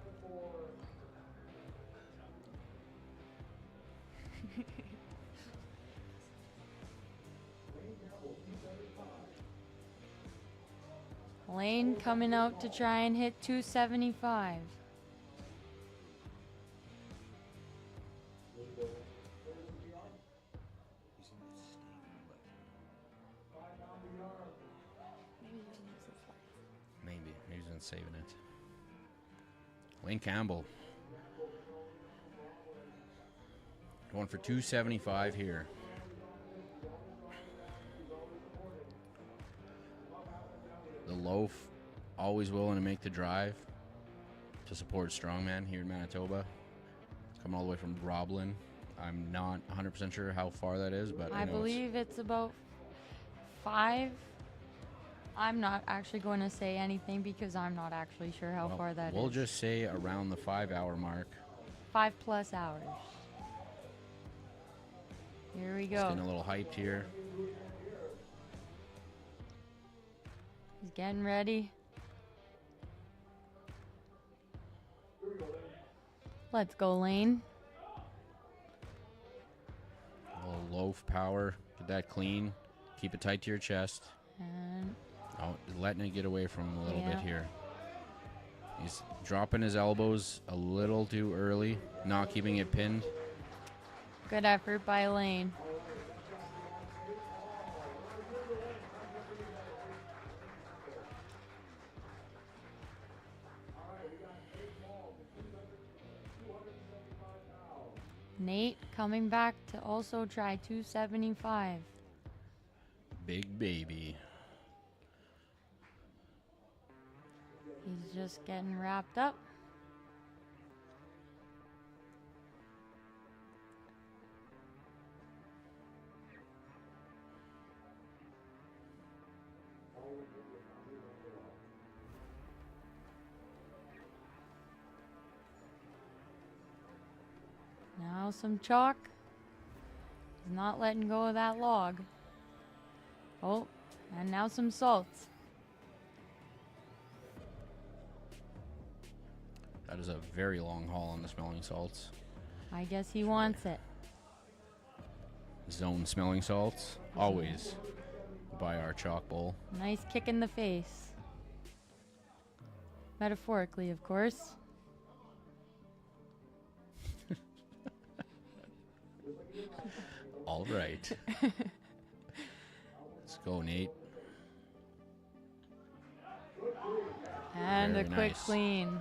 Lane coming out to try and hit 275. Not saving it. Lane Campbell. Going for 275 here. The Loaf, always willing to make the drive to support Strongman here in Manitoba. It's coming all the way from Roblin. I'm not 100% sure how far that is, but I believe it's about 5. I'm not actually going to say anything because I'm not actually sure how far that is. We'll just say around the 5-hour mark. 5+ hours. Here we Just go. getting a little hyped here. He's getting ready. Let's go, Lane. A little Loaf power. Get that clean. Keep it tight to your chest. And Oh, letting it get away from him a little bit Yeah. here. He's dropping his elbows a little too early, not keeping it pinned. good effort by Lane. Nate coming back to also try 275. Big baby. He's just getting wrapped up. Now some chalk. He's not letting go of that log. Oh, and now some salts. That is a very long haul on the smelling salts. I guess he wants it. Zone smelling salts, always by our chalk bowl. Nice kick in the face. Metaphorically, of course. All right. Let's go, Nate. And Very a quick nice. clean.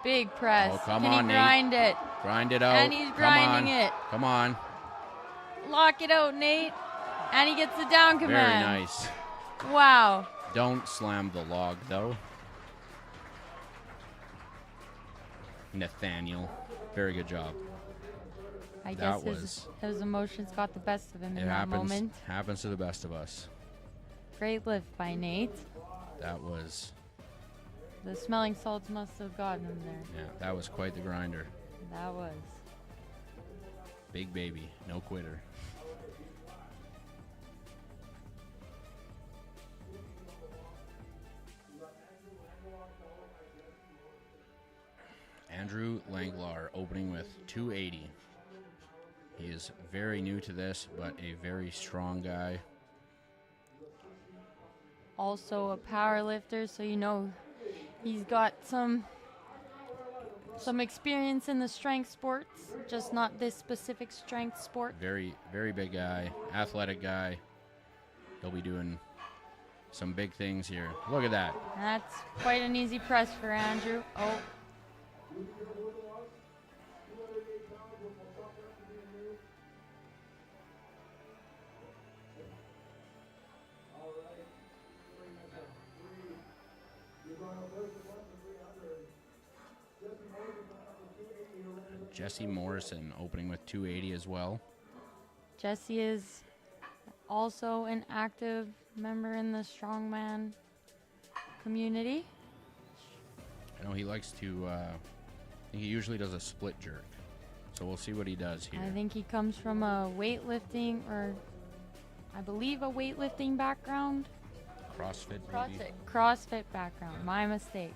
Big press. Oh, come Can on, he Nate. grind it? Grind it out. And he's grinding it. Come on. Lock it out, Nate. And he gets the down Very command. nice. Wow. Don't slam the log, though. Nathaniel. Very good job. I That guess his emotions got the best of him It in that happens. moment. Happens to the best of us. Great lift by Nate. That was, The smelling salts must have gotten him there. yeah, that was quite the grinder. That was. Big baby, no quitter. Andrew Langlar opening with 280. He is very new to this, but a very strong guy. Also a power lifter, so you know he's got some experience in the strength sports, just not this specific strength sport. Very, very big guy, athletic guy. He'll be doing some big things here. Look at that. That's quite an easy press for Andrew. Oh, Jesse Morrison opening with 280 as well. Jesse is also an active member in the strongman community. I know he likes to, I think he usually does a split jerk. So we'll see what he does here. I think he comes from a weightlifting, or I believe a weightlifting background. CrossFit, maybe? CrossFit background. My mistake.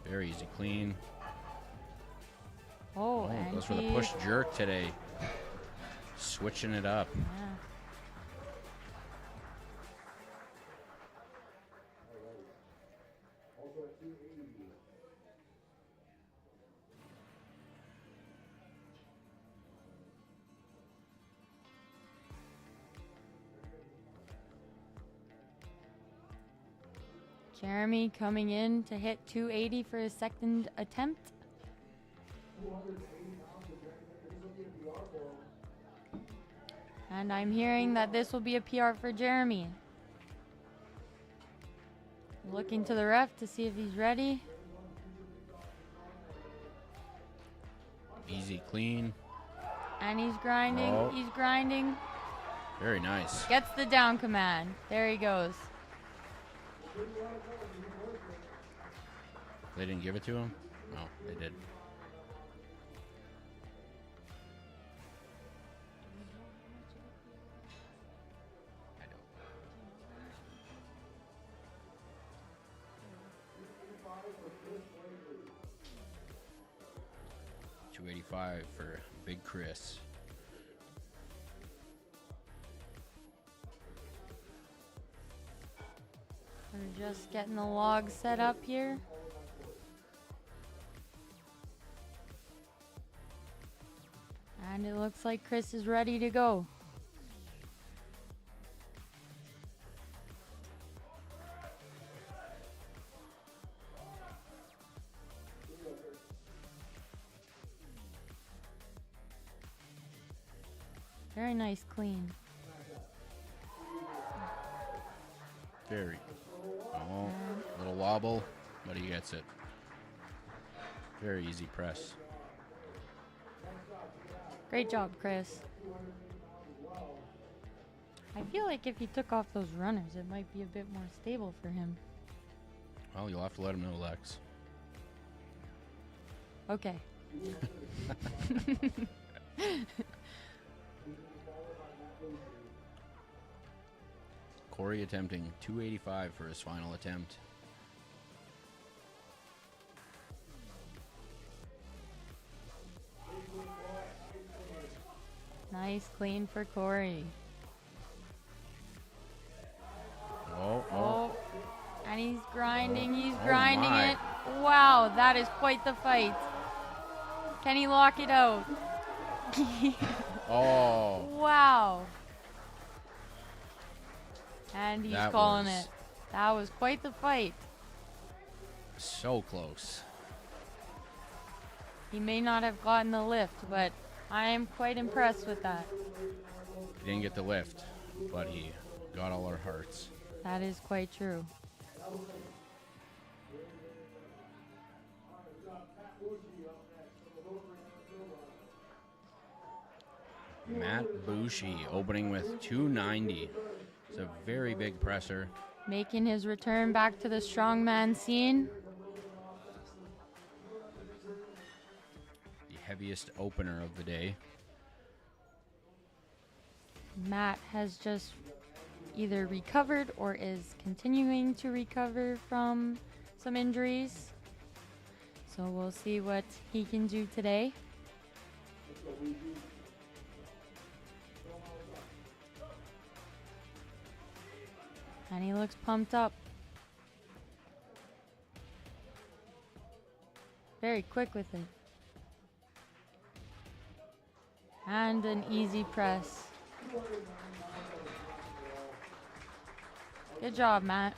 Very easy clean. Oh, Oh, and goes for the he- push jerk today. Switching it up. Yeah. Jeremy coming in to hit 280 for his second attempt. And I'm hearing that this will be a PR for Jeremy. Looking to the ref to see if he's ready. Easy, clean. And he's grinding. Oh. He's grinding. Very nice. Gets the down command. There he goes. They didn't give it to him? No, they did. I don't. 285 for Big Chris. We're just getting the log set up here. And it looks like Chris is ready to go. Very nice clean. Very. Oh, little wobble, but he gets it. Very easy press. Great job, Chris. I feel like if he took off those runners, it might be a bit more stable for him. Well, you'll have to let him know, Lex. Okay. Corey attempting 285 for his final attempt. Nice clean for Corey. Oh. And he's grinding, he's Oh grinding my. it. Wow, that is quite the fight. Can he lock it out? Oh. Wow. And he's That calling was- it. That was quite the fight. So close. He may not have gotten the lift, but I am quite impressed with that. He didn't get the lift, but he got all our hearts. That is quite true. Matt Bushi opening with 290. It's a very big presser. Making his return back to the strongman scene. The heaviest opener of the day. Matt has just either recovered or is continuing to recover from some injuries. So we'll see what he can do today. And he looks pumped up. Very quick with it. And an easy press. Good job, Matt.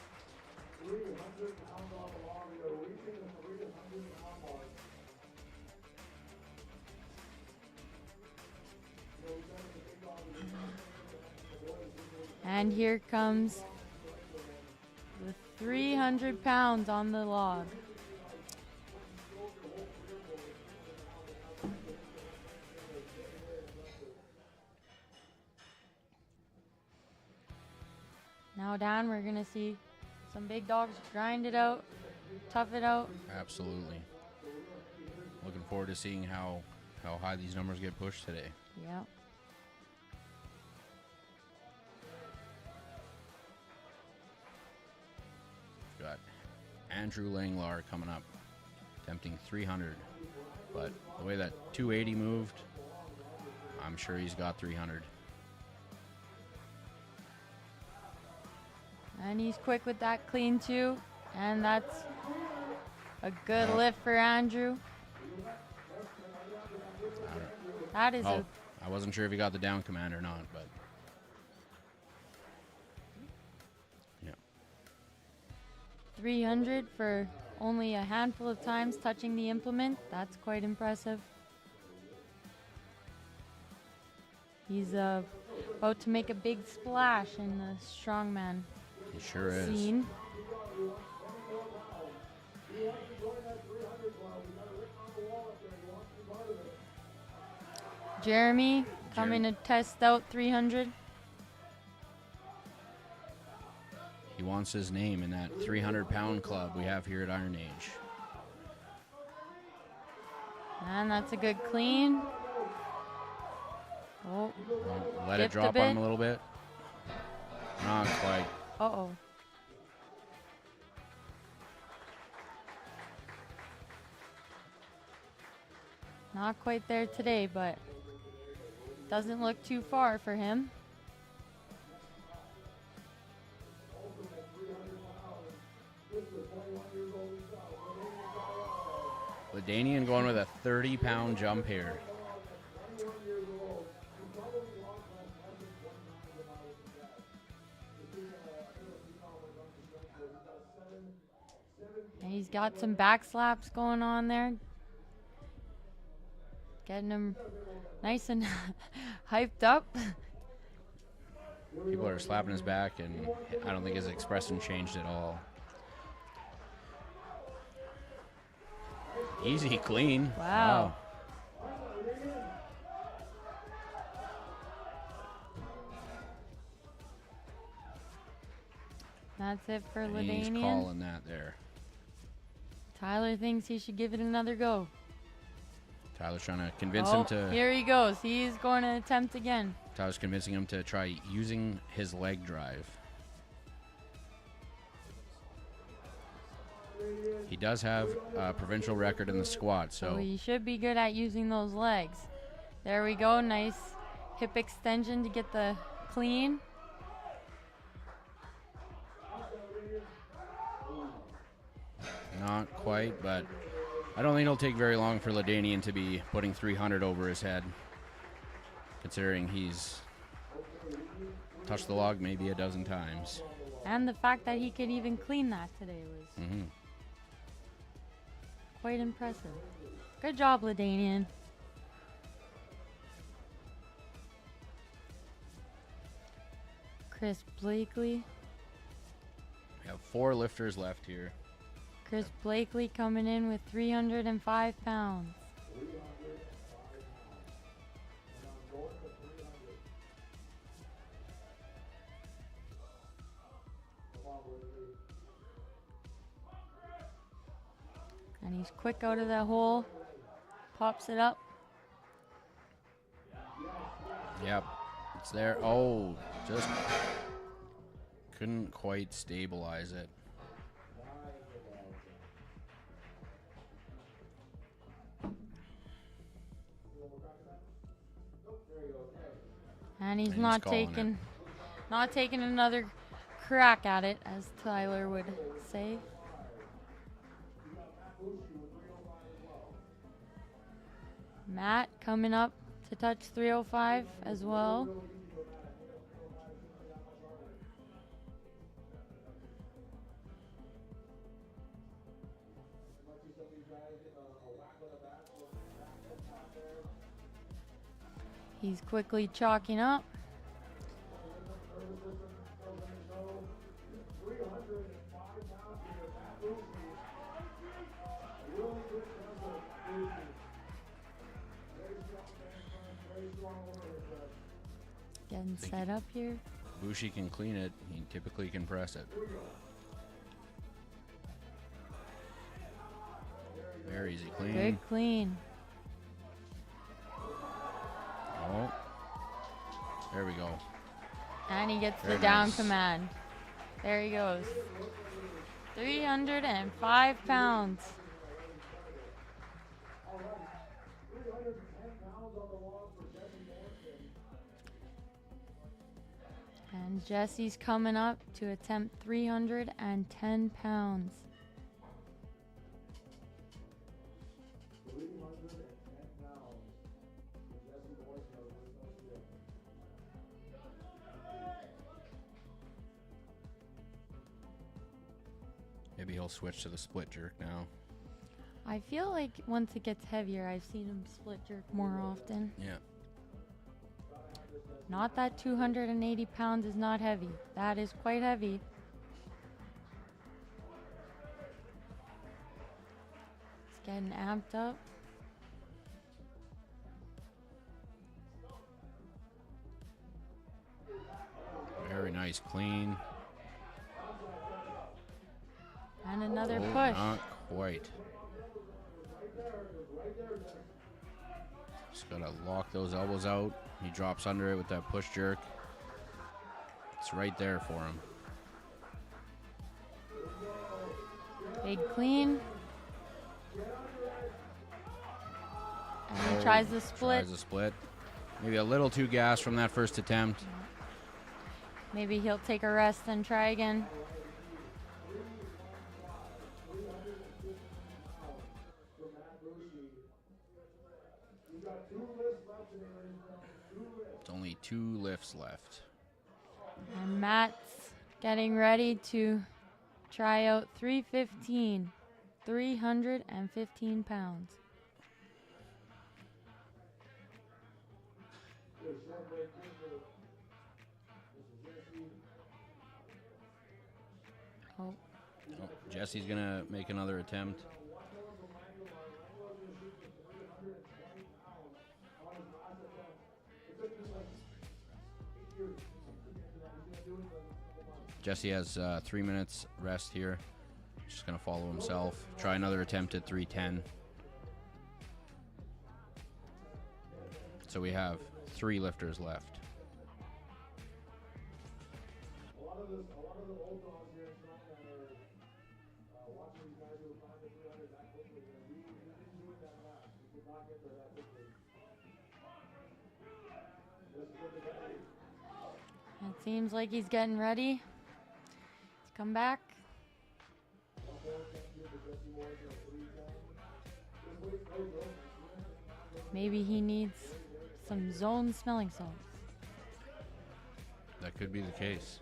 And here comes the 300 pounds on the log. Now down, we're going to see some big dogs grind it out, tough it out. Absolutely. Looking forward to seeing how high these numbers get pushed today. Yeah. Got Andrew Langlar coming up, attempting 300. But the way that 280 moved, I'm sure he's got 300. And he's quick with that clean too. And that's a good lift for Andrew. That is Oh, I wasn't sure if he got the down command or not, but yeah. 300 for only a handful of times touching the implement. That's quite impressive. He's about to make a big splash in the strongman He sure is. scene. Jeremy coming to test out 300. He wants his name in that 300-pound club we have here at Iron Age. And that's a good clean. Oh, Let it dipped a drop on bit. him a little bit. Not quite. uh-oh. Not quite there today, but doesn't look too far for him. Ladanian going with a 30-pound jump here. And he's got some back slaps going on there. Getting him nice and hyped up. People are slapping his back, and I don't think his expression changed at all. Easy clean. Wow. That's it for And he's Ladanian. calling that there. Tyler thinks he should give it another go. Tyler's trying to convince Oh, him to. here he goes. He's going to attempt again. Tyler's convincing him to try using his leg drive. He does have a provincial record in the squat, So so he should be good at using those legs. There we go. Nice hip extension to get the clean. not quite, but I don't think it'll take very long for Ladanian to be putting 300 over his head, considering he's touched the log maybe a dozen times. And the fact that he could even clean that today was quite impressive. Good job, Ladanian. Chris Blakely. We have 4 lifters left here. Chris Blakely coming in with 305 pounds. And he's quick out of that hole. Pops it up. Yep, it's there. Oh, just couldn't quite stabilize it. And he's And he's not calling taking another crack at it, as Tyler would say. Matt coming up to touch 305 as well. He's quickly chalking up. Getting set up here. Bushi can clean it. He typically can press it. Very easy clean. Good clean. Oh, there we go. And he gets Very the down nice. command. There he goes. 305 pounds. And Jesse's coming up to attempt 310 pounds. Maybe he'll switch to the split jerk now. I feel like once it gets heavier, I've seen him split jerk more often. Yeah. Not that 280 pounds is not heavy. That is quite heavy. It's getting amped up. Very nice clean. And another Oh, push. not quite. Just gotta lock those elbows out. He drops under it with that push jerk. It's right there for him. Big clean. And he tries the split. Tries the split. Maybe a little too gas from that first attempt. Maybe he'll take a rest and try again. It's only 2 lifts left. And Matt's getting ready to try out 315. 315 pounds. Oh, Oh, Jesse's gonna make another attempt. Jesse has 3 minutes rest here. Just gonna follow himself. Try another attempt at 310. So we have 3 lifters left. it seems like he's getting ready to come back. Maybe he needs some zone smelling salts. That could be the case.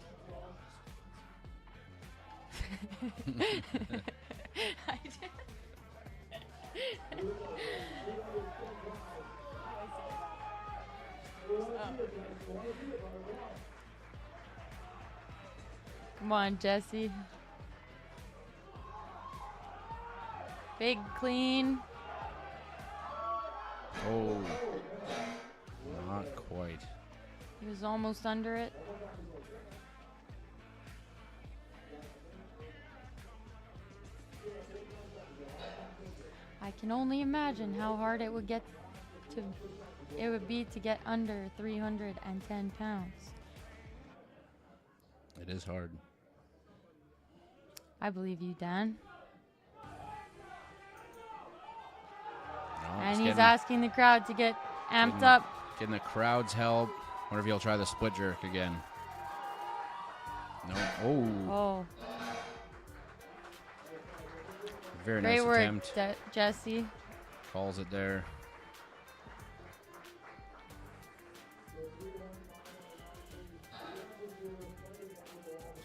I did. Come on, Jesse. Big clean. Oh, not quite. He was almost under it. I can only imagine how hard it would be to get under 310 pounds. It is hard. I believe you, Dan. No, And just he's asking the crowd to get amped up. Getting the crowd's help. Wonder if he'll try the split jerk again. No. Oh. Oh, Very great nice work, attempt. Jesse. Calls it there. So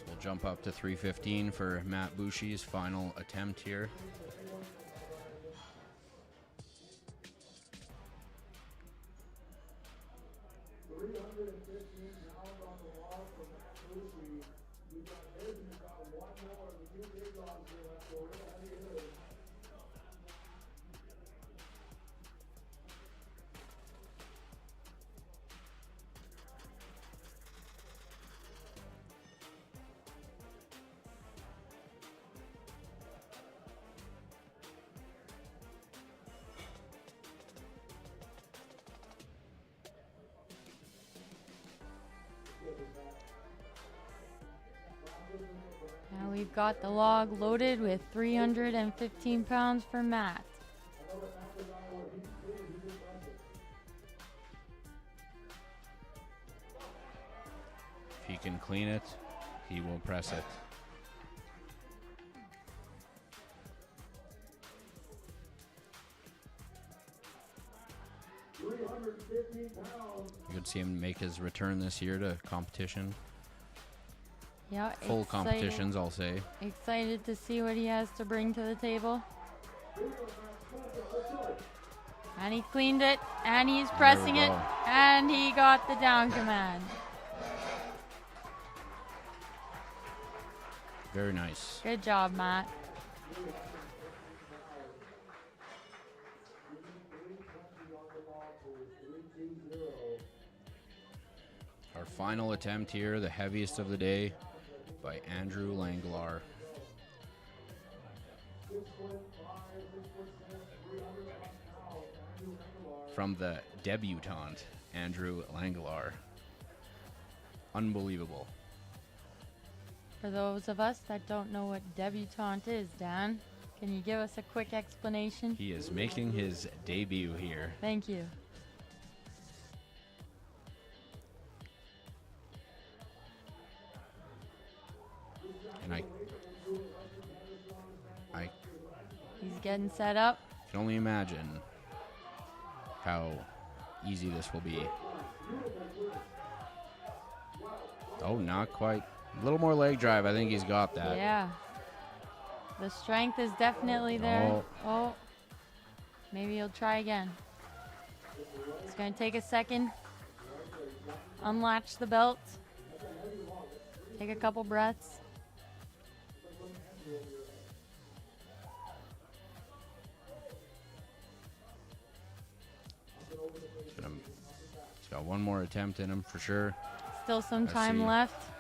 we'll jump up to 315 for Matt Bushi's final attempt here. Now we've got the log loaded with 315 pounds for Matt. If he can clean it, he will press it. You could see him make his return this year to competition. Yeah, full competitions, I'll say. Excited to see what he has to bring to the table. And he cleaned it, and he's pressing it, go. and he got the down command. Very nice. Good job, Matt. Our final attempt here, the heaviest of the day, by Andrew Langlar. From the debutante, Andrew Langlar. Unbelievable. For those of us that don't know what debutante is, Dan, can you give us a quick explanation? He is making his debut here. Thank you. And I He's getting set up. can only imagine how easy this will be. Oh, not quite. A little more leg drive. I think he's got that. Yeah. The strength is definitely there. Oh. Maybe he'll try again. It's going to take a second. Unlatch the belt. Take a couple breaths. He's got one more attempt in him for sure. Still some Let's time see. left.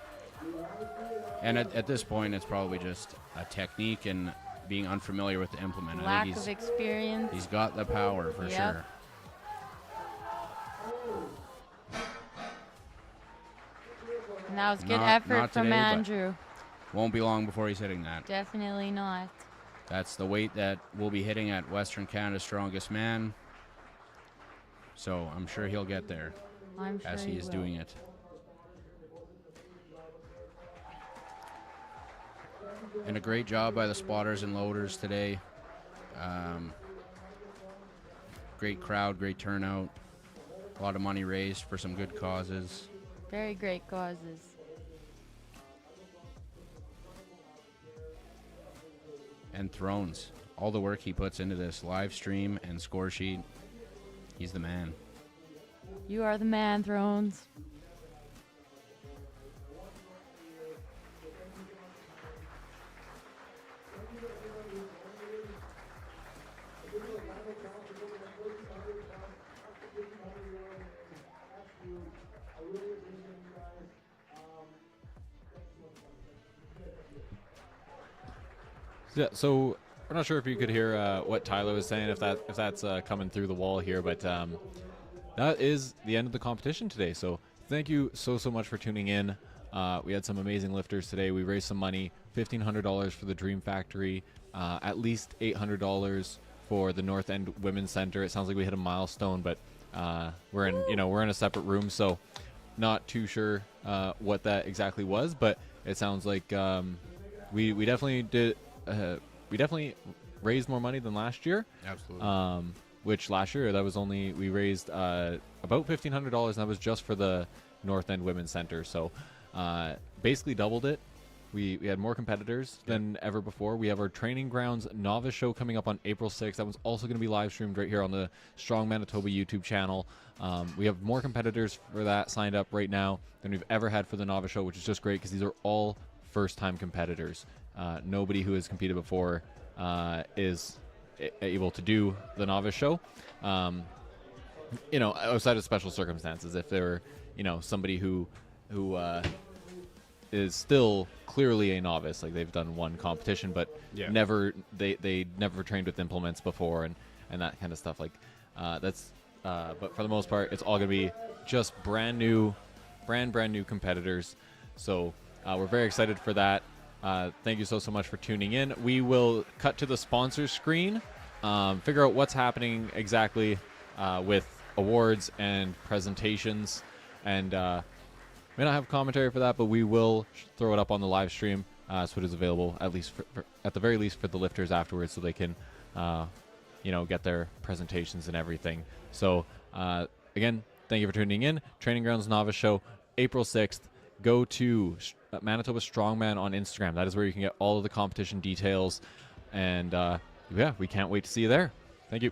And at this point, it's probably just a technique and being unfamiliar with the implement. I Lack think of experience. he's got the power for Yep. sure. And that was good Not effort from today, but- Andrew. Won't be long before he's hitting that. Definitely not. That's the weight that we'll be hitting at Western Canada's Strongest Man. So I'm sure he'll get there I'm sure as he is will. doing it. And a great job by the spotters and loaders today. Great crowd, great turnout. A lot of money raised for some good causes. Very great causes. And Thrones. All the work he puts into this live stream and score sheet. He's the man. You are the man, Thrones. Yeah, so we're not sure if you could hear what Tyler was saying, if that's coming through the wall here, but that is the end of the competition today. So thank you so much for tuning in. We had some amazing lifters today. We raised some money, $1,500 for the Dream Factory, at least $800 for the North End Women's Center. It sounds like we hit a milestone, but we're in a separate room, so not too sure what that exactly was. But it sounds like we definitely did. We definitely raised more money than last year. Absolutely. Which last year we raised about $1,500, and that was just for the North End Women's Center. So basically doubled it. We had more competitors than ever before. We have our Training Grounds Novice Show coming up on April 6th. That one's also going to be live streamed right here on the Strong Manitoba YouTube channel. We have more competitors for that signed up right now than we've ever had for the Novice Show, which is just great because these are all first-time competitors. Nobody who has competed before is able to do the Novice Show. Outside of special circumstances, if they were, somebody who is still clearly a novice, like they've done one competition, but never trained with implements before and that kind of stuff. Like that's. But for the most part, it's all going to be just brand new competitors. So we're very excited for that. Thank you so much for tuning in. We will cut to the sponsor screen, figure out what's happening exactly with awards and presentations, and may not have commentary for that, but we will throw it up on the live stream so it is available at least at the very least for the lifters afterwards, so they can get their presentations and everything. So again, thank you for tuning in. Training Grounds Novice Show, April 6th, go to Manitoba Strongman on Instagram. That is where you can get all of the competition details. And yeah, we can't wait to see you there. Thank you.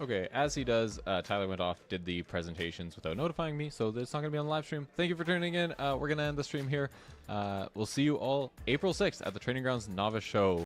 Okay, as he does, Tyler went off, did the presentations without notifying me, so it's not going to be on the live stream. Thank you for tuning in. We're going to end the stream here. We'll see you all April 6th at the Training Grounds Novice Show.